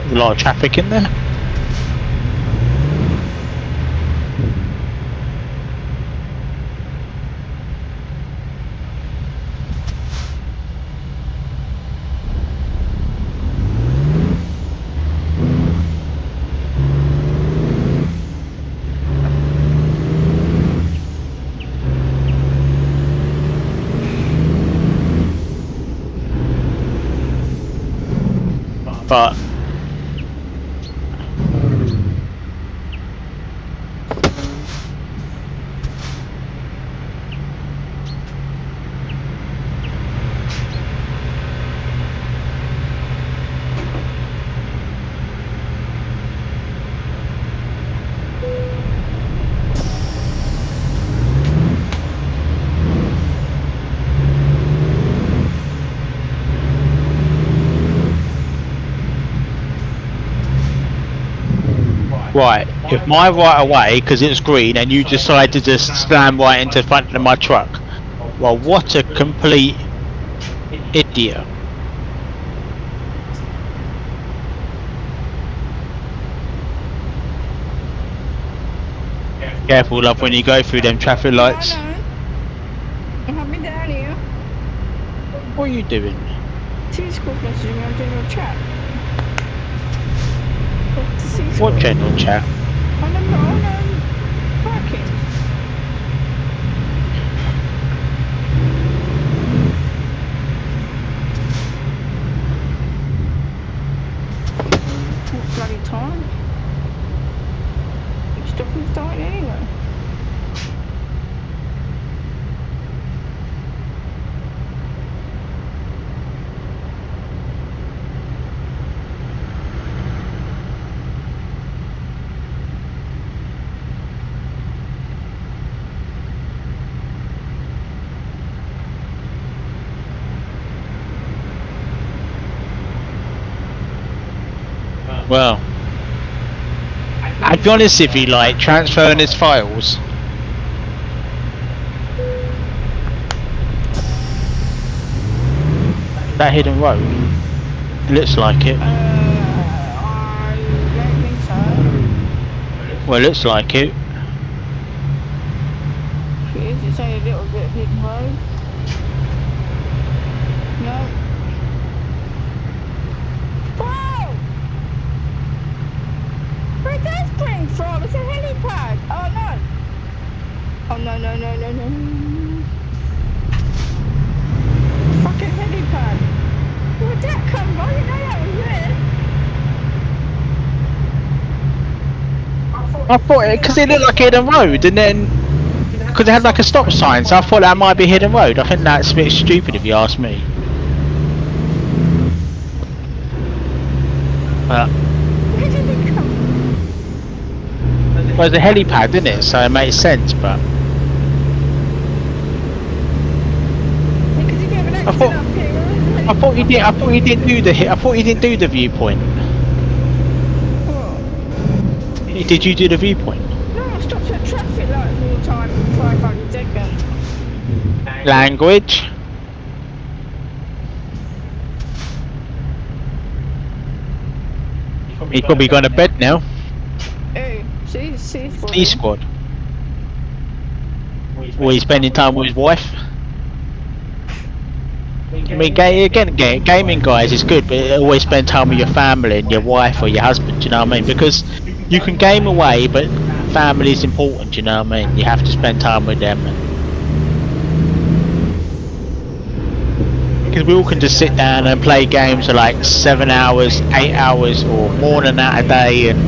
A lot of traffic in there. But right, if my right away, because it's green, and you decide to just slam right into front of my truck, well, what a complete idiot. Careful, love, when you go through them traffic lights.
No, no. You have me down here.
What are you doing?
T-Squad messaging me on general chat.
What general chat?
On parking. What bloody time? either.
Well, I'd be honest with you, like transferring his files. That hidden road. It looks like it.
I don't think so.
Well, it looks like it.
It is, it's only a little bit of hidden road. No. Whoa! Where'd that spring from? It's a helipad. Oh no. Oh no, no, no, no, no, no. Fucking helipad. Where'd that come from? I didn't know that was there.
I thought it because it looked like a hidden road, and then because it had like a stop sign, so I thought that might be a hidden road. I think that's a bit stupid if you ask me. But
Where did it come?
well, it's a helipad, isn't it? So it makes sense. But
Because you gave an
I
exit
thought
up here.
I thought you did. I thought you didn't do the. I thought you didn't do the viewpoint.
What?
Did you do the viewpoint?
No, I stopped at traffic lights all the time for 500 seconds.
Language. He's probably gone to bed now.
Oh, see
C squad. Well, he's spending time with his wife. I mean, gaming guys is good, but always spend time with your family and your wife or your husband. You know what I mean? Because you can game away, but family is important. You know what I mean? You have to spend time with them. Because we all can just sit down and play games for like 7 hours, 8 hours, or more than that a day, and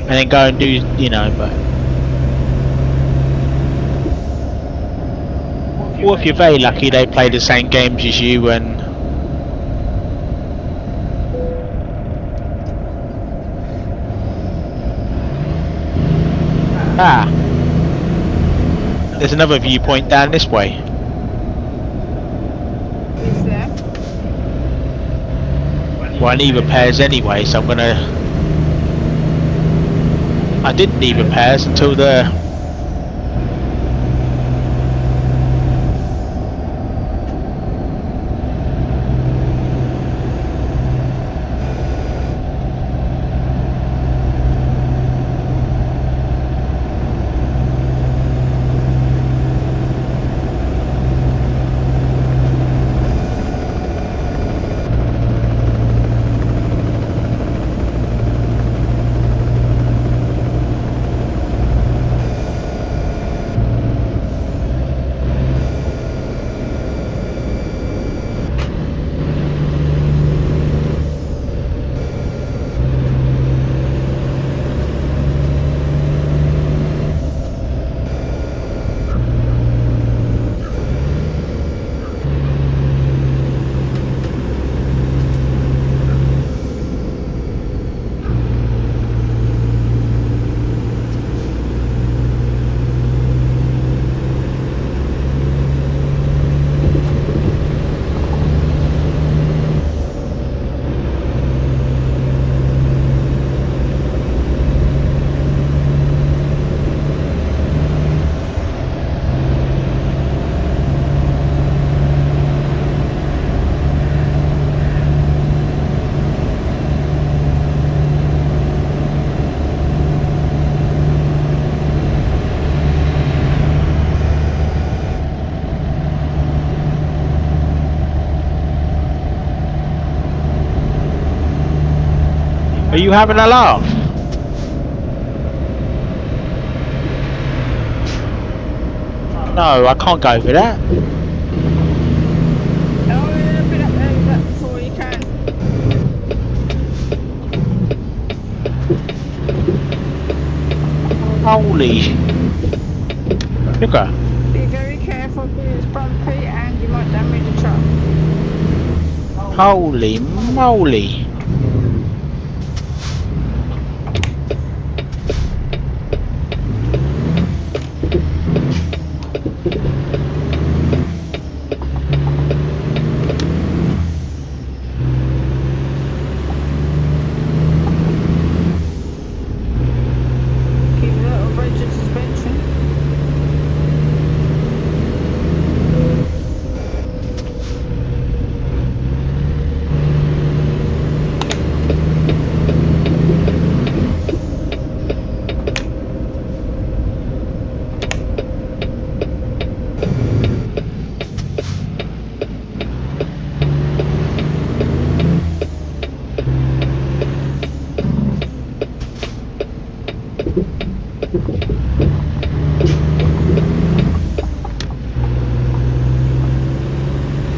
then go and do, you know. But or if you're very lucky, they play the same games as you, and there's another viewpoint down this way.
Is there?
Well, I need repairs anyway, so I'm gonna. I didn't need repairs until the. Are you having a laugh? No, I can't go for that.
Oh, yeah, I've been up there with that before, you can.
Holy moly! Look at her.
Be very careful because it's bumpy and you might damage the truck.
Holy moly!
Keep a little rigid suspension.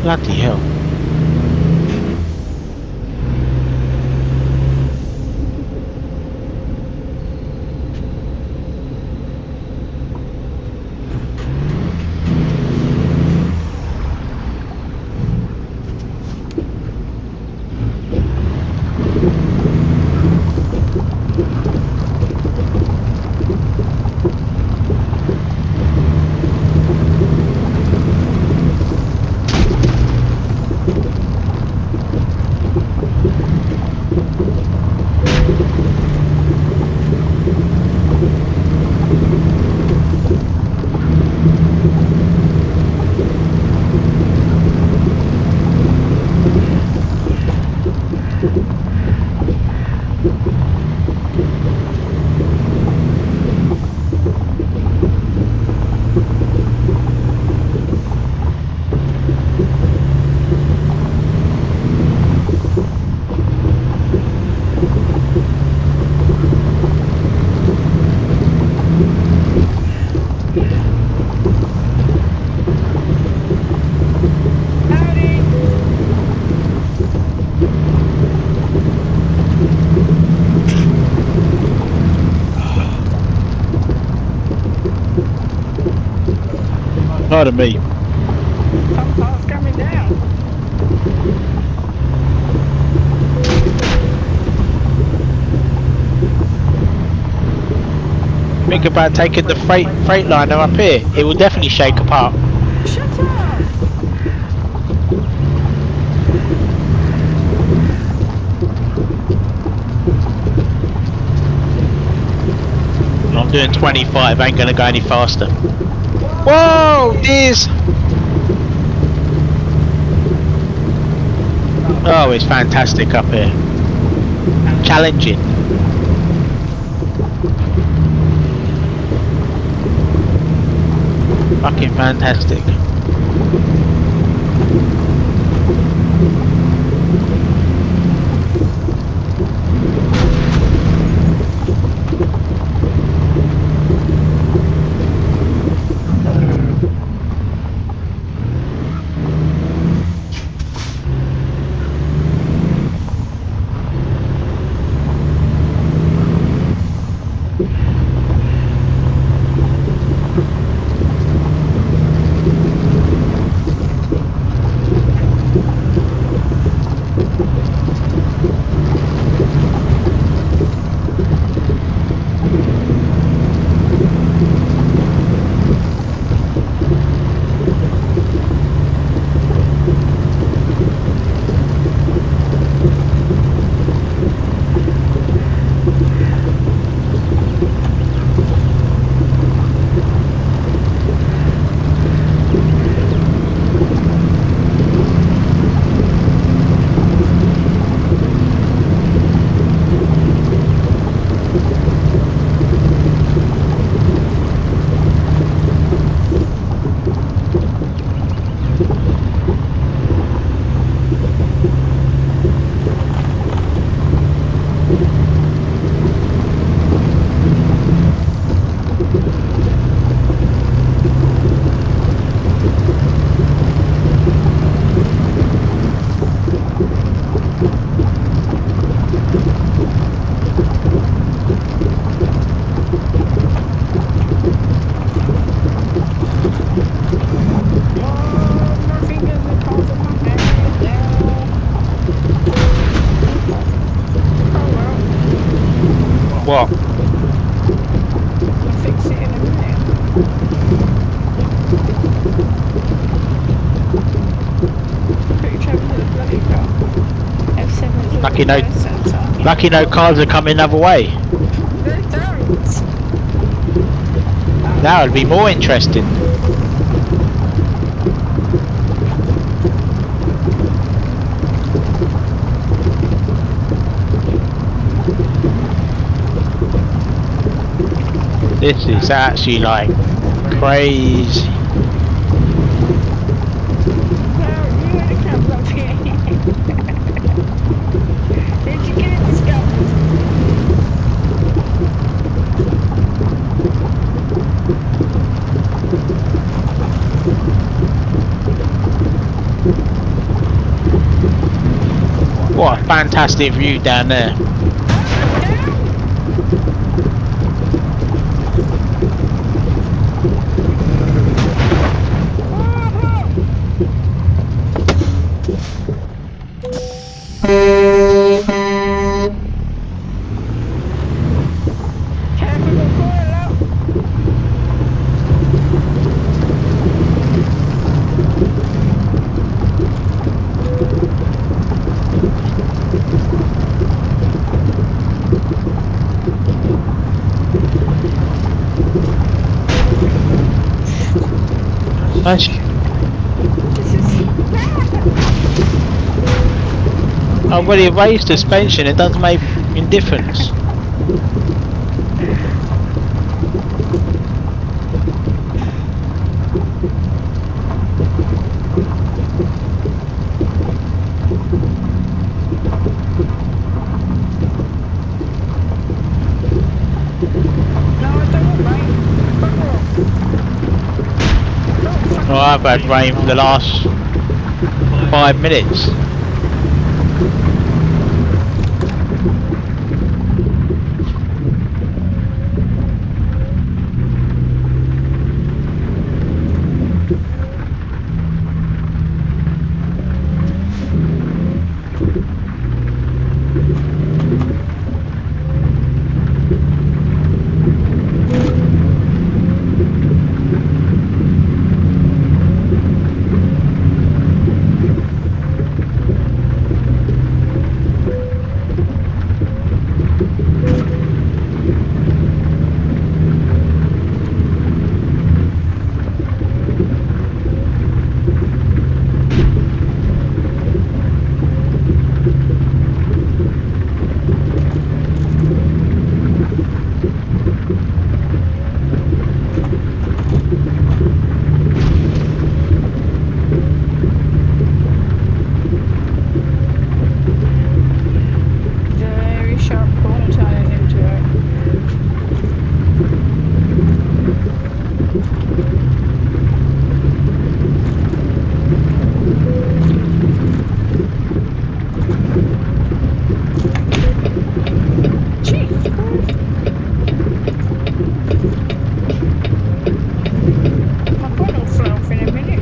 Bloody hell!
Howdy!
Pardon me.
Some parts coming down.
Think about taking the freight liner up here. It will definitely shake apart.
Shut up!
I'm doing 25. Ain't gonna go any faster. Whoa! This. Oh, it's fantastic up here. Challenging. Fucking fantastic. What?
I'll fix it in a minute. Pretty clever little bloody car. F7's a
Lucky
little
no,
person, aren't you?
lucky no cars are coming the other way.
They don't.
That would be more interesting. This is actually like crazy.
Well, you had a couple of here. Did you get it discovered?
What a fantastic view down there.
Careful the coil up.
Actually,
This is
I've already raised suspension, it doesn't make a difference.
no, I don't want rain. Bugger off. Don't fucking
Oh, I've had rain for the last 5 minutes.
very sharp corner turning into it. Jesus Christ. My phone will fly off in a minute.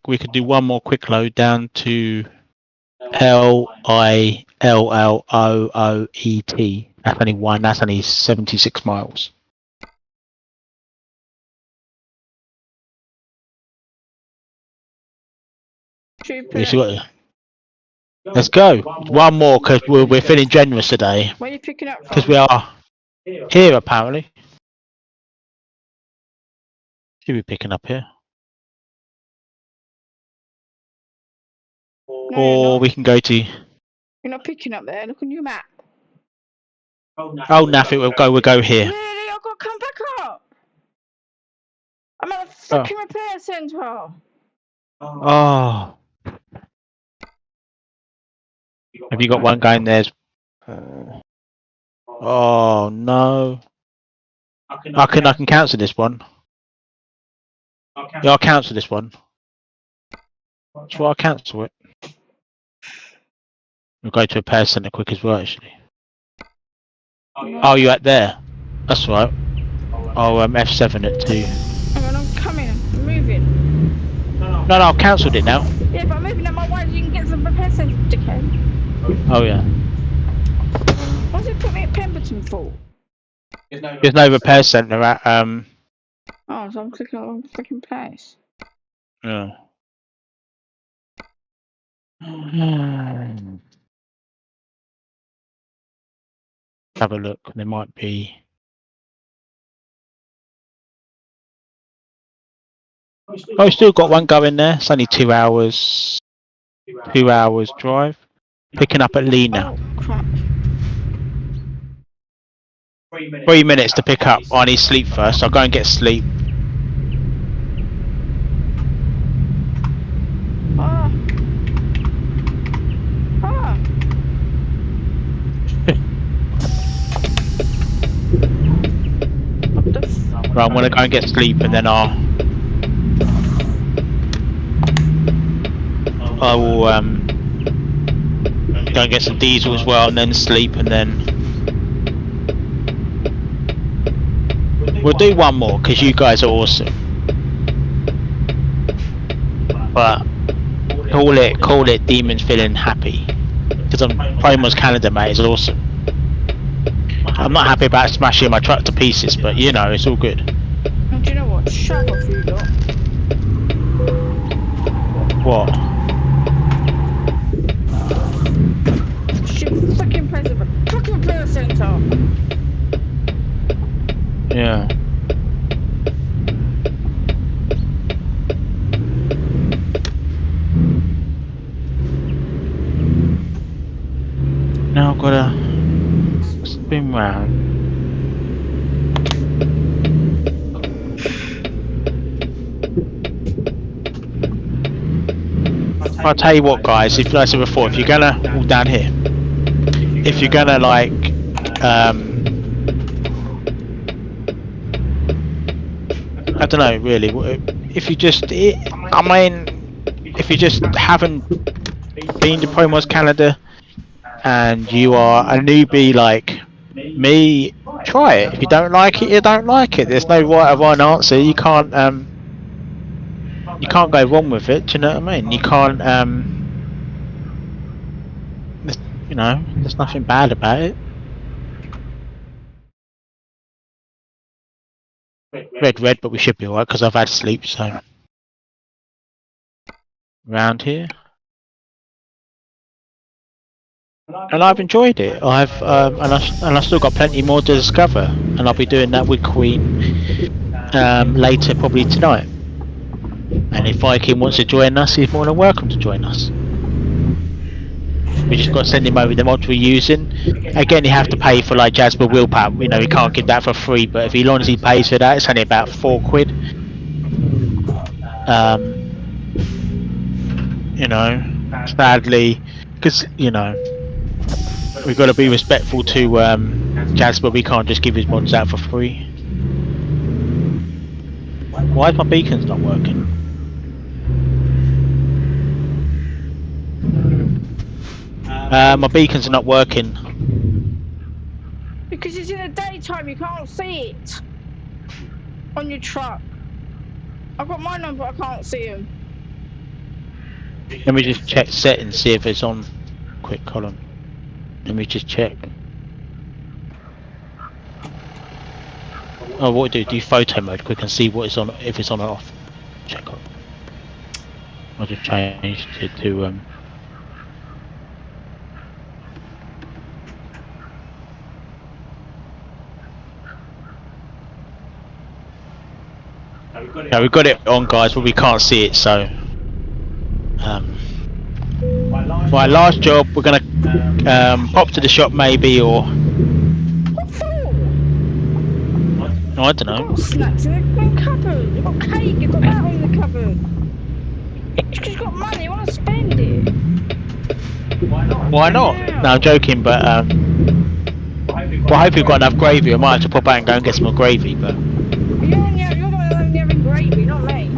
We could do one more quick load down to LI Lloot. That's only one. That's only 76 miles. You see what? Let's go. One more because we're feeling generous today.
Where are you picking up from?
Because we are here apparently. Should be picking up here.
No,
Or we can go to.
you're not picking up there. Look on your map.
Oh, nothing. We'll go here.
Really? I've got to come back up. I'm at a freaking repair centre.
Oh. Have you got one going there? Oh no. I can cancel this one. Yeah, I'll cancel this one. That's why I'll cancel it. We'll go to a repair centre quick as well, actually. Oh, you're at there. That's right. Oh, F7 at 2.
Hang on, I'm coming. I'm moving.
No, I've cancelled it now.
Yeah, but I'm moving out my way so you can get some repair centre, dickhead.
Oh yeah.
Why's it put me at Pemberton for?
There's no repair centre at
Oh, so I'm clicking on the wrong freaking place.
Yeah. Have a look. There might be. Oh, still got one going there. It's only 2 hours. 2 hours drive. Picking up at Lena.
Oh, crap.
3 minutes to pick up. Oh, I need sleep first. I'll go and get sleep.
Ah. Ah. What the f...
Right, I'm gonna go and get sleep and then I will go and get some diesel as well and then sleep and then we'll do one more because you guys are awesome. But call it Demons Feeling Happy because I'm Primo's Canada, mate. It's awesome. I'm not happy about smashing my truck to pieces, but you know it's all good.
And do you know what? Shut off, you lot.
What?
Shit, fucking place of a fucking repair centre.
Yeah. Now I've gotta spin round. I'll tell you what, guys. If like I said before, if you're gonna all down here, if you're gonna like, I don't know really. If you just, I mean, if you just haven't been to Promos Canada and you are a newbie like me, try it. If you don't like it, you don't like it. There's no right or wrong answer. You can't go wrong with it. Do you know what I mean? You can't you know, there's nothing bad about it. Red, but we should be alright because I've had sleep. So around here. And I've enjoyed it. I've and I still got plenty more to discover, and I'll be doing that with Queen later, probably tonight. And if Viking wants to join us, he's more than welcome to join us. We just got to send him over the mods we're using. Again, you have to pay for like Jasper Willpower. You know, he can't give that for free, but if he long as he pays for that, it's only about £4. You know, sadly, because you know. We've got to be respectful to Jasper. We can't just give his mods out for free. Why is my beacons not working? My beacons are not working.
Because it's in the daytime, you can't see it on your truck. I've got mine on, but I can't see them.
Let me just check settings, see if it's on. Quick column. Let me just check. Oh, what do photo mode quick and see what is on, if it's on or off. Check on. I'll just change it to Now we've got it on, guys, but we can't see it. So, my last job, we're gonna pop to the shop maybe, or
What for?
no, I don't know.
Got snacks in the cupboard. You've got cake, you've got that in the cupboard. Because you've got money, you want to spend it.
Why not? No, I'm joking, but I hope you've got enough gravy. I might have to pop out and go and get some more gravy, but.
You're the one having gravy, not me.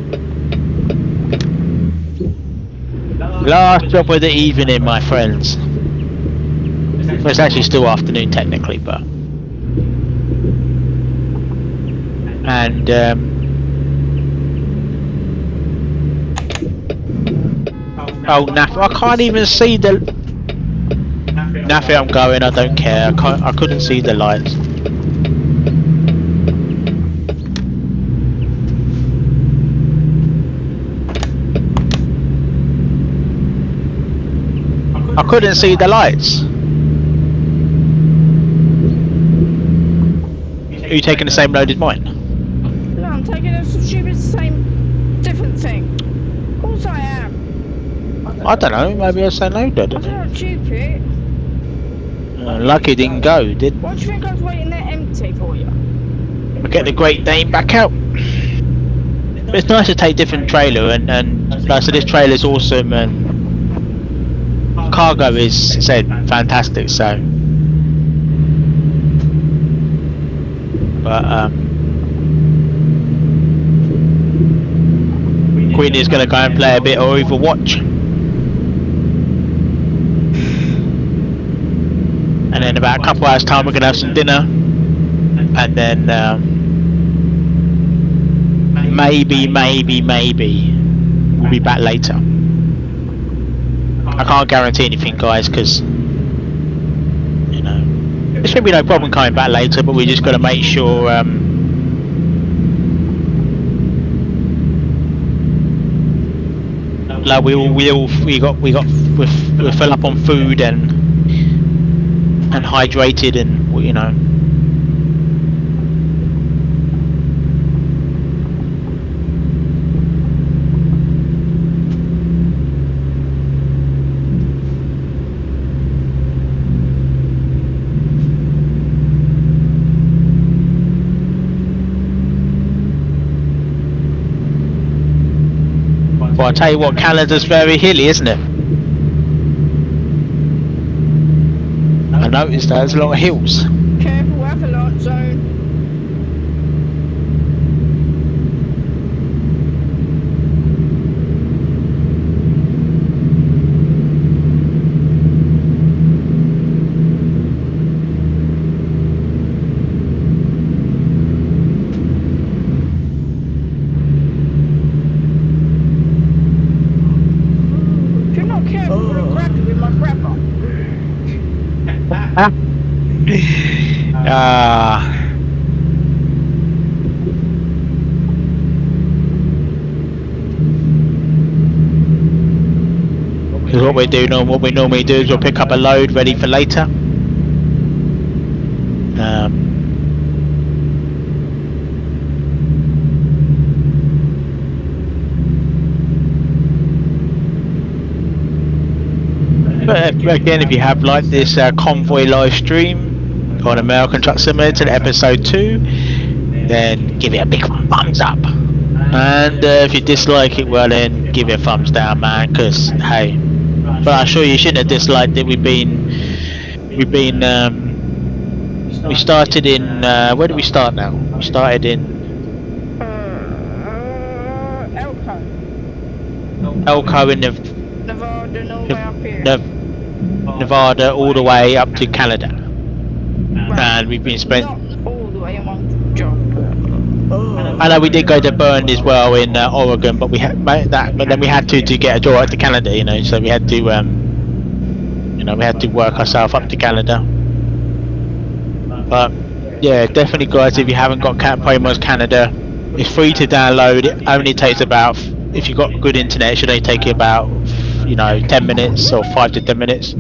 Last job of the evening, my friends. Well, it's actually still afternoon technically, but. And oh, Naff, I can't even see the. Naffy, I'm going. I don't care. I couldn't see the lights. I couldn't see the lights. Are you taking the same load as mine?
No, I'm taking a stupid different thing. Of course I am.
I don't know. Maybe I say no, don't
I'm not stupid.
Lucky didn't go, did?
What do you think I was waiting there empty for you?
We get the Great Dane back out. It's nice to take different trailer, and like I said, this trailer's awesome, and cargo is said fantastic. So, but Queenie's gonna go and play a bit of Overwatch, and then about a couple hours time we're gonna have some dinner, and then maybe we'll be back later. I can't guarantee anything, guys, because you know there should be no problem coming back later, but we just got to make sure like we're full up on food and hydrated, and you know. Well, I tell you what, Canada's very hilly, isn't it? I noticed there's a lot of hills.
Careful, avalanche zone.
Because what we normally do is we'll pick up a load ready for later. But again, if you have liked this convoy live stream on American Truck Simulator episode 2, then give it a big thumbs up. And if you dislike it, well then give it a thumbs down, man. Because hey, but I'm sure you shouldn't have disliked it. We started in where do we start now? We started in Elko in
Nevada, all the way up here.
Nevada all the way up to Canada, and we've been spent.
Not all the way in one job.
I know we did go to Bern as well in Oregon, but we had that. But then we had to get a job out to Canada, you know. So we had to You know, we had to work ourselves up to Canada. But yeah, definitely, guys, if you haven't got Pokemon Canada, it's free to download. It only takes about, if you've got good internet, it should only take you about, 10 minutes or 5 to 10 minutes.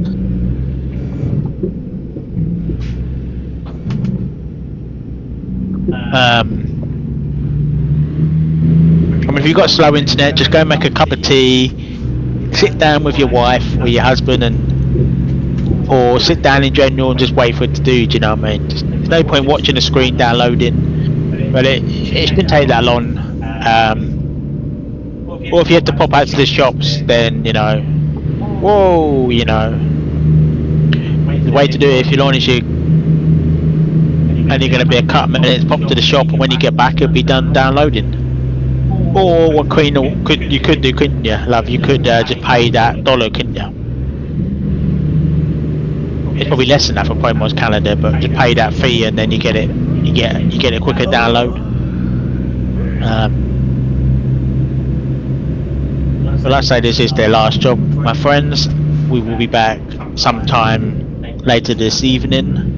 I mean, if you've got slow internet, just go make a cup of tea, sit down with your wife or your husband, or sit down in general and just wait for it to do. Do you know what I mean? There's no point watching the screen downloading, but it shouldn't take that long. Or if you have to pop out to the shops, then whoa, the way to do it, if you're honest, you only going to be a couple of minutes, pop to the shop, and when you get back, it'll be done downloading. Or what you could do, couldn't you, love? You could just pay that $1, couldn't you? It's probably less than that for Pokemon's Canada, but just pay that fee and then you get it. You get a quicker download. Well, I say this is their last job, my friends. We will be back sometime later this evening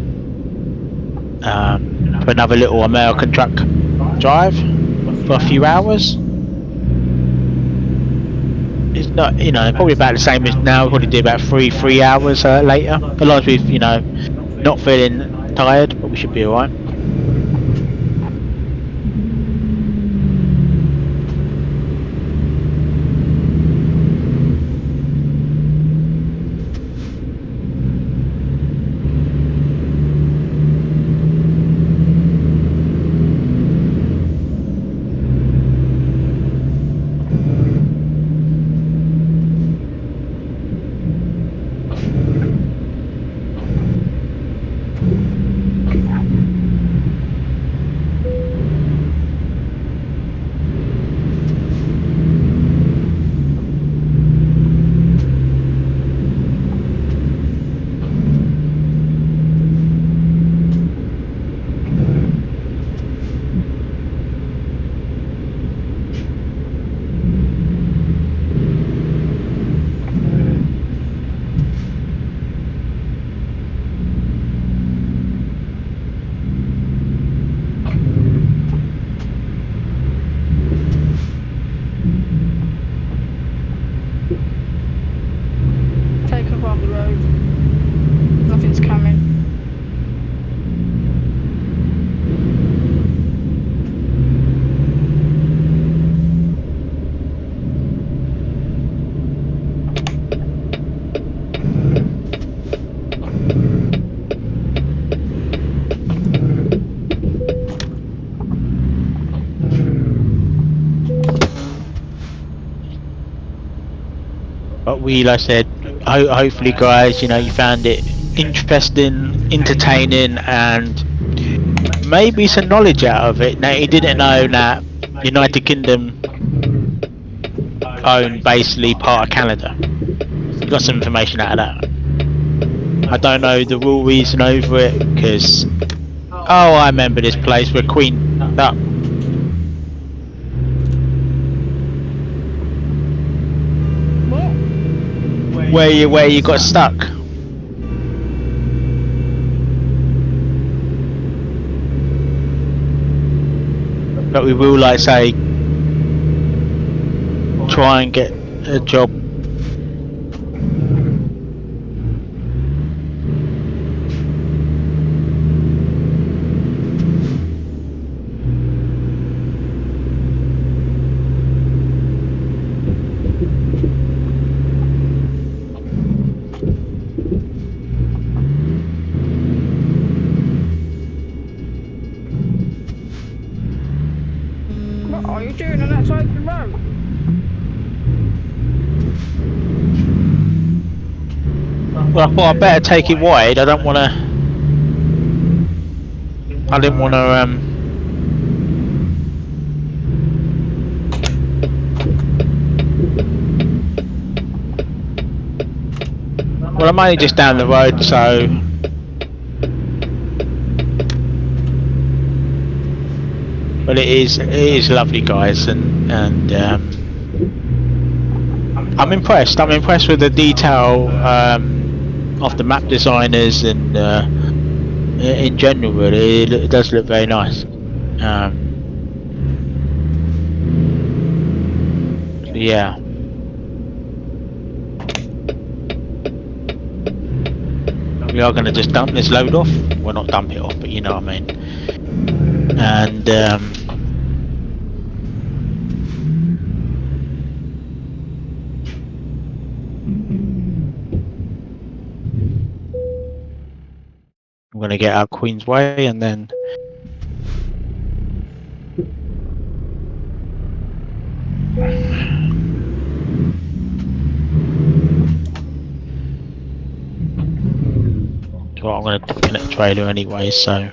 for another little American truck drive for a few hours. It's not, probably about the same as now. We'll probably do about 3 hours later. As long as we've, not feeling tired, but we should be alright. But like I said, hopefully, guys, you found it interesting, entertaining, and maybe some knowledge out of it. Now, you didn't know that United Kingdom owned basically part of Canada. You got some information out of that. I don't know the real reason over it, because I remember this place where Queen up. Where you got stuck. But we will, like say, try and get a job.
What are you doing on that side of the road?
Well, I thought I'd better take it wide. I didn't want to. Well, I'm only just down the road, so. But it is lovely, guys, and I'm impressed. I'm impressed with the detail of the map designers and in general, really, it does look very nice. So yeah. We are going to just dump this load off. Well, not dump it off, but you know what I mean. And I'm going to get out Queen's Way, and then so I'm going to connect the trailer anyway. So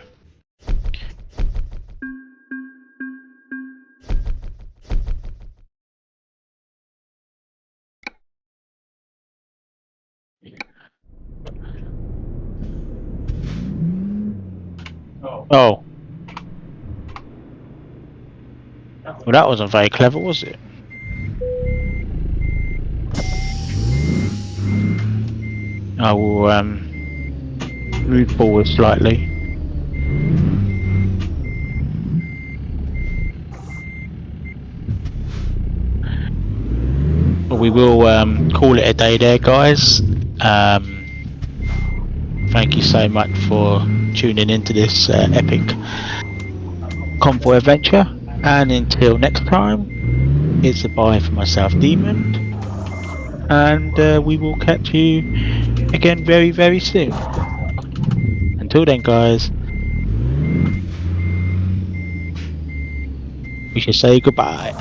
oh, well, that wasn't very clever, was it? I will move forward slightly. But we will call it a day there, guys. Thank you so much for tuning into this epic convoy adventure. And until next time, it's a bye for myself, Demon. And we will catch you again very, very soon. Until then, guys, we should say goodbye.